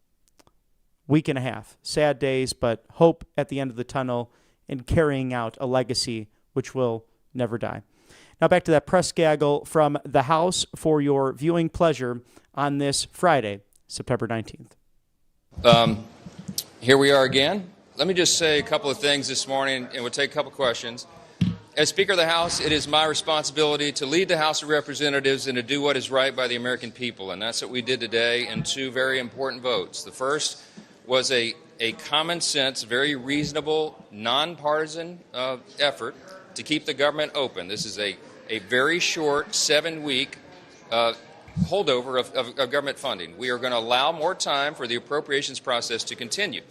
week and a half. Sad days, but hope at the end of the tunnel in carrying out a legacy which will never die. Now back to that press gaggle from the House for your viewing pleasure on this Friday, September 19th. Here we are again. Let me just say a couple of things this morning, and we'll take a couple questions. As Speaker of the House, it is my responsibility to lead the House of Representatives and to do what is right by the American people, and that's what we did today in two very important votes. The first was a common sense, very reasonable, nonpartisan effort to keep the government open. This is a very short 7-week holdover of government funding. We are going to allow more time for the appropriations process to continue.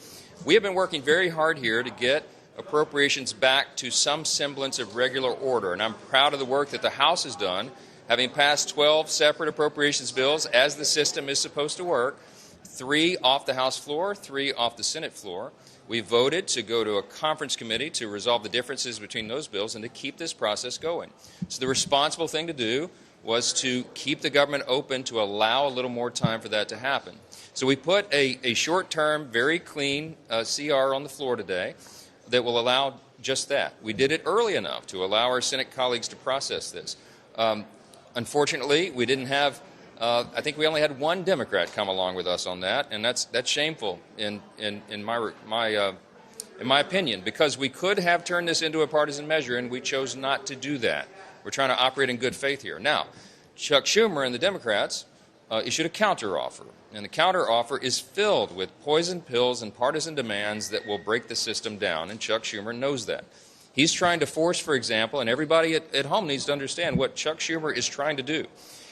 We have been working very hard here to get appropriations back to some semblance of regular order, and I'm proud of the work that the House has done, having passed 12 separate appropriations bills as the system is supposed to work, 3 off the House floor, 3 off the Senate floor. We voted to go to a conference committee to resolve the differences between those bills and to keep this process going. So the responsible thing to do was to keep the government open to allow a little more time for that to happen. So we put a short-term, very clean CR on the floor today that will allow just that. We did it early enough to allow our Senate colleagues to process this. Unfortunately, we didn't have, I think we only had one Democrat come along with us on that, and that's shameful in my opinion, because we could have turned this into a partisan measure, and we chose not to do that. We're trying to operate in good faith here. Now, Chuck Schumer and the Democrats issued a counteroffer, and the counteroffer is filled with poison pills and partisan demands that will break the system down, and Chuck Schumer knows that. He's trying to force, for example, and everybody at home needs to understand what Chuck Schumer is trying to do,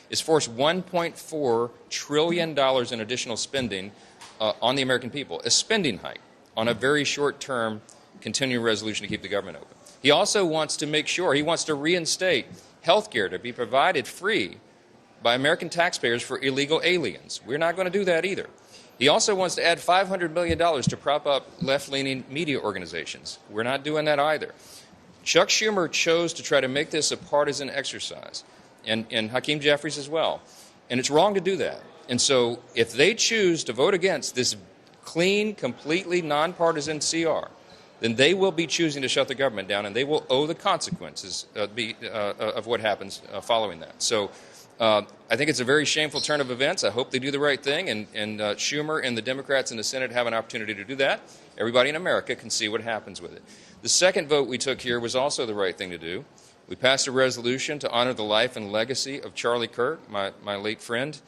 is force $1.4 trillion in additional spending on the American people, a spending hike on a very short-term continuing resolution to keep the government open. He also wants to make sure, he wants to reinstate health care to be provided free by American taxpayers for illegal aliens. We're not going to do that either. He also wants to add $500 million to prop up left-leaning media organizations. We're not doing that either. Chuck Schumer chose to try to make this a partisan exercise, and Hakeem Jeffries as well. And it's wrong to do that. And so if they choose to vote against this clean, completely nonpartisan CR, then they will be choosing to shut the government down, and they will owe the consequences of what happens following that. So I think it's a very shameful turn of events. I hope they do the right thing, and Schumer and the Democrats in the Senate have an opportunity to do that. Everybody in America can see what happens with it. The second vote we took here was also the right thing to do. We passed a resolution to honor the life and legacy of Charlie Kirk, my late friend,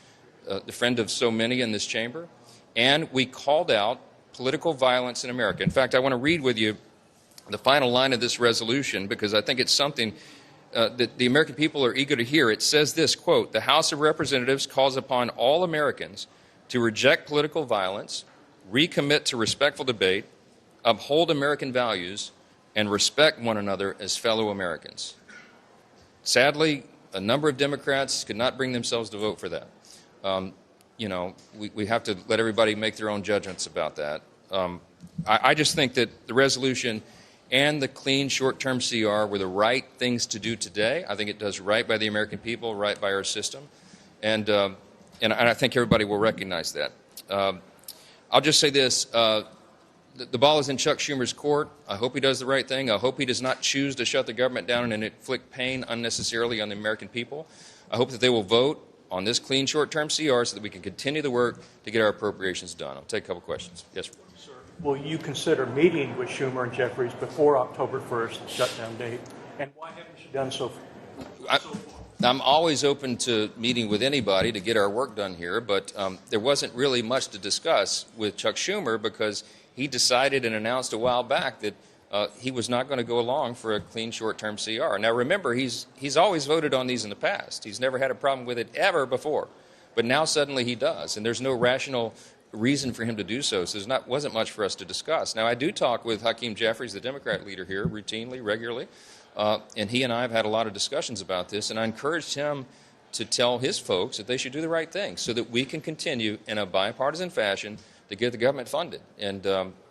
the friend of so many in this chamber, and we called out political violence in America. In fact, I want to read with you the final line of this resolution because I think it's something that the American people are eager to hear. It says this, quote, "The House of Representatives calls upon all Americans to reject political violence, recommit to respectful debate, uphold American values, and respect one another as fellow Americans." Sadly, a number of Democrats could not bring themselves to vote for that. You know, we have to let everybody make their own judgments about that. I just think that the resolution and the clean short-term CR were the right things to do today. I think it does right by the American people, right by our system, and I think everybody will recognize that. I'll just say this. The ball is in Chuck Schumer's court. I hope he does the right thing. I hope he does not choose to shut the government down and inflict pain unnecessarily on the American people. I hope that they will vote on this clean short-term CR so that we can continue the work to get our appropriations done. I'll take a couple questions. Yes, sir. Will you consider meeting with Schumer and Jeffries before October 1st, shutdown date? And why haven't you done so far? I'm always open to meeting with anybody to get our work done here, but there wasn't really much to discuss with Chuck Schumer because he decided and announced a while back that he was not going to go along for a clean short-term CR. Now remember, he's always voted on these in the past. He's never had a problem with it ever before. But now suddenly he does, and there's no rational reason for him to do so, so there wasn't much for us to discuss. Now I do talk with Hakeem Jeffries, the Democrat leader here, routinely, regularly, and he and I have had a lot of discussions about this, and I encouraged him to tell his folks that they should do the right thing so that we can continue in a bipartisan fashion to get the government funded. And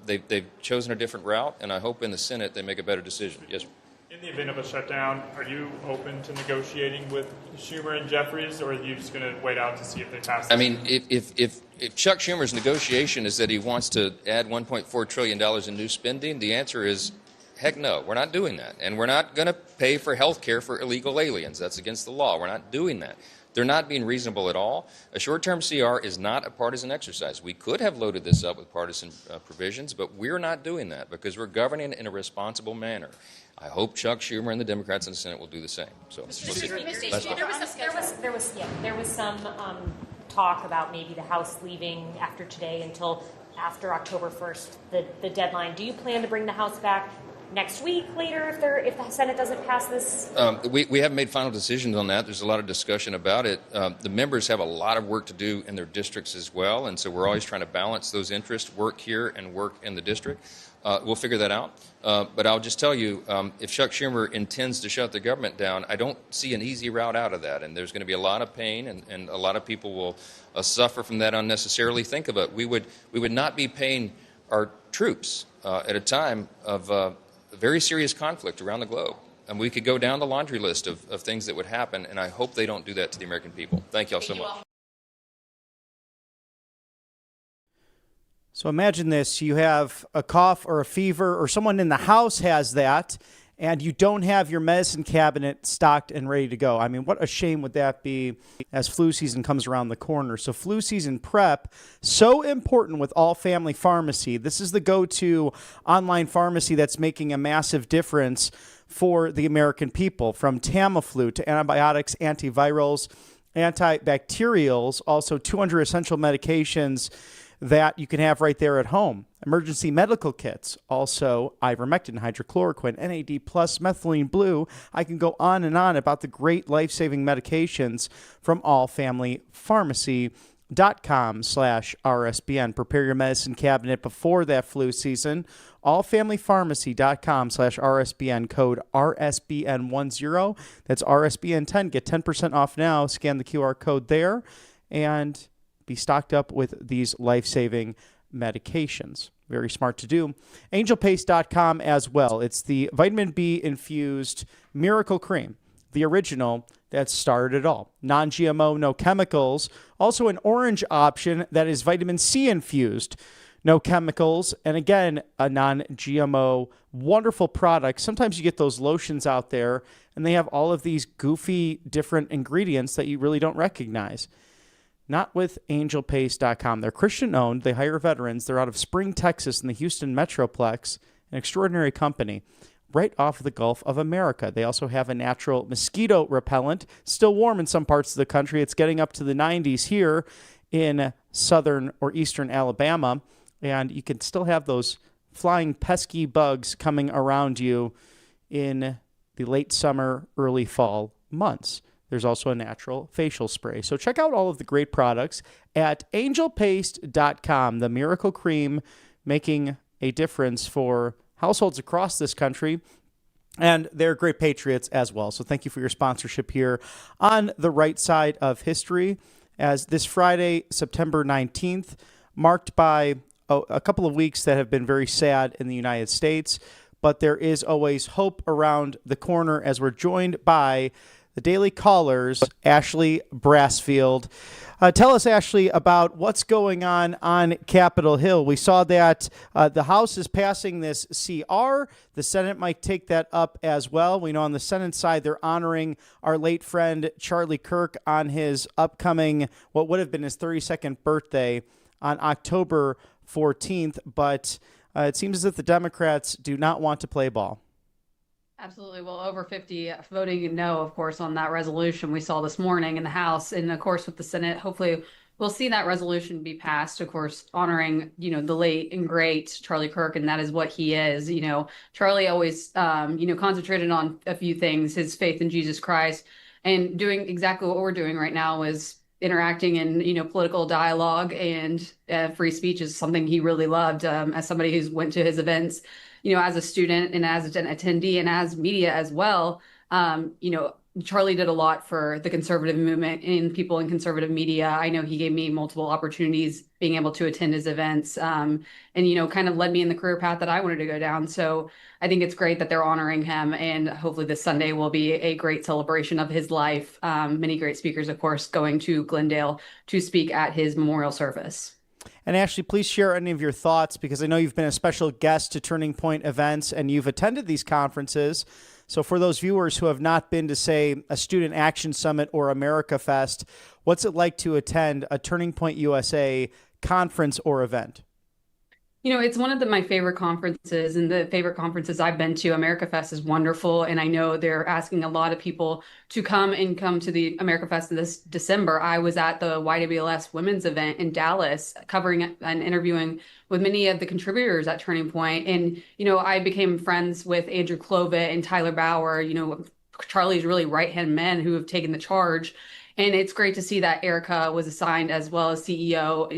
they've chosen a different route, and I hope in the Senate they make a better decision. Yes, sir. In the event of a shutdown, are you open to negotiating with Schumer and Jeffries, or are you just going to wait out to see if they pass? I mean, if Chuck Schumer's negotiation is that he wants to add $1.4 trillion in new spending, the answer is, heck no, we're not doing that. And we're not going to pay for health care for illegal aliens. That's against the law. We're not doing that. They're not being reasonable at all. A short-term CR is not a partisan exercise. We could have loaded this up with partisan provisions, but we're not doing that because we're governing in a responsible manner. I hope Chuck Schumer and the Democrats in the Senate will do the same. So we'll see. There was some talk about maybe the House leaving after today until after October 1st, the deadline. Do you plan to bring the House back next week, later, if the Senate doesn't pass this? We haven't made final decisions on that. There's a lot of discussion about it. The members have a lot of work to do in their districts as well, and so we're always trying to balance those interests, work here and work in the district. We'll figure that out. But I'll just tell you, if Chuck Schumer intends to shut the government down, I don't see an easy route out of that, and there's going to be a lot of pain, and a lot of people will suffer from that unnecessarily. Think of it. We would not be paying our troops at a time of very serious conflict around the globe. And we could go down the laundry list of things that would happen, and I hope they don't do that to the American people. Thank you all so much. So imagine this. You have a cough or a fever, or someone in the house has that, and you don't have your medicine cabinet stocked and ready to go. I mean, what a shame would that be as flu season comes around the corner. So flu season prep, so important with All Family Pharmacy. This is the go-to online pharmacy that's making a massive difference for the American people, from Tamiflu to antibiotics, antivirals, antibacterials, also 200 essential medications that you can have right there at home. Emergency medical kits, also ivermectin, hydrochloroquine, NAD+, methylene blue. I can go on and on about the great life-saving medications from allfamilypharmacy.com/RSBN. Prepare your medicine cabinet before that flu season. allfamilypharmacy.com/RSBN, code RSBN10. That's RSBN10. Get 10% off now. Scan the QR code there and be stocked up with these life-saving medications. Very smart to do. Angelpaste.com as well. It's the vitamin B infused miracle cream, the original that started it all. Non-GMO, no chemicals. Also an orange option that is vitamin C infused, no chemicals. And again, a non-GMO, wonderful product. Sometimes you get those lotions out there and they have all of these goofy different ingredients that you really don't recognize. Not with angelpaste.com. They're Christian-owned. They hire veterans. They're out of Spring, Texas in the Houston Metroplex, an extraordinary company right off the Gulf of America. They also have a natural mosquito repellent. Still warm in some parts of the country. It's getting up to the 90s here in southern or eastern Alabama, and you can still have those flying pesky bugs coming around you in the late summer, early fall months. There's also a natural facial spray. So check out all of the great products at angelpaste.com, the miracle cream making a difference for households across this country. And they're great patriots as well. So thank you for your sponsorship here on the right side of history, as this Friday, September 19th, marked by a couple of weeks that have been very sad in the United States. But there is always hope around the corner, as we're joined by the Daily Caller's Ashley Brassfield. Tell us, Ashley, about what's going on Capitol Hill. We saw that the House is passing this CR. The Senate might take that up as well. We know on the Senate side, they're honoring our late friend Charlie Kirk on his upcoming, what would have been his 32nd birthday on October 14th. But it seems as if the Democrats do not want to play ball. Absolutely. Well, over 50 voting no, of course, on that resolution we saw this morning in the House. And of course, with the Senate, hopefully we'll see that resolution be passed, of course, honoring, the late and great Charlie Kirk. And that is what he is. Charlie always, concentrated on a few things, his faith in Jesus Christ, and doing exactly what we're doing right now is interacting in, political dialogue, and free speech is something he really loved. As somebody who's went to his events, as a student and as an attendee and as media as well, Charlie did a lot for the conservative movement and people in conservative media. I know he gave me multiple opportunities being able to attend his events, and, kind of led me in the career path that I wanted to go down. So I think it's great that they're honoring him, and hopefully this Sunday will be a great celebration of his life. Many great speakers, of course, going to Glendale to speak at his memorial service. And Ashley, please share any of your thoughts, because I know you've been a special guest to Turning Point events and you've attended these conferences. So for those viewers who have not been to, say, a Student Action Summit or America Fest, what's it like to attend a Turning Point USA conference or event? You know, it's one of my favorite conferences, and the favorite conferences I've been to. America Fest is wonderful, and I know they're asking a lot of people to come to the America Fest this December. I was at the YWLS women's event in Dallas, covering and interviewing with many of the contributors at Turning Point. And, you know, I became friends with Andrew Clovet and Tyler Bauer, you know, Charlie's really right-hand men who have taken the charge. And it's great to see that Erica was assigned as well as CEO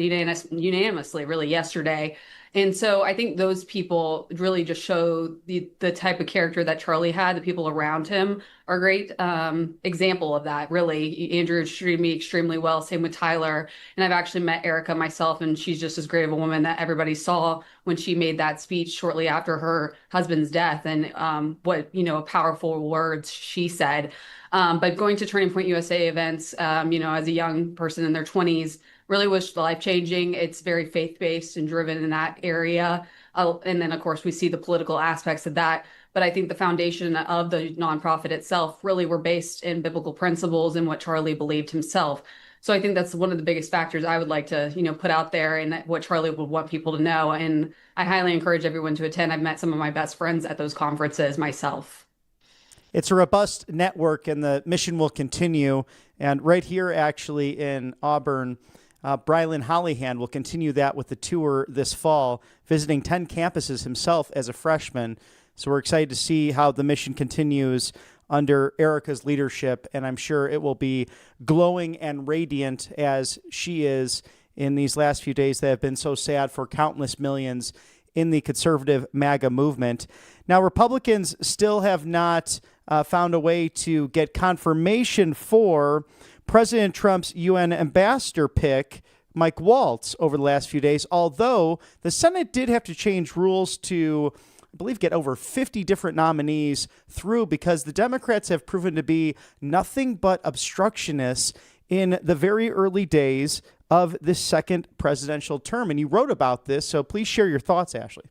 unanimously, really, yesterday. And so I think those people really just show the type of character that Charlie had. The people around him are a great example of that, really. Andrew treated me extremely well, same with Tyler. And I've actually met Erica myself, and she's just as great of a woman that everybody saw when she made that speech shortly after her husband's death, and what, you know, powerful words she said. But going to Turning Point USA events, you know, as a young person in their 20s, really was life-changing. It's very faith-based and driven in that area. And then, of course, we see the political aspects of that. But I think the foundation of the nonprofit itself really were based in biblical principles and what Charlie believed himself. So I think that's one of the biggest factors I would like to, you know, put out there, and what Charlie would want people to know. And I highly encourage everyone to attend. I've met some of my best friends at those conferences myself. It's a robust network, and the mission will continue. And right here, actually, in Auburn, Brylan Hollyhand will continue that with the tour this fall, visiting 10 campuses himself as a freshman. So we're excited to see how the mission continues under Erica's leadership, and I'm sure it will be glowing and radiant as she is in these last few days that have been so sad for countless millions in the conservative MAGA movement. Now, Republicans still have not found a way to get confirmation for President Trump's UN ambassador pick, Mike Waltz, over the last few days, although the Senate did have to change rules to, I believe, get over 50 different nominees through, because the Democrats have proven to be nothing but obstructionists in the very early days of this second presidential term. And you wrote about this, so please share your thoughts, Ashley.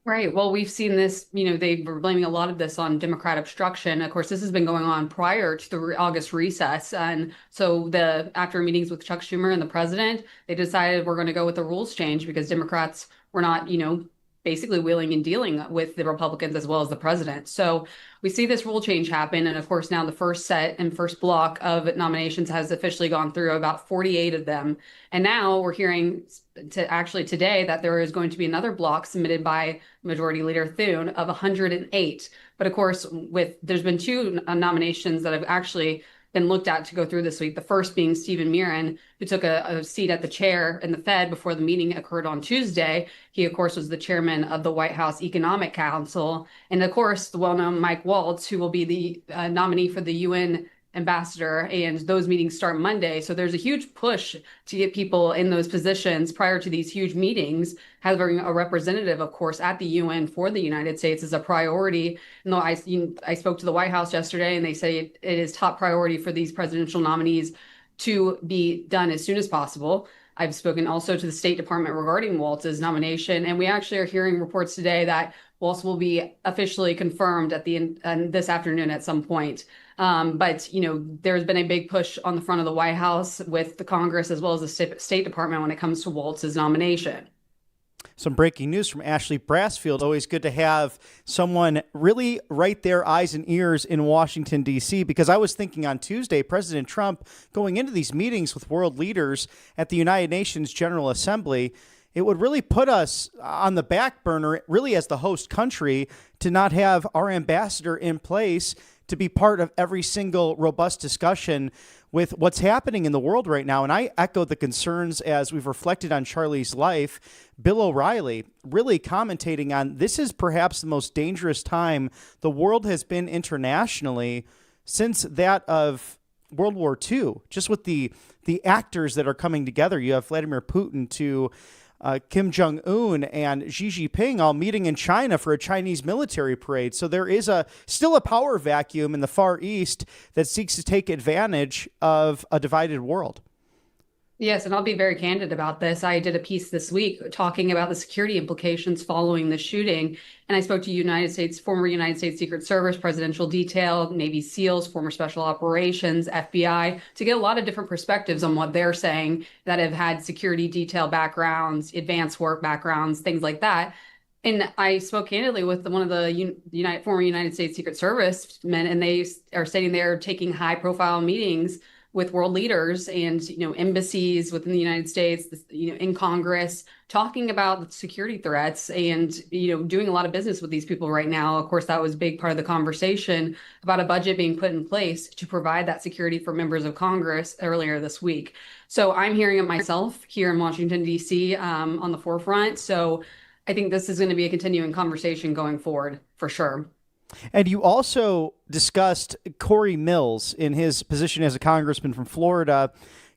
Right. Well, we've seen this, you know, they were blaming a lot of this on Democrat obstruction. Of course, this has been going on prior to the August recess. And so after meetings with Chuck Schumer and the president, they decided we're going to go with the rules change because Democrats were not, you know, basically wheeling and dealing with the Republicans as well as the president. So we see this rule change happen. And of course, now the first set and first block of nominations has officially gone through, about 48 of them. And now we're hearing today that there is going to be another block submitted by Majority Leader Thune of 108. But of course, there's been two nominations that have actually been looked at to go through this week. The first being Stephen Miran, who took a seat at the chair in the Fed before the meeting occurred on Tuesday. He, of course, was the chairman of the White House Economic Council. And of course, the well-known Mike Waltz, who will be the nominee for the UN ambassador, and those meetings start Monday. So there's a huge push to get people in those positions prior to these huge meetings. Having a representative, of course, at the UN for the United States is a priority. And I spoke to the White House yesterday, and they say it is top priority for these presidential nominees to be done as soon as possible. I've spoken also to the State Department regarding Waltz's nomination, and we actually are hearing reports today that Waltz will be officially confirmed at this afternoon at some point. But, you know, there's been a big push on the front of the White House with the Congress as well as the State Department when it comes to Waltz's nomination. Some breaking news from Ashley Brassfield. Always good to have someone really right there, eyes and ears in Washington, D.C., because I was thinking on Tuesday, President Trump going into these meetings with world leaders at the United Nations General Assembly, it would really put us on the back burner, really as the host country, to not have our ambassador in place to be part of every single robust discussion with what's happening in the world right now. And I echo the concerns as we've reflected on Charlie's life. Bill O'Reilly really commentating on this is perhaps the most dangerous time the world has been internationally since that of World War II, just with the actors that are coming together. You have Vladimir Putin to Kim Jong-un and Xi Jinping all meeting in China for a Chinese military parade. So there is still a power vacuum in the Far East that seeks to take advantage of a divided world. Yes, and I'll be very candid about this. I did a piece this week talking about the security implications following the shooting. And I spoke to former United States Secret Service, Presidential Detail, Navy SEALs, former Special Operations, FBI, to get a lot of different perspectives on what they're saying that have had security detail backgrounds, advanced work backgrounds, things like that. And I spoke candidly with one of the former United States Secret Service men, and they are stating they're taking high-profile meetings with world leaders and embassies within the United States, in Congress, talking about security threats and doing a lot of business with these people right now. Of course, that was a big part of the conversation about a budget being put in place to provide that security for members of Congress earlier this week. So I'm hearing it myself here in Washington, D.C. On the forefront. So I think this is going to be a continuing conversation going forward for sure. And you also discussed Corey Mills in his position as a congressman from Florida,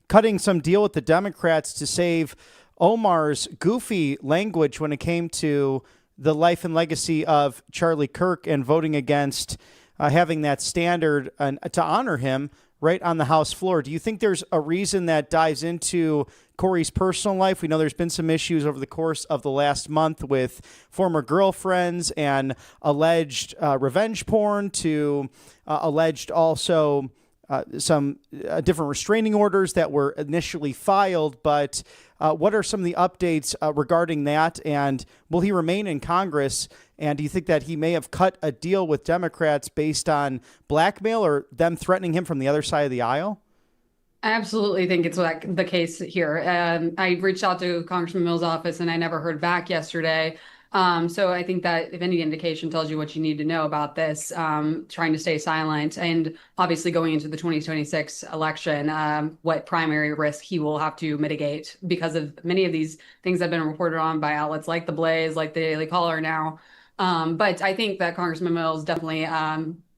cutting some deal with the Democrats to save Omar's goofy language when it came to the life and legacy of Charlie Kirk and voting against having that standard to honor him right on the House floor. Do you think there's a reason that dives into Corey's personal life? We know there's been some issues over the course of the last month with former girlfriends and alleged revenge porn to alleged also some different restraining orders that were initially filed. But what are some of the updates regarding that? And will he remain in Congress? And do you think that he may have cut a deal with Democrats based on blackmail or them threatening him from the other side of the aisle? I absolutely think it's the case here. I reached out to Congressman Mills' office and I never heard back yesterday. So I think that if any indication tells you what you need to know about this, trying to stay silent and obviously going into the 2026 election, what primary risk he will have to mitigate because of many of these things that have been reported on by outlets like The Blaze, like the Daily Caller now. But I think that Congressman Mills definitely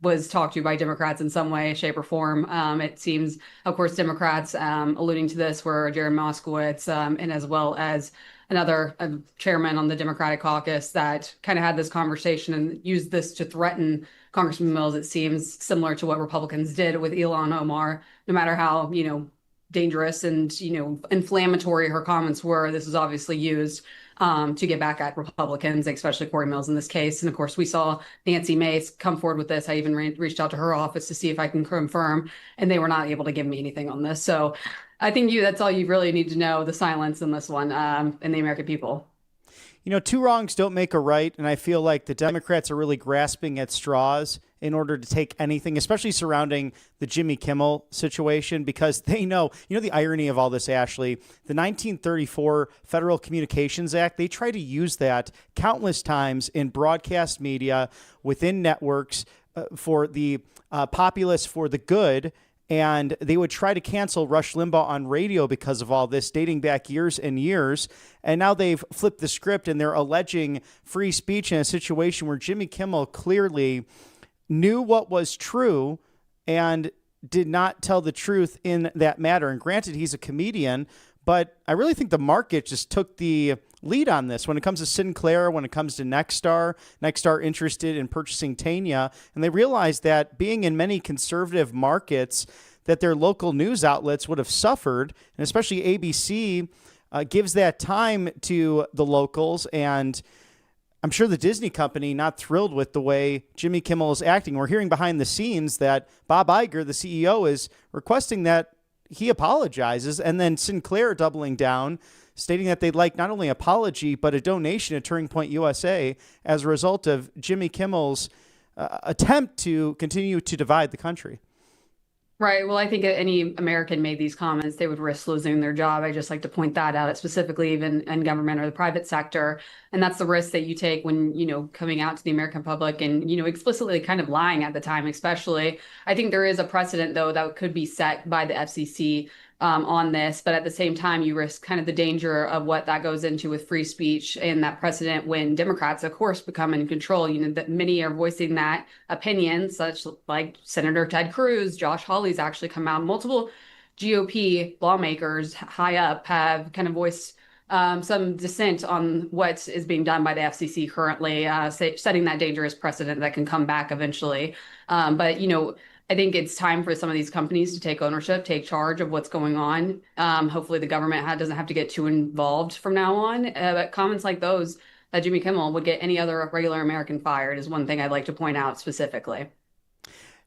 was talked to by Democrats in some way, shape, or form. It seems, of course, Democrats alluding to this were Jared Moskowitz and as well as another chairman on the Democratic caucus that kind of had this conversation and used this to threaten Congressman Mills. It seems similar to what Republicans did with Ilhan Omar. No matter how, dangerous and, inflammatory her comments were, this was obviously used to get back at Republicans, especially Corey Mills in this case. And of course, we saw Nancy Mace come forward with this. I even reached out to her office to see if I can confirm, and they were not able to give me anything on this. So I think that's all you really need to know, the silence in this one, and the American people. Two wrongs don't make a right, and I feel like the Democrats are really grasping at straws in order to take anything, especially surrounding the Jimmy Kimmel situation, because they know, the irony of all this, Ashley, the 1934 Federal Communications Act, they try to use that countless times in broadcast media within networks for the populace, for the good. And they would try to cancel Rush Limbaugh on radio because of all this, dating back years and years. And now they've flipped the script and they're alleging free speech in a situation where Jimmy Kimmel clearly knew what was true and did not tell the truth in that matter. And granted, he's a comedian, but I really think the market just took the lead on this when it comes to Sinclair, when it comes to Nexstar interested in purchasing Tania. And they realized that being in many conservative markets, that their local news outlets would have suffered. And especially ABC gives that time to the locals. And I'm sure the Disney company not thrilled with the way Jimmy Kimmel is acting. We're hearing behind the scenes that Bob Iger, the CEO, is requesting that he apologizes, and then Sinclair doubling down, stating that they'd like not only an apology, but a donation to Turning Point USA as a result of Jimmy Kimmel's attempt to continue to divide the country. Right. Well, I think if any American made these comments, they would risk losing their job. I just like to point that out, specifically even in government or the private sector. And that's the risk that you take when, coming out to the American public and, explicitly kind of lying at the time, especially. I think there is a precedent, though, that could be set by the FCC on this. But at the same time, you risk kind of the danger of what that goes into with free speech and that precedent when Democrats, of course, become in control. That many are voicing that opinion, such like Senator Ted Cruz, Josh Hawley's actually come out. Multiple GOP lawmakers high up have kind of voiced some dissent on what is being done by the FCC currently, setting that dangerous precedent that can come back eventually. But I think it's time for some of these companies to take ownership, take charge of what's going on. Hopefully the government doesn't have to get too involved from now on. But comments like those that Jimmy Kimmel would get any other regular American fired is one thing I'd like to point out specifically.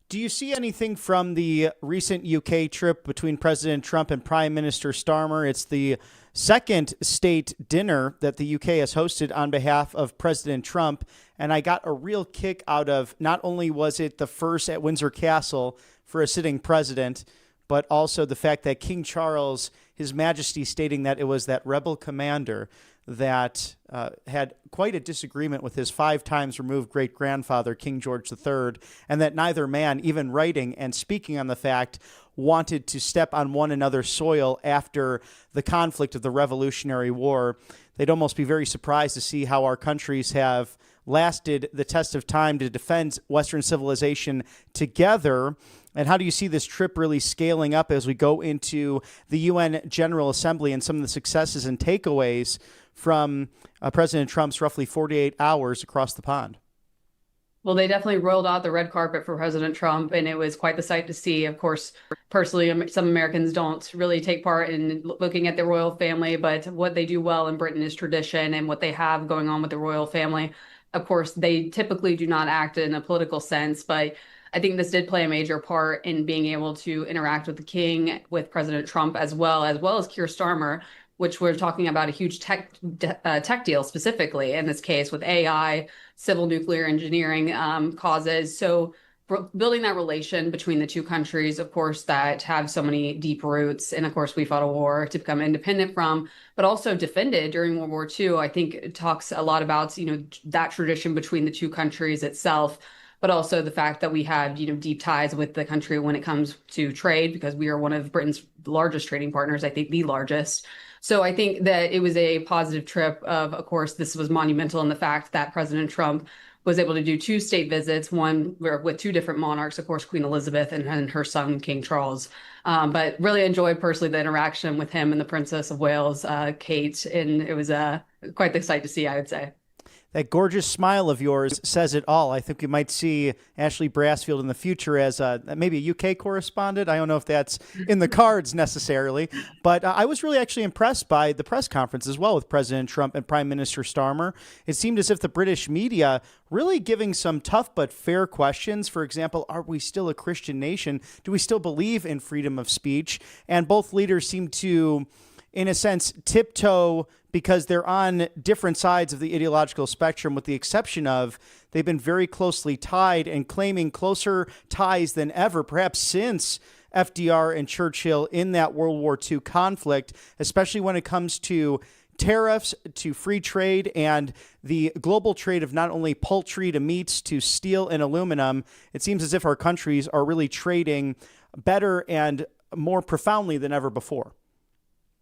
Do you see anything from the recent UK trip between President Trump and Prime Minister Starmer? It's the second state dinner that the UK has hosted on behalf of President Trump. And I got a real kick out of, not only was it the first at Windsor Castle for a sitting president, but also the fact that King Charles, His Majesty, stating that it was that rebel commander that had quite a disagreement with his 5 times removed great-grandfather, King George III, and that neither man, even writing and speaking on the fact, wanted to step on one another's soil after the conflict of the Revolutionary War. They'd almost be very surprised to see how our countries have lasted the test of time to defend Western civilization together. And how do you see this trip really scaling up as we go into the UN General Assembly and some of the successes and takeaways from President Trump's roughly 48 hours across the pond? Well, they definitely rolled out the red carpet for President Trump, and it was quite the sight to see. Of course, personally, some Americans don't really take part in looking at the royal family, but what they do well in Britain is tradition and what they have going on with the royal family. Of course, they typically do not act in a political sense, but I think this did play a major part in being able to interact with the king, with President Trump, as well as Keir Starmer, which we're talking about a huge tech deal specifically in this case with AI, civil nuclear engineering causes. So building that relation between the two countries, of course, that have so many deep roots. And of course, we fought a war to become independent from, but also defended during World War II. I think it talks a lot about, that tradition between the two countries itself, but also the fact that we have, deep ties with the country when it comes to trade, because we are one of Britain's largest trading partners, I think the largest. So I think that it was a positive trip. Of course, this was monumental in the fact that President Trump was able to do 2 state visits, one with 2 different monarchs, of course, Queen Elizabeth and her son, King Charles. But really enjoyed personally the interaction with him and the Princess of Wales, Kate. And it was quite the sight to see, I would say. That gorgeous smile of yours says it all. I think we might see Ashley Brassfield in the future as maybe a UK correspondent. I don't know if that's in the cards necessarily, but I was really actually impressed by the press conference as well with President Trump and Prime Minister Starmer. It seemed as if the British media really giving some tough but fair questions. For example, are we still a Christian nation? Do we still believe in freedom of speech? And both leaders seem to, in a sense, tiptoe because they're on different sides of the ideological spectrum, with the exception of they've been very closely tied and claiming closer ties than ever, perhaps since FDR and Churchill in that World War II conflict, especially when it comes to tariffs, to free trade, and the global trade of not only poultry to meats to steel and aluminum. It seems as if our countries are really trading better and more profoundly than ever before.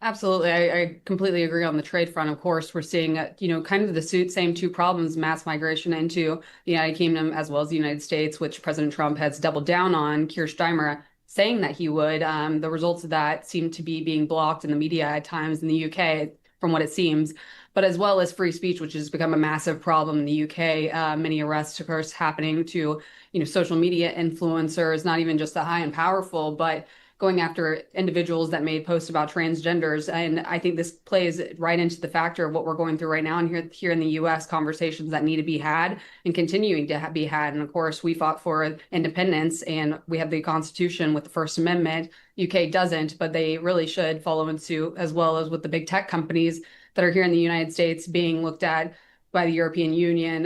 Absolutely. I completely agree on the trade front. Of course, we're seeing, kind of the same 2 problems, mass migration into the United Kingdom as well as the United States, which President Trump has doubled down on. Keir Starmer saying that he would. The results of that seem to be being blocked in the media at times in the UK, from what it seems, but as well as free speech, which has become a massive problem in the UK. Many arrests, of course, happening to, social media influencers, not even just the high and powerful, but going after individuals that made posts about transgenders. And I think this plays right into the factor of what we're going through right now. And here in the US, conversations that need to be had and continuing to be had. And of course, we fought for independence and we have the Constitution with the First Amendment. UK doesn't, but they really should follow in suit, as well as with the big tech companies that are here in the United States being looked at by the European Union,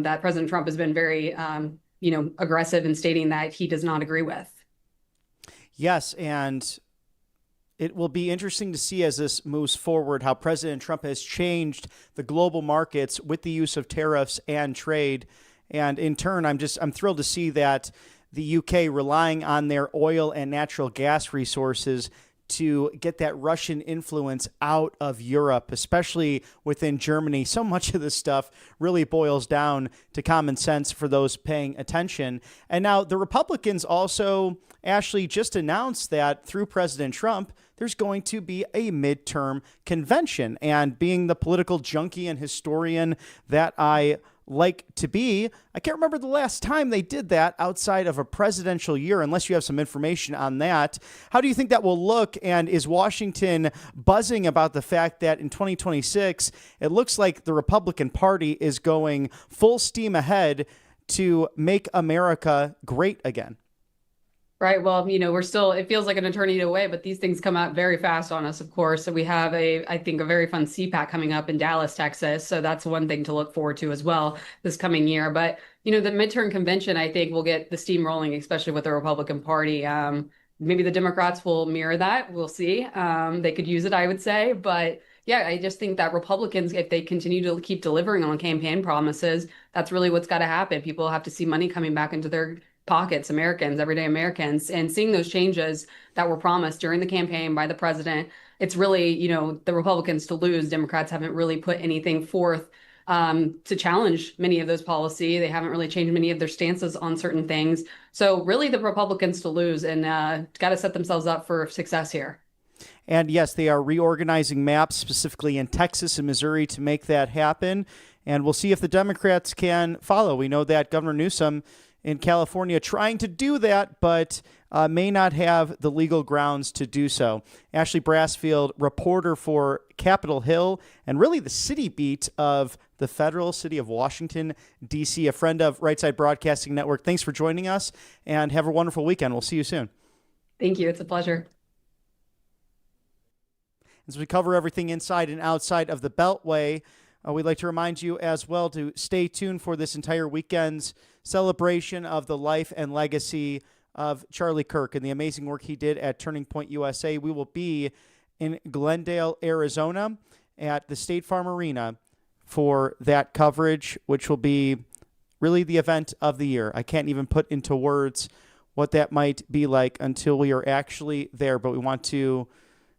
that President Trump has been very, aggressive in stating that he does not agree with. Yes, and it will be interesting to see as this moves forward how President Trump has changed the global markets with the use of tariffs and trade. And in turn, I'm thrilled to see that the UK, relying on their oil and natural gas resources, to get that Russian influence out of Europe, especially within Germany. So much of this stuff really boils down to common sense for those paying attention. And now the Republicans also, Ashley, just announced that through President Trump, there's going to be a midterm convention. And being the political junkie and historian that I like to be, I can't remember the last time they did that outside of a presidential year, unless you have some information on that. How do you think that will look? And is Washington buzzing about the fact that in 2026, it looks like the Republican Party is going full steam ahead to make America great again? Right. Well, we're still, it feels like an eternity away, but these things come out very fast on us, of course. So we have I think, a very fun CPAC coming up in Dallas, Texas. So that's one thing to look forward to as well this coming year. But, the midterm convention, I think, will get the steam rolling, especially with the Republican Party. Maybe the Democrats will mirror that. We'll see. They could use it, I would say. But yeah, I just think that Republicans, if they continue to keep delivering on campaign promises, that's really what's got to happen. People have to see money coming back into their pockets, Americans, everyday Americans, and seeing those changes that were promised during the campaign by the president. It's really, the Republicans to lose. Democrats haven't really put anything forth to challenge many of those policy. They haven't really changed many of their stances on certain things. So really the Republicans to lose, and got to set themselves up for success here. And yes, they are reorganizing maps specifically in Texas and Missouri to make that happen. And we'll see if the Democrats can follow. We know that Governor Newsom in California trying to do that, but may not have the legal grounds to do so. Ashley Brassfield, reporter for Capitol Hill and really the city beat of the federal city of Washington, D.C., a friend of Right Side Broadcasting Network. Thanks for joining us, and have a wonderful weekend. We'll see you soon. Thank you. It's a pleasure. As we cover everything inside and outside of the Beltway, we'd like to remind you as well to stay tuned for this entire weekend's celebration of the life and legacy of Charlie Kirk and the amazing work he did at Turning Point USA. We will be in Glendale, Arizona at the State Farm Arena for that coverage, which will be really the event of the year. I can't even put into words what that might be like until we are actually there, but we want to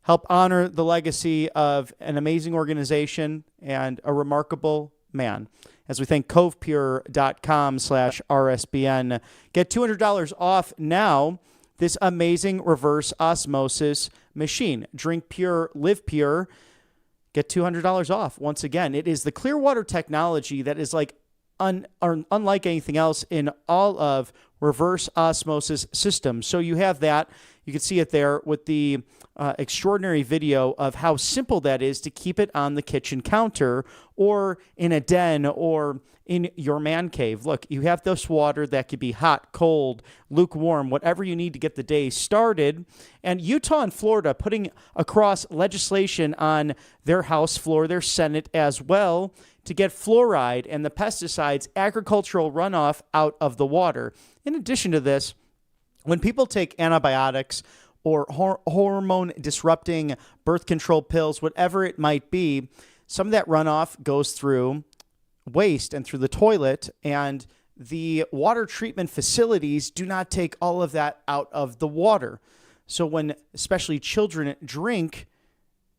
help honor the legacy of an amazing organization and a remarkable man. As we thank covepure.com/RSBN. Get $200 off now this amazing reverse osmosis machine. Drink pure, live pure. Get $200 off. Once again, it is the clear water technology that is like unlike anything else in all of reverse osmosis systems. So you have that. You can see it there with the extraordinary video of how simple that is to keep it on the kitchen counter or in a den or in your man cave. Look, you have this water that could be hot, cold, lukewarm, whatever you need to get the day started. And Utah and Florida putting across legislation on their House floor, their Senate as well, to get fluoride and the pesticides, agricultural runoff out of the water. In addition to this, when people take antibiotics or hormone-disrupting birth control pills, whatever it might be, some of that runoff goes through waste and through the toilet, and the water treatment facilities do not take all of that out of the water. So when especially children drink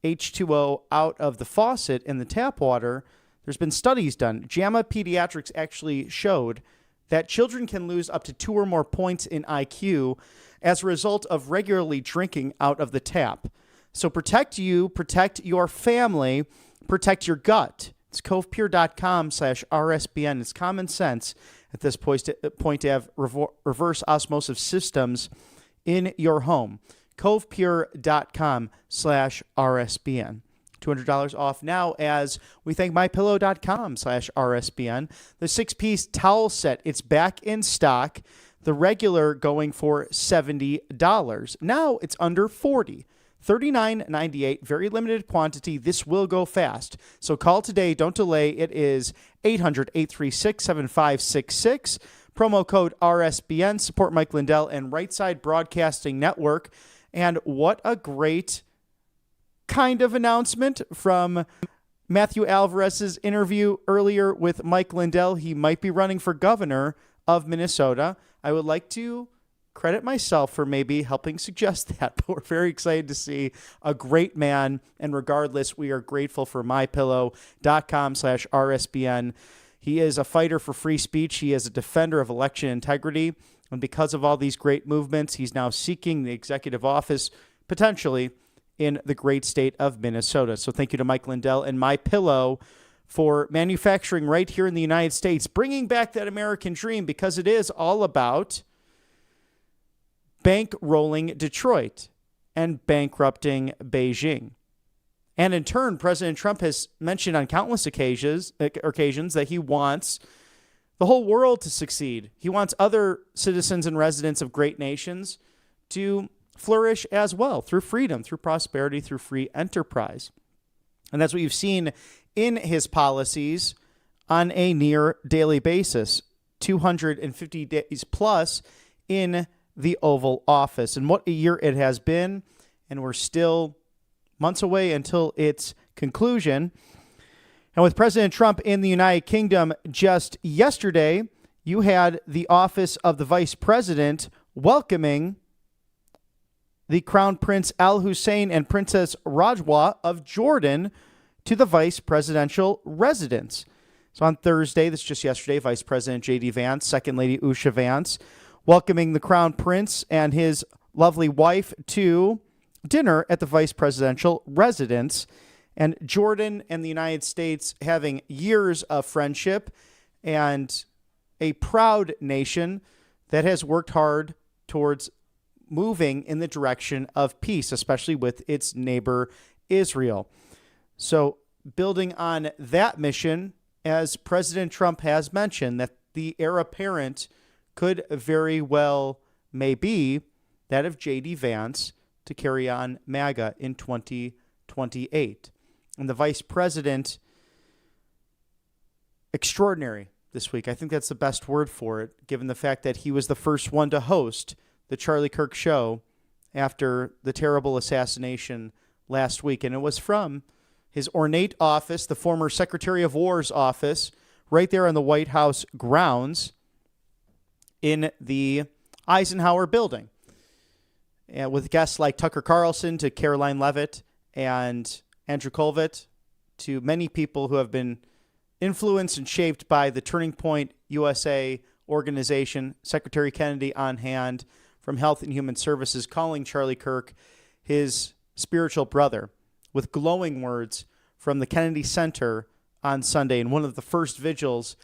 H2O out of the faucet in the tap water, there's been studies done. JAMA Pediatrics actually showed that children can lose up to 2 or more points in IQ as a result of regularly drinking out of the tap. So protect you, protect your family, protect your gut. It's covepure.com/RSBN. It's common sense at this point to have reverse osmosis systems in your home. covepure.com/RSBN. $200 off now as we thank mypillow.com/RSBN. The 6-piece towel set, it's back in stock. The regular going for $70. Now it's under $40. $39.98, very limited quantity. This will go fast. So call today. Don't delay. It is 800-836-7566. Promo code RSBN. Support Mike Lindell and Right Side Broadcasting Network. And what a great kind of announcement from Matthew Alvarez's interview earlier with Mike Lindell. He might be running for governor of Minnesota. I would like to credit myself for maybe helping suggest that, but we're very excited to see a great man. And regardless, we are grateful for mypillow.com/RSBN. He is a fighter for free speech. He is a defender of election integrity. And because of all these great movements, he's now seeking the executive office, potentially in the great state of Minnesota. So thank you to Mike Lindell and MyPillow for manufacturing right here in the United States, bringing back that American dream, because it is all about bankrolling Detroit and bankrupting Beijing. And in turn, President Trump has mentioned on countless occasions that he wants the whole world to succeed. He wants other citizens and residents of great nations to flourish as well through freedom, through prosperity, through free enterprise. And that's what you've seen in his policies on a near daily basis, 250 days plus in the Oval Office. And what a year it has been, and we're still months away until its conclusion. And with President Trump in the United Kingdom just yesterday, you had the office of the Vice President welcoming the Crown Prince Al Hussein and Princess Rajwa of Jordan to the vice presidential residence. So on Thursday, this is just yesterday, Vice President J.D. Vance, Second Lady Usha Vance, welcoming the Crown Prince and his lovely wife to dinner at the vice presidential residence. And Jordan and the United States having years of friendship, and a proud nation that has worked hard towards moving in the direction of peace, especially with its neighbor Israel. So building on that mission, as President Trump has mentioned, that the heir apparent could very well may be that of J.D. Vance to carry on MAGA in 2028. And the vice president, extraordinary this week. I think that's the best word for it, given the fact that he was the first one to host the Charlie Kirk show after the terrible assassination last week. And it was from his ornate office, the former Secretary of War's office, right there on the White House grounds in the Eisenhower building. And with guests like Tucker Carlson to Caroline Leavitt and Andrew Colvett, to many people who have been influenced and shaped by the Turning Point USA organization, Secretary Kennedy on hand from Health and Human Services, calling Charlie Kirk his spiritual brother, with glowing words from the Kennedy Center on Sunday in one of the first vigils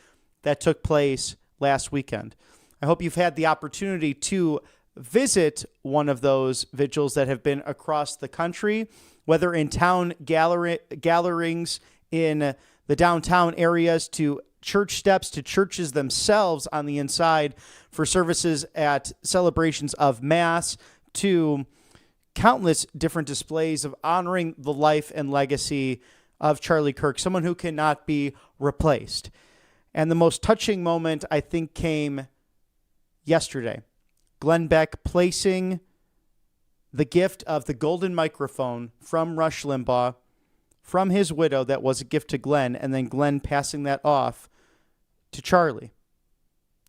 that took place last weekend. I hope you've had the opportunity to visit one of those vigils that have been across the country, whether in town gatherings in the downtown areas, to church steps, to churches themselves on the inside for services at celebrations of Mass, to countless different displays of honoring the life and legacy of Charlie Kirk, someone who cannot be replaced. And the most touching moment, I think, came yesterday. Glenn Beck placing the gift of the golden microphone from Rush Limbaugh, from his widow, that was a gift to Glenn, and then Glenn passing that off to Charlie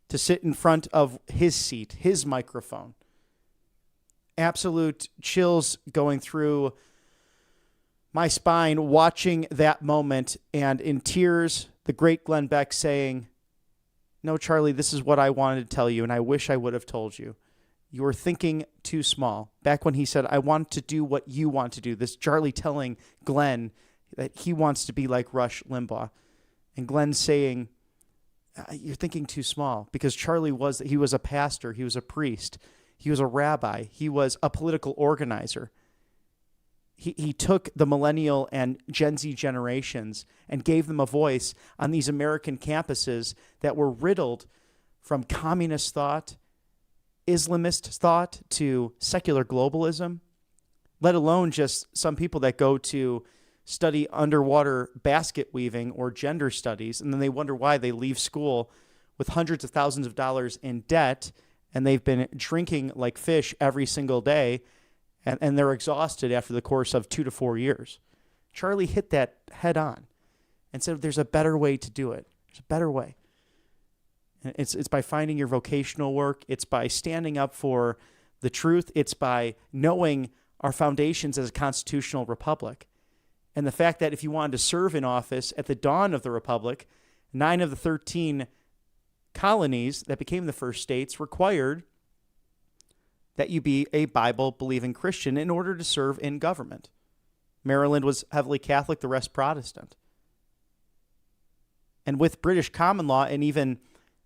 to sit in front of his seat, his microphone. Absolute chills going through my spine watching that moment, and in tears, the great Glenn Beck saying, "No, Charlie, this is what I wanted to tell you, and I wish I would have told you. You were thinking too small." Back when he said, "I want to do what you want to do." This Charlie telling Glenn that he wants to be like Rush Limbaugh. And Glenn saying, "You're thinking too small," because Charlie was a pastor, he was a priest, he was a rabbi, he was a political organizer. He took the millennial and Gen Z generations and gave them a voice on these American campuses that were riddled from communist thought, Islamist thought, to secular globalism, let alone just some people that go to study underwater basket weaving or gender studies, and then they wonder why they leave school with hundreds of thousands of dollars in debt, and they've been drinking like fish every single day, and they're exhausted after the course of 2 to 4 years. Charlie hit that head on and said there's a better way to do it. There's a better way. It's by finding your vocational work. It's by standing up for the truth. It's by knowing our foundations as a constitutional republic. And the fact that if you wanted to serve in office at the dawn of the republic, 9 of the 13 colonies that became the first states required that you be a Bible-believing Christian in order to serve in government. Maryland was heavily Catholic, the rest Protestant. And with British common law and even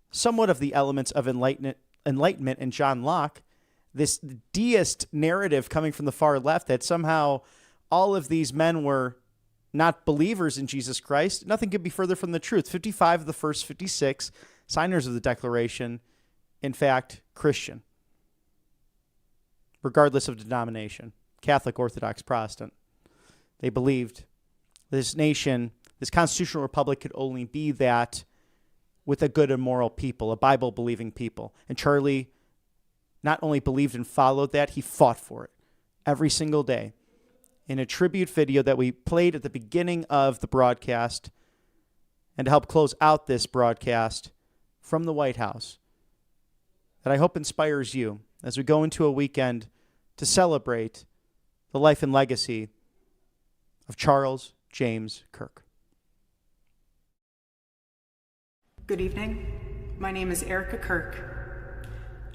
somewhat of the elements of Enlightenment and John Locke, this deist narrative coming from the far left that somehow all of these men were not believers in Jesus Christ, nothing could be further from the truth. 55 of the first 56 signers of the Declaration, in fact, Christian, regardless of denomination, Catholic, Orthodox, Protestant. They believed this nation, this constitutional republic, could only be that with a good and moral people, a Bible-believing people. And Charlie not only believed and followed that, he fought for it every single day. In a tribute video that we played at the beginning of the broadcast, and to help close out this broadcast from the White House, that I hope inspires you as we go into a weekend to celebrate the life and legacy of Charles James Kirk. Good evening. My name is Erica Kirk.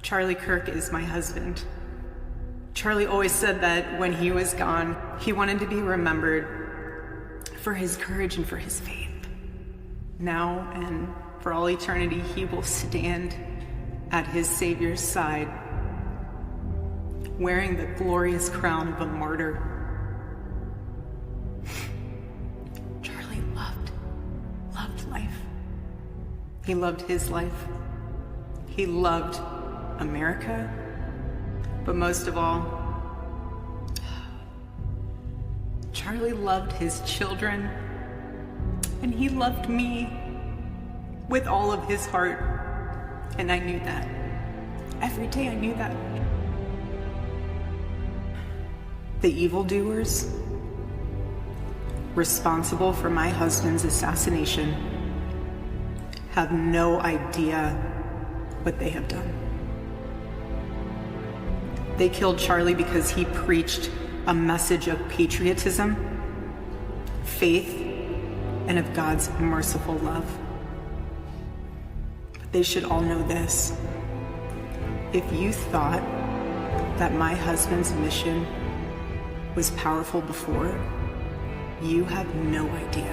Charlie Kirk is my husband. Charlie always said that when he was gone, he wanted to be remembered for his courage and for his faith. Now and for all eternity, he will stand at his Savior's side, wearing the glorious crown of a martyr. Charlie loved life. He loved his life. He loved America. But most of all, Charlie loved his children. And he loved me with all of his heart. And I knew that. Every day I knew that. The evildoers responsible for my husband's assassination have no idea what they have done. They killed Charlie because he preached a message of patriotism, faith, and of God's merciful love. But they should all know this. If you thought that my husband's mission was powerful before, you have no idea.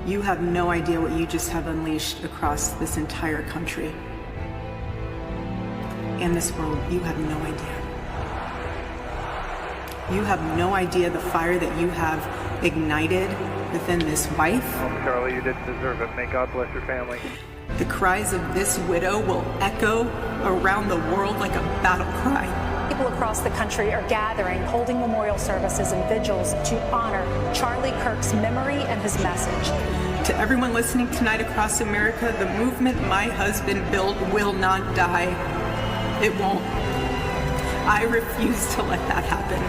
You have no idea what you just have unleashed across this entire country and this world. You have no idea. You have no idea the fire that you have ignited within this wife. Oh, Charlie, you didn't deserve it. May God bless your family. The cries of this widow will echo around the world like a battle cry. People across the country are gathering, holding memorial services and vigils to honor Charlie Kirk's memory and his message. To everyone listening tonight across America, the movement my husband built will not die. It won't. I refuse to let that happen.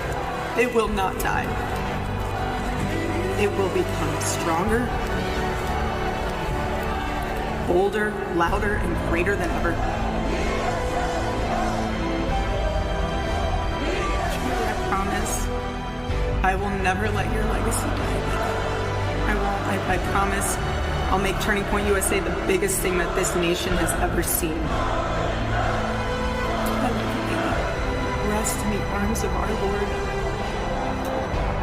It will not die. It will become stronger, bolder, louder, and greater than ever. I promise I will never let your legacy die. I won't. I promise I'll make Turning Point USA the biggest thing that this nation has ever seen. Rest in the arms of our Lord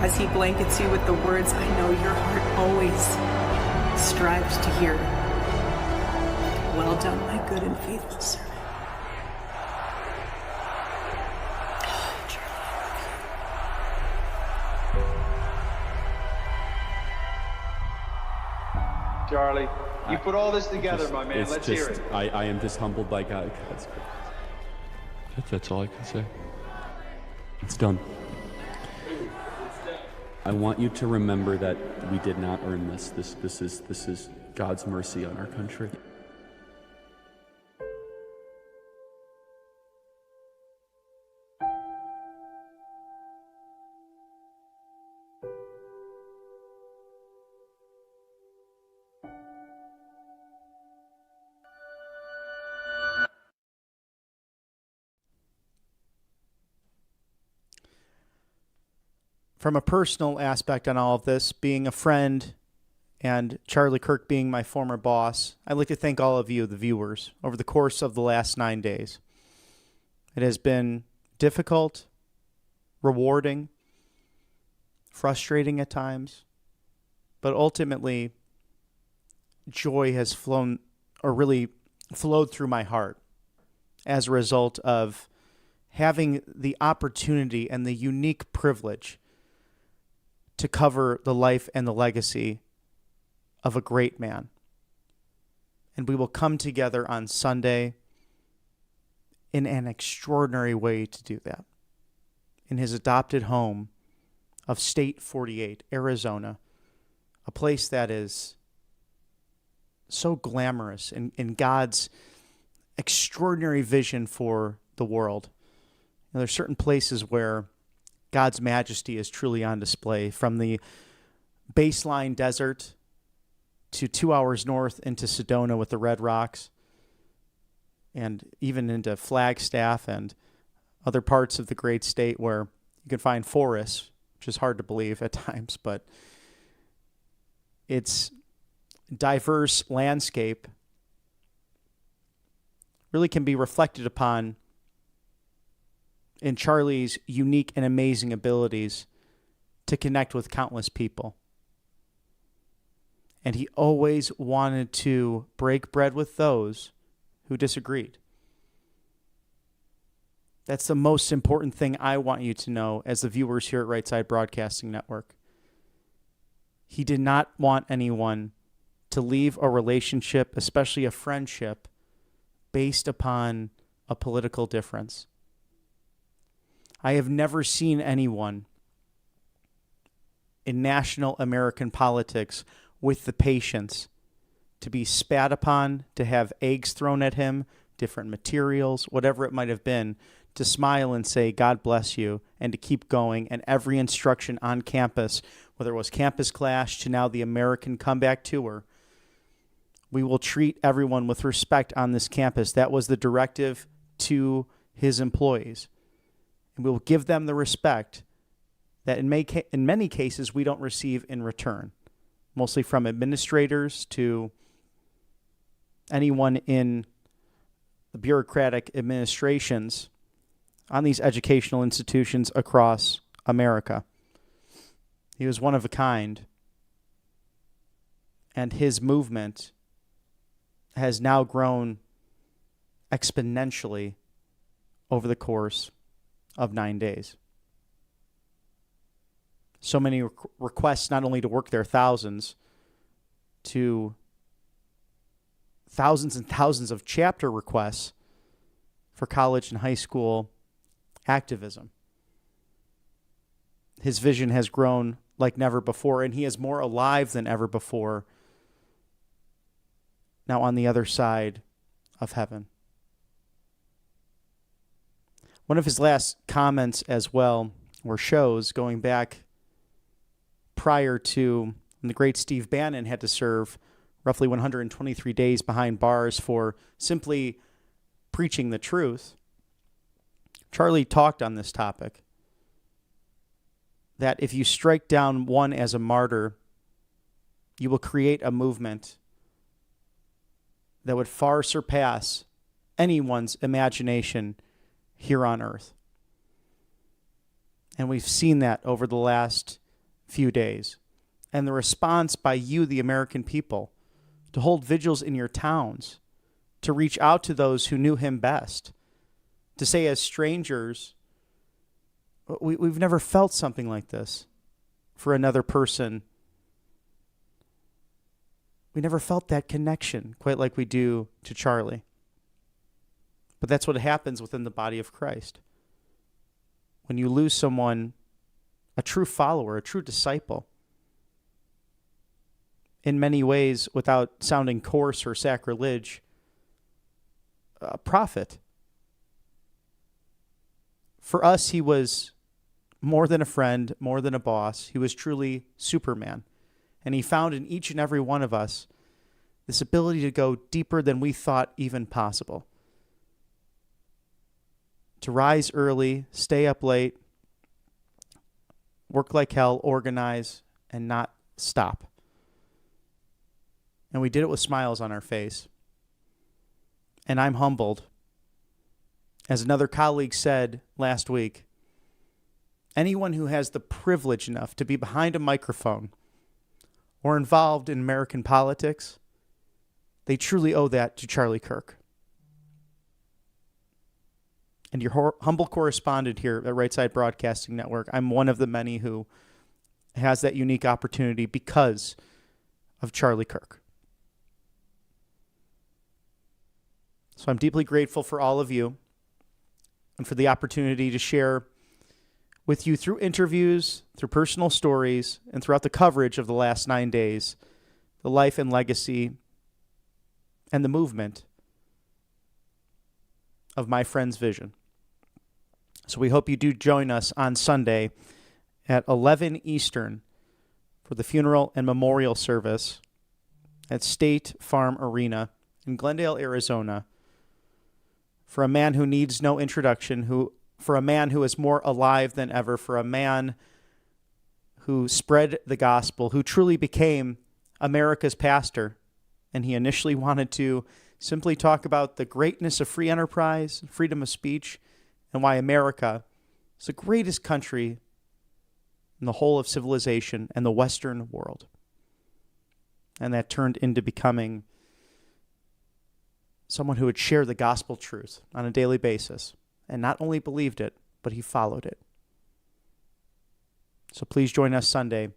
as He blankets you with the words I know your heart always strives to hear. Well done, my good and faithful servant. Charlie, you put all this together, my man. Let's hear it. I am just humbled by God's grace. That's all I can say. It's done. I want you to remember that we did not earn this. This is God's mercy on our country. from a personal aspect on all of this, being a friend and Charlie Kirk being my former boss, I'd like to thank all of you, the viewers, over the course of the last 9 days. It has been difficult, rewarding, frustrating at times, but ultimately, joy has flown, or really flowed through my heart as a result of having the opportunity and the unique privilege to cover the life and the legacy of a great man. And we will come together on Sunday in an extraordinary way to do that. In his adopted home of State 48, Arizona, a place that is so glamorous in God's extraordinary vision for the world. There are certain places where God's majesty is truly on display, from the baseline desert to 2 hours north into Sedona with the Red Rocks, and even into Flagstaff and other parts of the great state where you can find forests, which is hard to believe at times, but it's diverse landscape really can be reflected upon in Charlie's unique and amazing abilities to connect with countless people. And he always wanted to break bread with those who disagreed. That's the most important thing I want you to know as the viewers here at Right Side Broadcasting Network. He did not want anyone to leave a relationship, especially a friendship, based upon a political difference. I have never seen anyone in national American politics with the patience to be spat upon, to have eggs thrown at him, different materials, whatever it might have been, to smile and say, God bless you, and to keep going. And every instruction on campus, whether it was Campus Clash to now the American Comeback Tour, we will treat everyone with respect on this campus. That was the directive to his employees. And we will give them the respect that in many cases we don't receive in return, mostly from administrators to anyone in the bureaucratic administrations on these educational institutions across America. He was one of a kind, and his movement has now grown exponentially over the course of 9 days. So many requests not only to work there, thousands, to thousands and thousands of chapter requests for college and high school activism. His vision has grown like never before, and he is more alive than ever before now on the other side of heaven. One of his last comments as well, or shows, going back prior to when the great Steve Bannon had to serve roughly 123 days behind bars for simply preaching the truth, Charlie talked on this topic, that if you strike down one as a martyr, you will create a movement that would far surpass anyone's imagination here on earth. And we've seen that over the last few days. And the response by you, the American people, to hold vigils in your towns, to reach out to those who knew him best, to say as strangers, we've never felt something like this for another person. We never felt that connection quite like we do to Charlie. But that's what happens within the body of Christ. When you lose someone, a true follower, a true disciple, in many ways, without sounding coarse or sacrilege, a prophet. For us, he was more than a friend, more than a boss. He was truly Superman. And he found in each and every one of us this ability to go deeper than we thought even possible. To rise early, stay up late, work like hell, organize, and not stop. And we did it with smiles on our face. And I'm humbled. As another colleague said last week, anyone who has the privilege enough to be behind a microphone or involved in American politics, they truly owe that to Charlie Kirk. And your humble correspondent here at Right Side Broadcasting Network, I'm one of the many who has that unique opportunity because of Charlie Kirk. So I'm deeply grateful for all of you and for the opportunity to share with you through interviews, through personal stories, and throughout the coverage of the last 9 days, the life and legacy and the movement of my friend's vision. So we hope you do join us on Sunday at 11 Eastern for the funeral and memorial service at State Farm Arena in Glendale, Arizona, for a man who needs no introduction, for a man who is more alive than ever, for a man who spread the gospel, who truly became America's pastor. And he initially wanted to simply talk about the greatness of free enterprise, freedom of speech, and why America is the greatest country in the whole of civilization and the Western world. And that turned into becoming someone who would share the gospel truth on a daily basis, and not only believed it, but he followed it. So please join us Sunday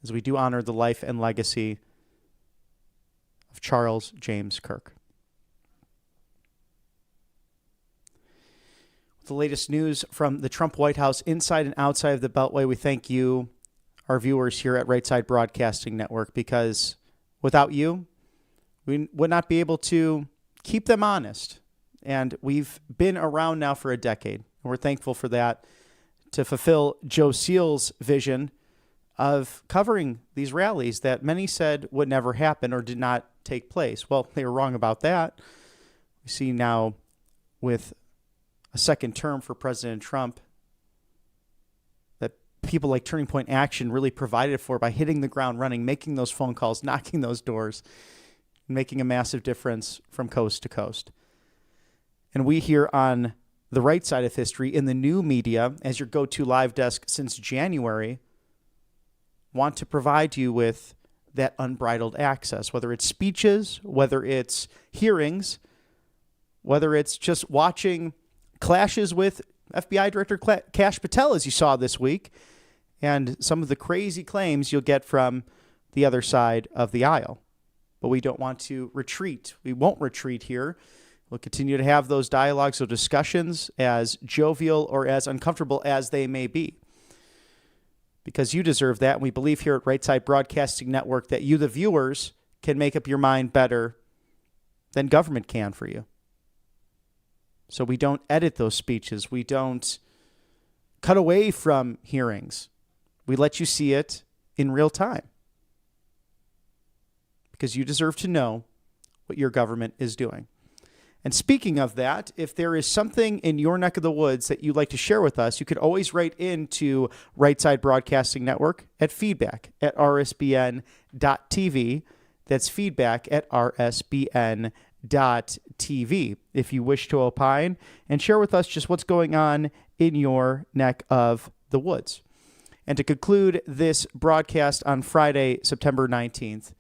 as we do honor the life and legacy of Charles James Kirk. The latest news from the Trump White House inside and outside of the Beltway, we thank you, our viewers here at Right Side Broadcasting Network, because without you, we would not be able to keep them honest. And we've been around now for a decade, and we're thankful for that, to fulfill Joe Seal's vision of covering these rallies that many said would never happen or did not take place. Well, they were wrong about that. We see now with a second term for President Trump that people like Turning Point Action really provided for by hitting the ground running, making those phone calls, knocking those doors, making a massive difference from coast to coast. And we here on the right side of history, in the new media, as your go-to live desk since January, want to provide you with that unbridled access, whether it's speeches, whether it's hearings, whether it's just watching clashes with FBI Director Kash Patel, as you saw this week, and some of the crazy claims you'll get from the other side of the aisle. But we don't want to retreat. We won't retreat here. We'll continue to have those dialogues or discussions, as jovial or as uncomfortable as they may be, because you deserve that. And we believe here at Right Side Broadcasting Network that you, the viewers, can make up your mind better than government can for you. So we don't edit those speeches. We don't cut away from hearings. We let you see it in real time, because you deserve to know what your government is doing. And speaking of that, if there is something in your neck of the woods that you'd like to share with us, you could always write into Right Side Broadcasting Network at feedback@rsbn.tv. That's feedback@rsbn.tv. If you wish to opine and share with us just what's going on in your neck of the woods. And to conclude this broadcast on Friday, September 19th,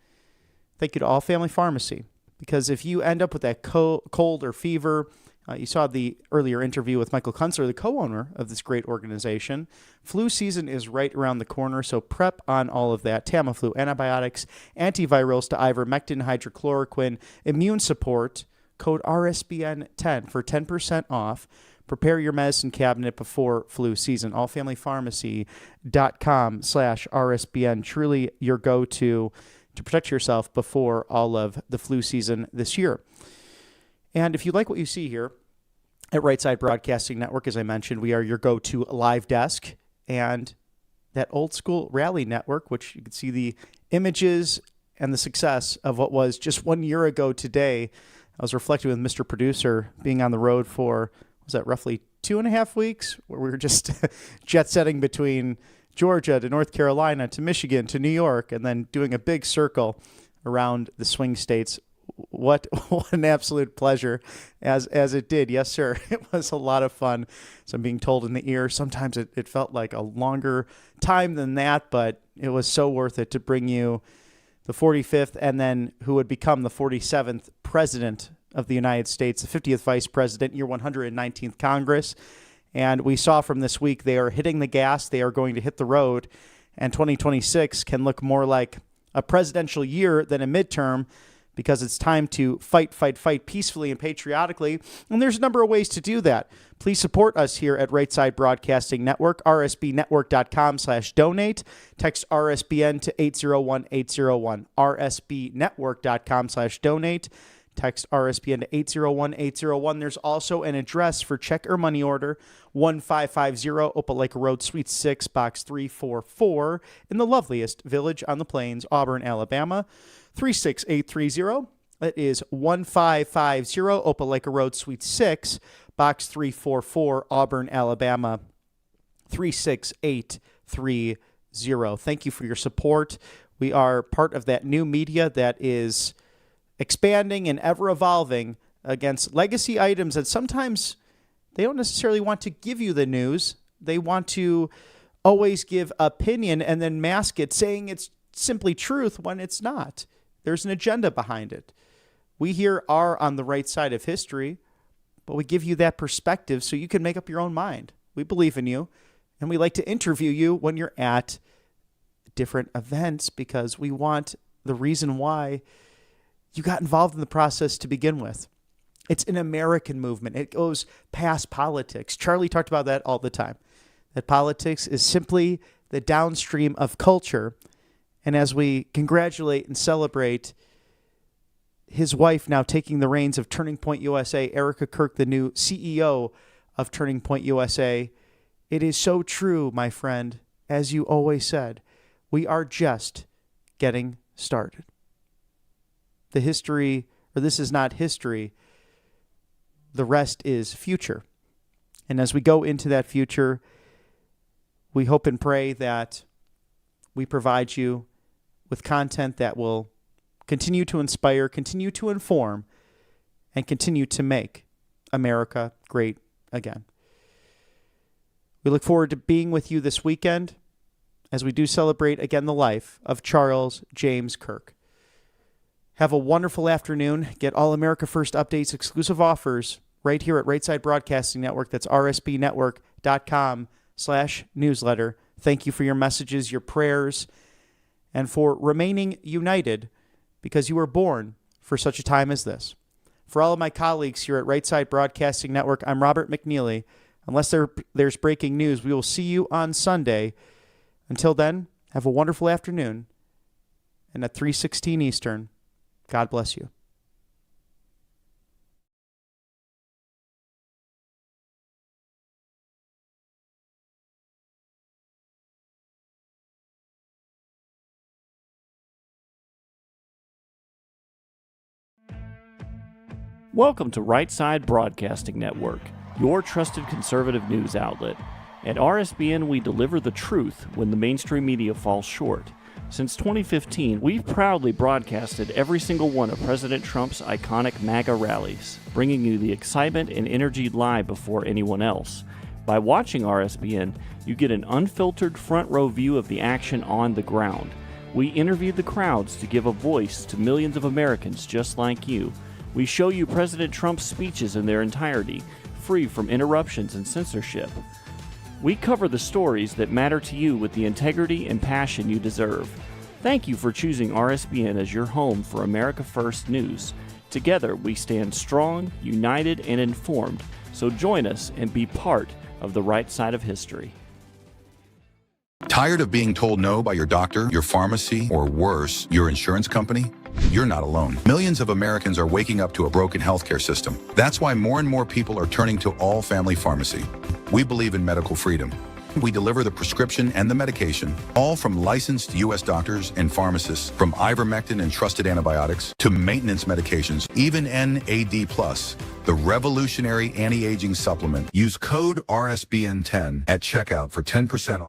thank you to All Family Pharmacy. Because if you end up with that cold or fever, you saw the earlier interview with Michael Kunzler, the co-owner of this great organization. Flu season is right around the corner, so prep on all of that. Tamiflu, antibiotics, antivirals to ivermectin, hydrochloroquine, immune support. Code RSBN10 for 10% off. Prepare your medicine cabinet before flu season. allfamilypharmacy.com/RSBN. Truly your go-to to protect yourself before all of the flu season this year. And if you like what you see here at Right Side Broadcasting Network, as I mentioned, we are your go-to live desk and that old school rally network, which you can see the images and the success of what was just 1 year ago today. I was reflecting with Mr. Producer being on the road for, was that roughly 2.5 weeks, where we were just jet setting between Georgia to North Carolina to Michigan to New York, and then doing a big circle around the swing states. What an absolute pleasure as it did. Yes, sir. It was a lot of fun. So I'm being told in the ear. Sometimes it felt like a longer time than that, but it was so worth it to bring you the 45th and then who would become the 47th president of the United States, the 50th vice president, your 119th Congress. And we saw from this week they are hitting the gas. They are going to hit the road. And 2026 can look more like a presidential year than a midterm, because it's time to fight peacefully and patriotically. And there's a number of ways to do that. Please support us here at Right Side Broadcasting Network, rsbnetwork.com/donate. Text RSBN to 801-801, rsbnetwork.com/donate. Text RSBN to 801-801. There's also an address for check or money order, 1550 Opelika Road, Suite 6, Box 344, in the loveliest village on the plains, Auburn, Alabama, 36830. That is 1550 Opelika Road, Suite 6, Box 344, Auburn, Alabama, 36830. Thank you for your support. We are part of that new media that is expanding and ever evolving against legacy items that sometimes they don't necessarily want to give you the news. They want to always give opinion and then mask it, saying it's simply truth when it's not. There's an agenda behind it. We here are on the right side of history, but we give you that perspective so you can make up your own mind. We believe in you, and we like to interview you when you're at different events because we want the reason why you got involved in the process to begin with. It's an American movement. It goes past politics. Charlie talked about that all the time, that politics is simply the downstream of culture. And as we congratulate and celebrate his wife now taking the reins of Turning Point USA, Erica Kirk, the new CEO of Turning Point USA, it is so true, my friend, as you always said, we are just getting started. The history, or this is not history, the rest is future. And as we go into that future, we hope and pray that we provide you with content that will continue to inspire, continue to inform, and continue to make America great again. We look forward to being with you this weekend as we do celebrate again the life of Charles James Kirk. Have a wonderful afternoon. Get all America First updates, exclusive offers right here at Right Side Broadcasting Network. That's rsbnetwork.com/newsletter. Thank you for your messages, your prayers, and for remaining united because you were born for such a time as this. For all of my colleagues here at Right Side Broadcasting Network, I'm Robert McNeely. Unless there's breaking news, we will see you on Sunday. Until then, have a wonderful afternoon. And at 3:16 Eastern, God bless you. Welcome to Right Side Broadcasting Network, your trusted conservative news outlet. At RSBN, we deliver the truth when the mainstream media falls short. Since 2015, we've proudly broadcasted every single one of President Trump's iconic MAGA rallies, bringing you the excitement and energy live before anyone else. By watching RSBN, you get an unfiltered front row view of the action on the ground. We interview the crowds to give a voice to millions of Americans just like you. We show you President Trump's speeches in their entirety, free from interruptions and censorship. We cover the stories that matter to you with the integrity and passion you deserve. Thank you for choosing RSBN as your home for America First News. Together, we stand strong, united, and informed. So join us and be part of the right side of history. Tired of being told no by your doctor, your pharmacy, or worse, your insurance company? You're not alone. Millions of Americans are waking up to a broken healthcare system. That's why more and more people are turning to All Family Pharmacy. We believe in medical freedom. We deliver the prescription and the medication, all from licensed U.S. doctors and pharmacists, from ivermectin and trusted antibiotics to maintenance medications, even NAD+, the revolutionary anti-aging supplement. Use code RSBN10 at checkout for 10% off.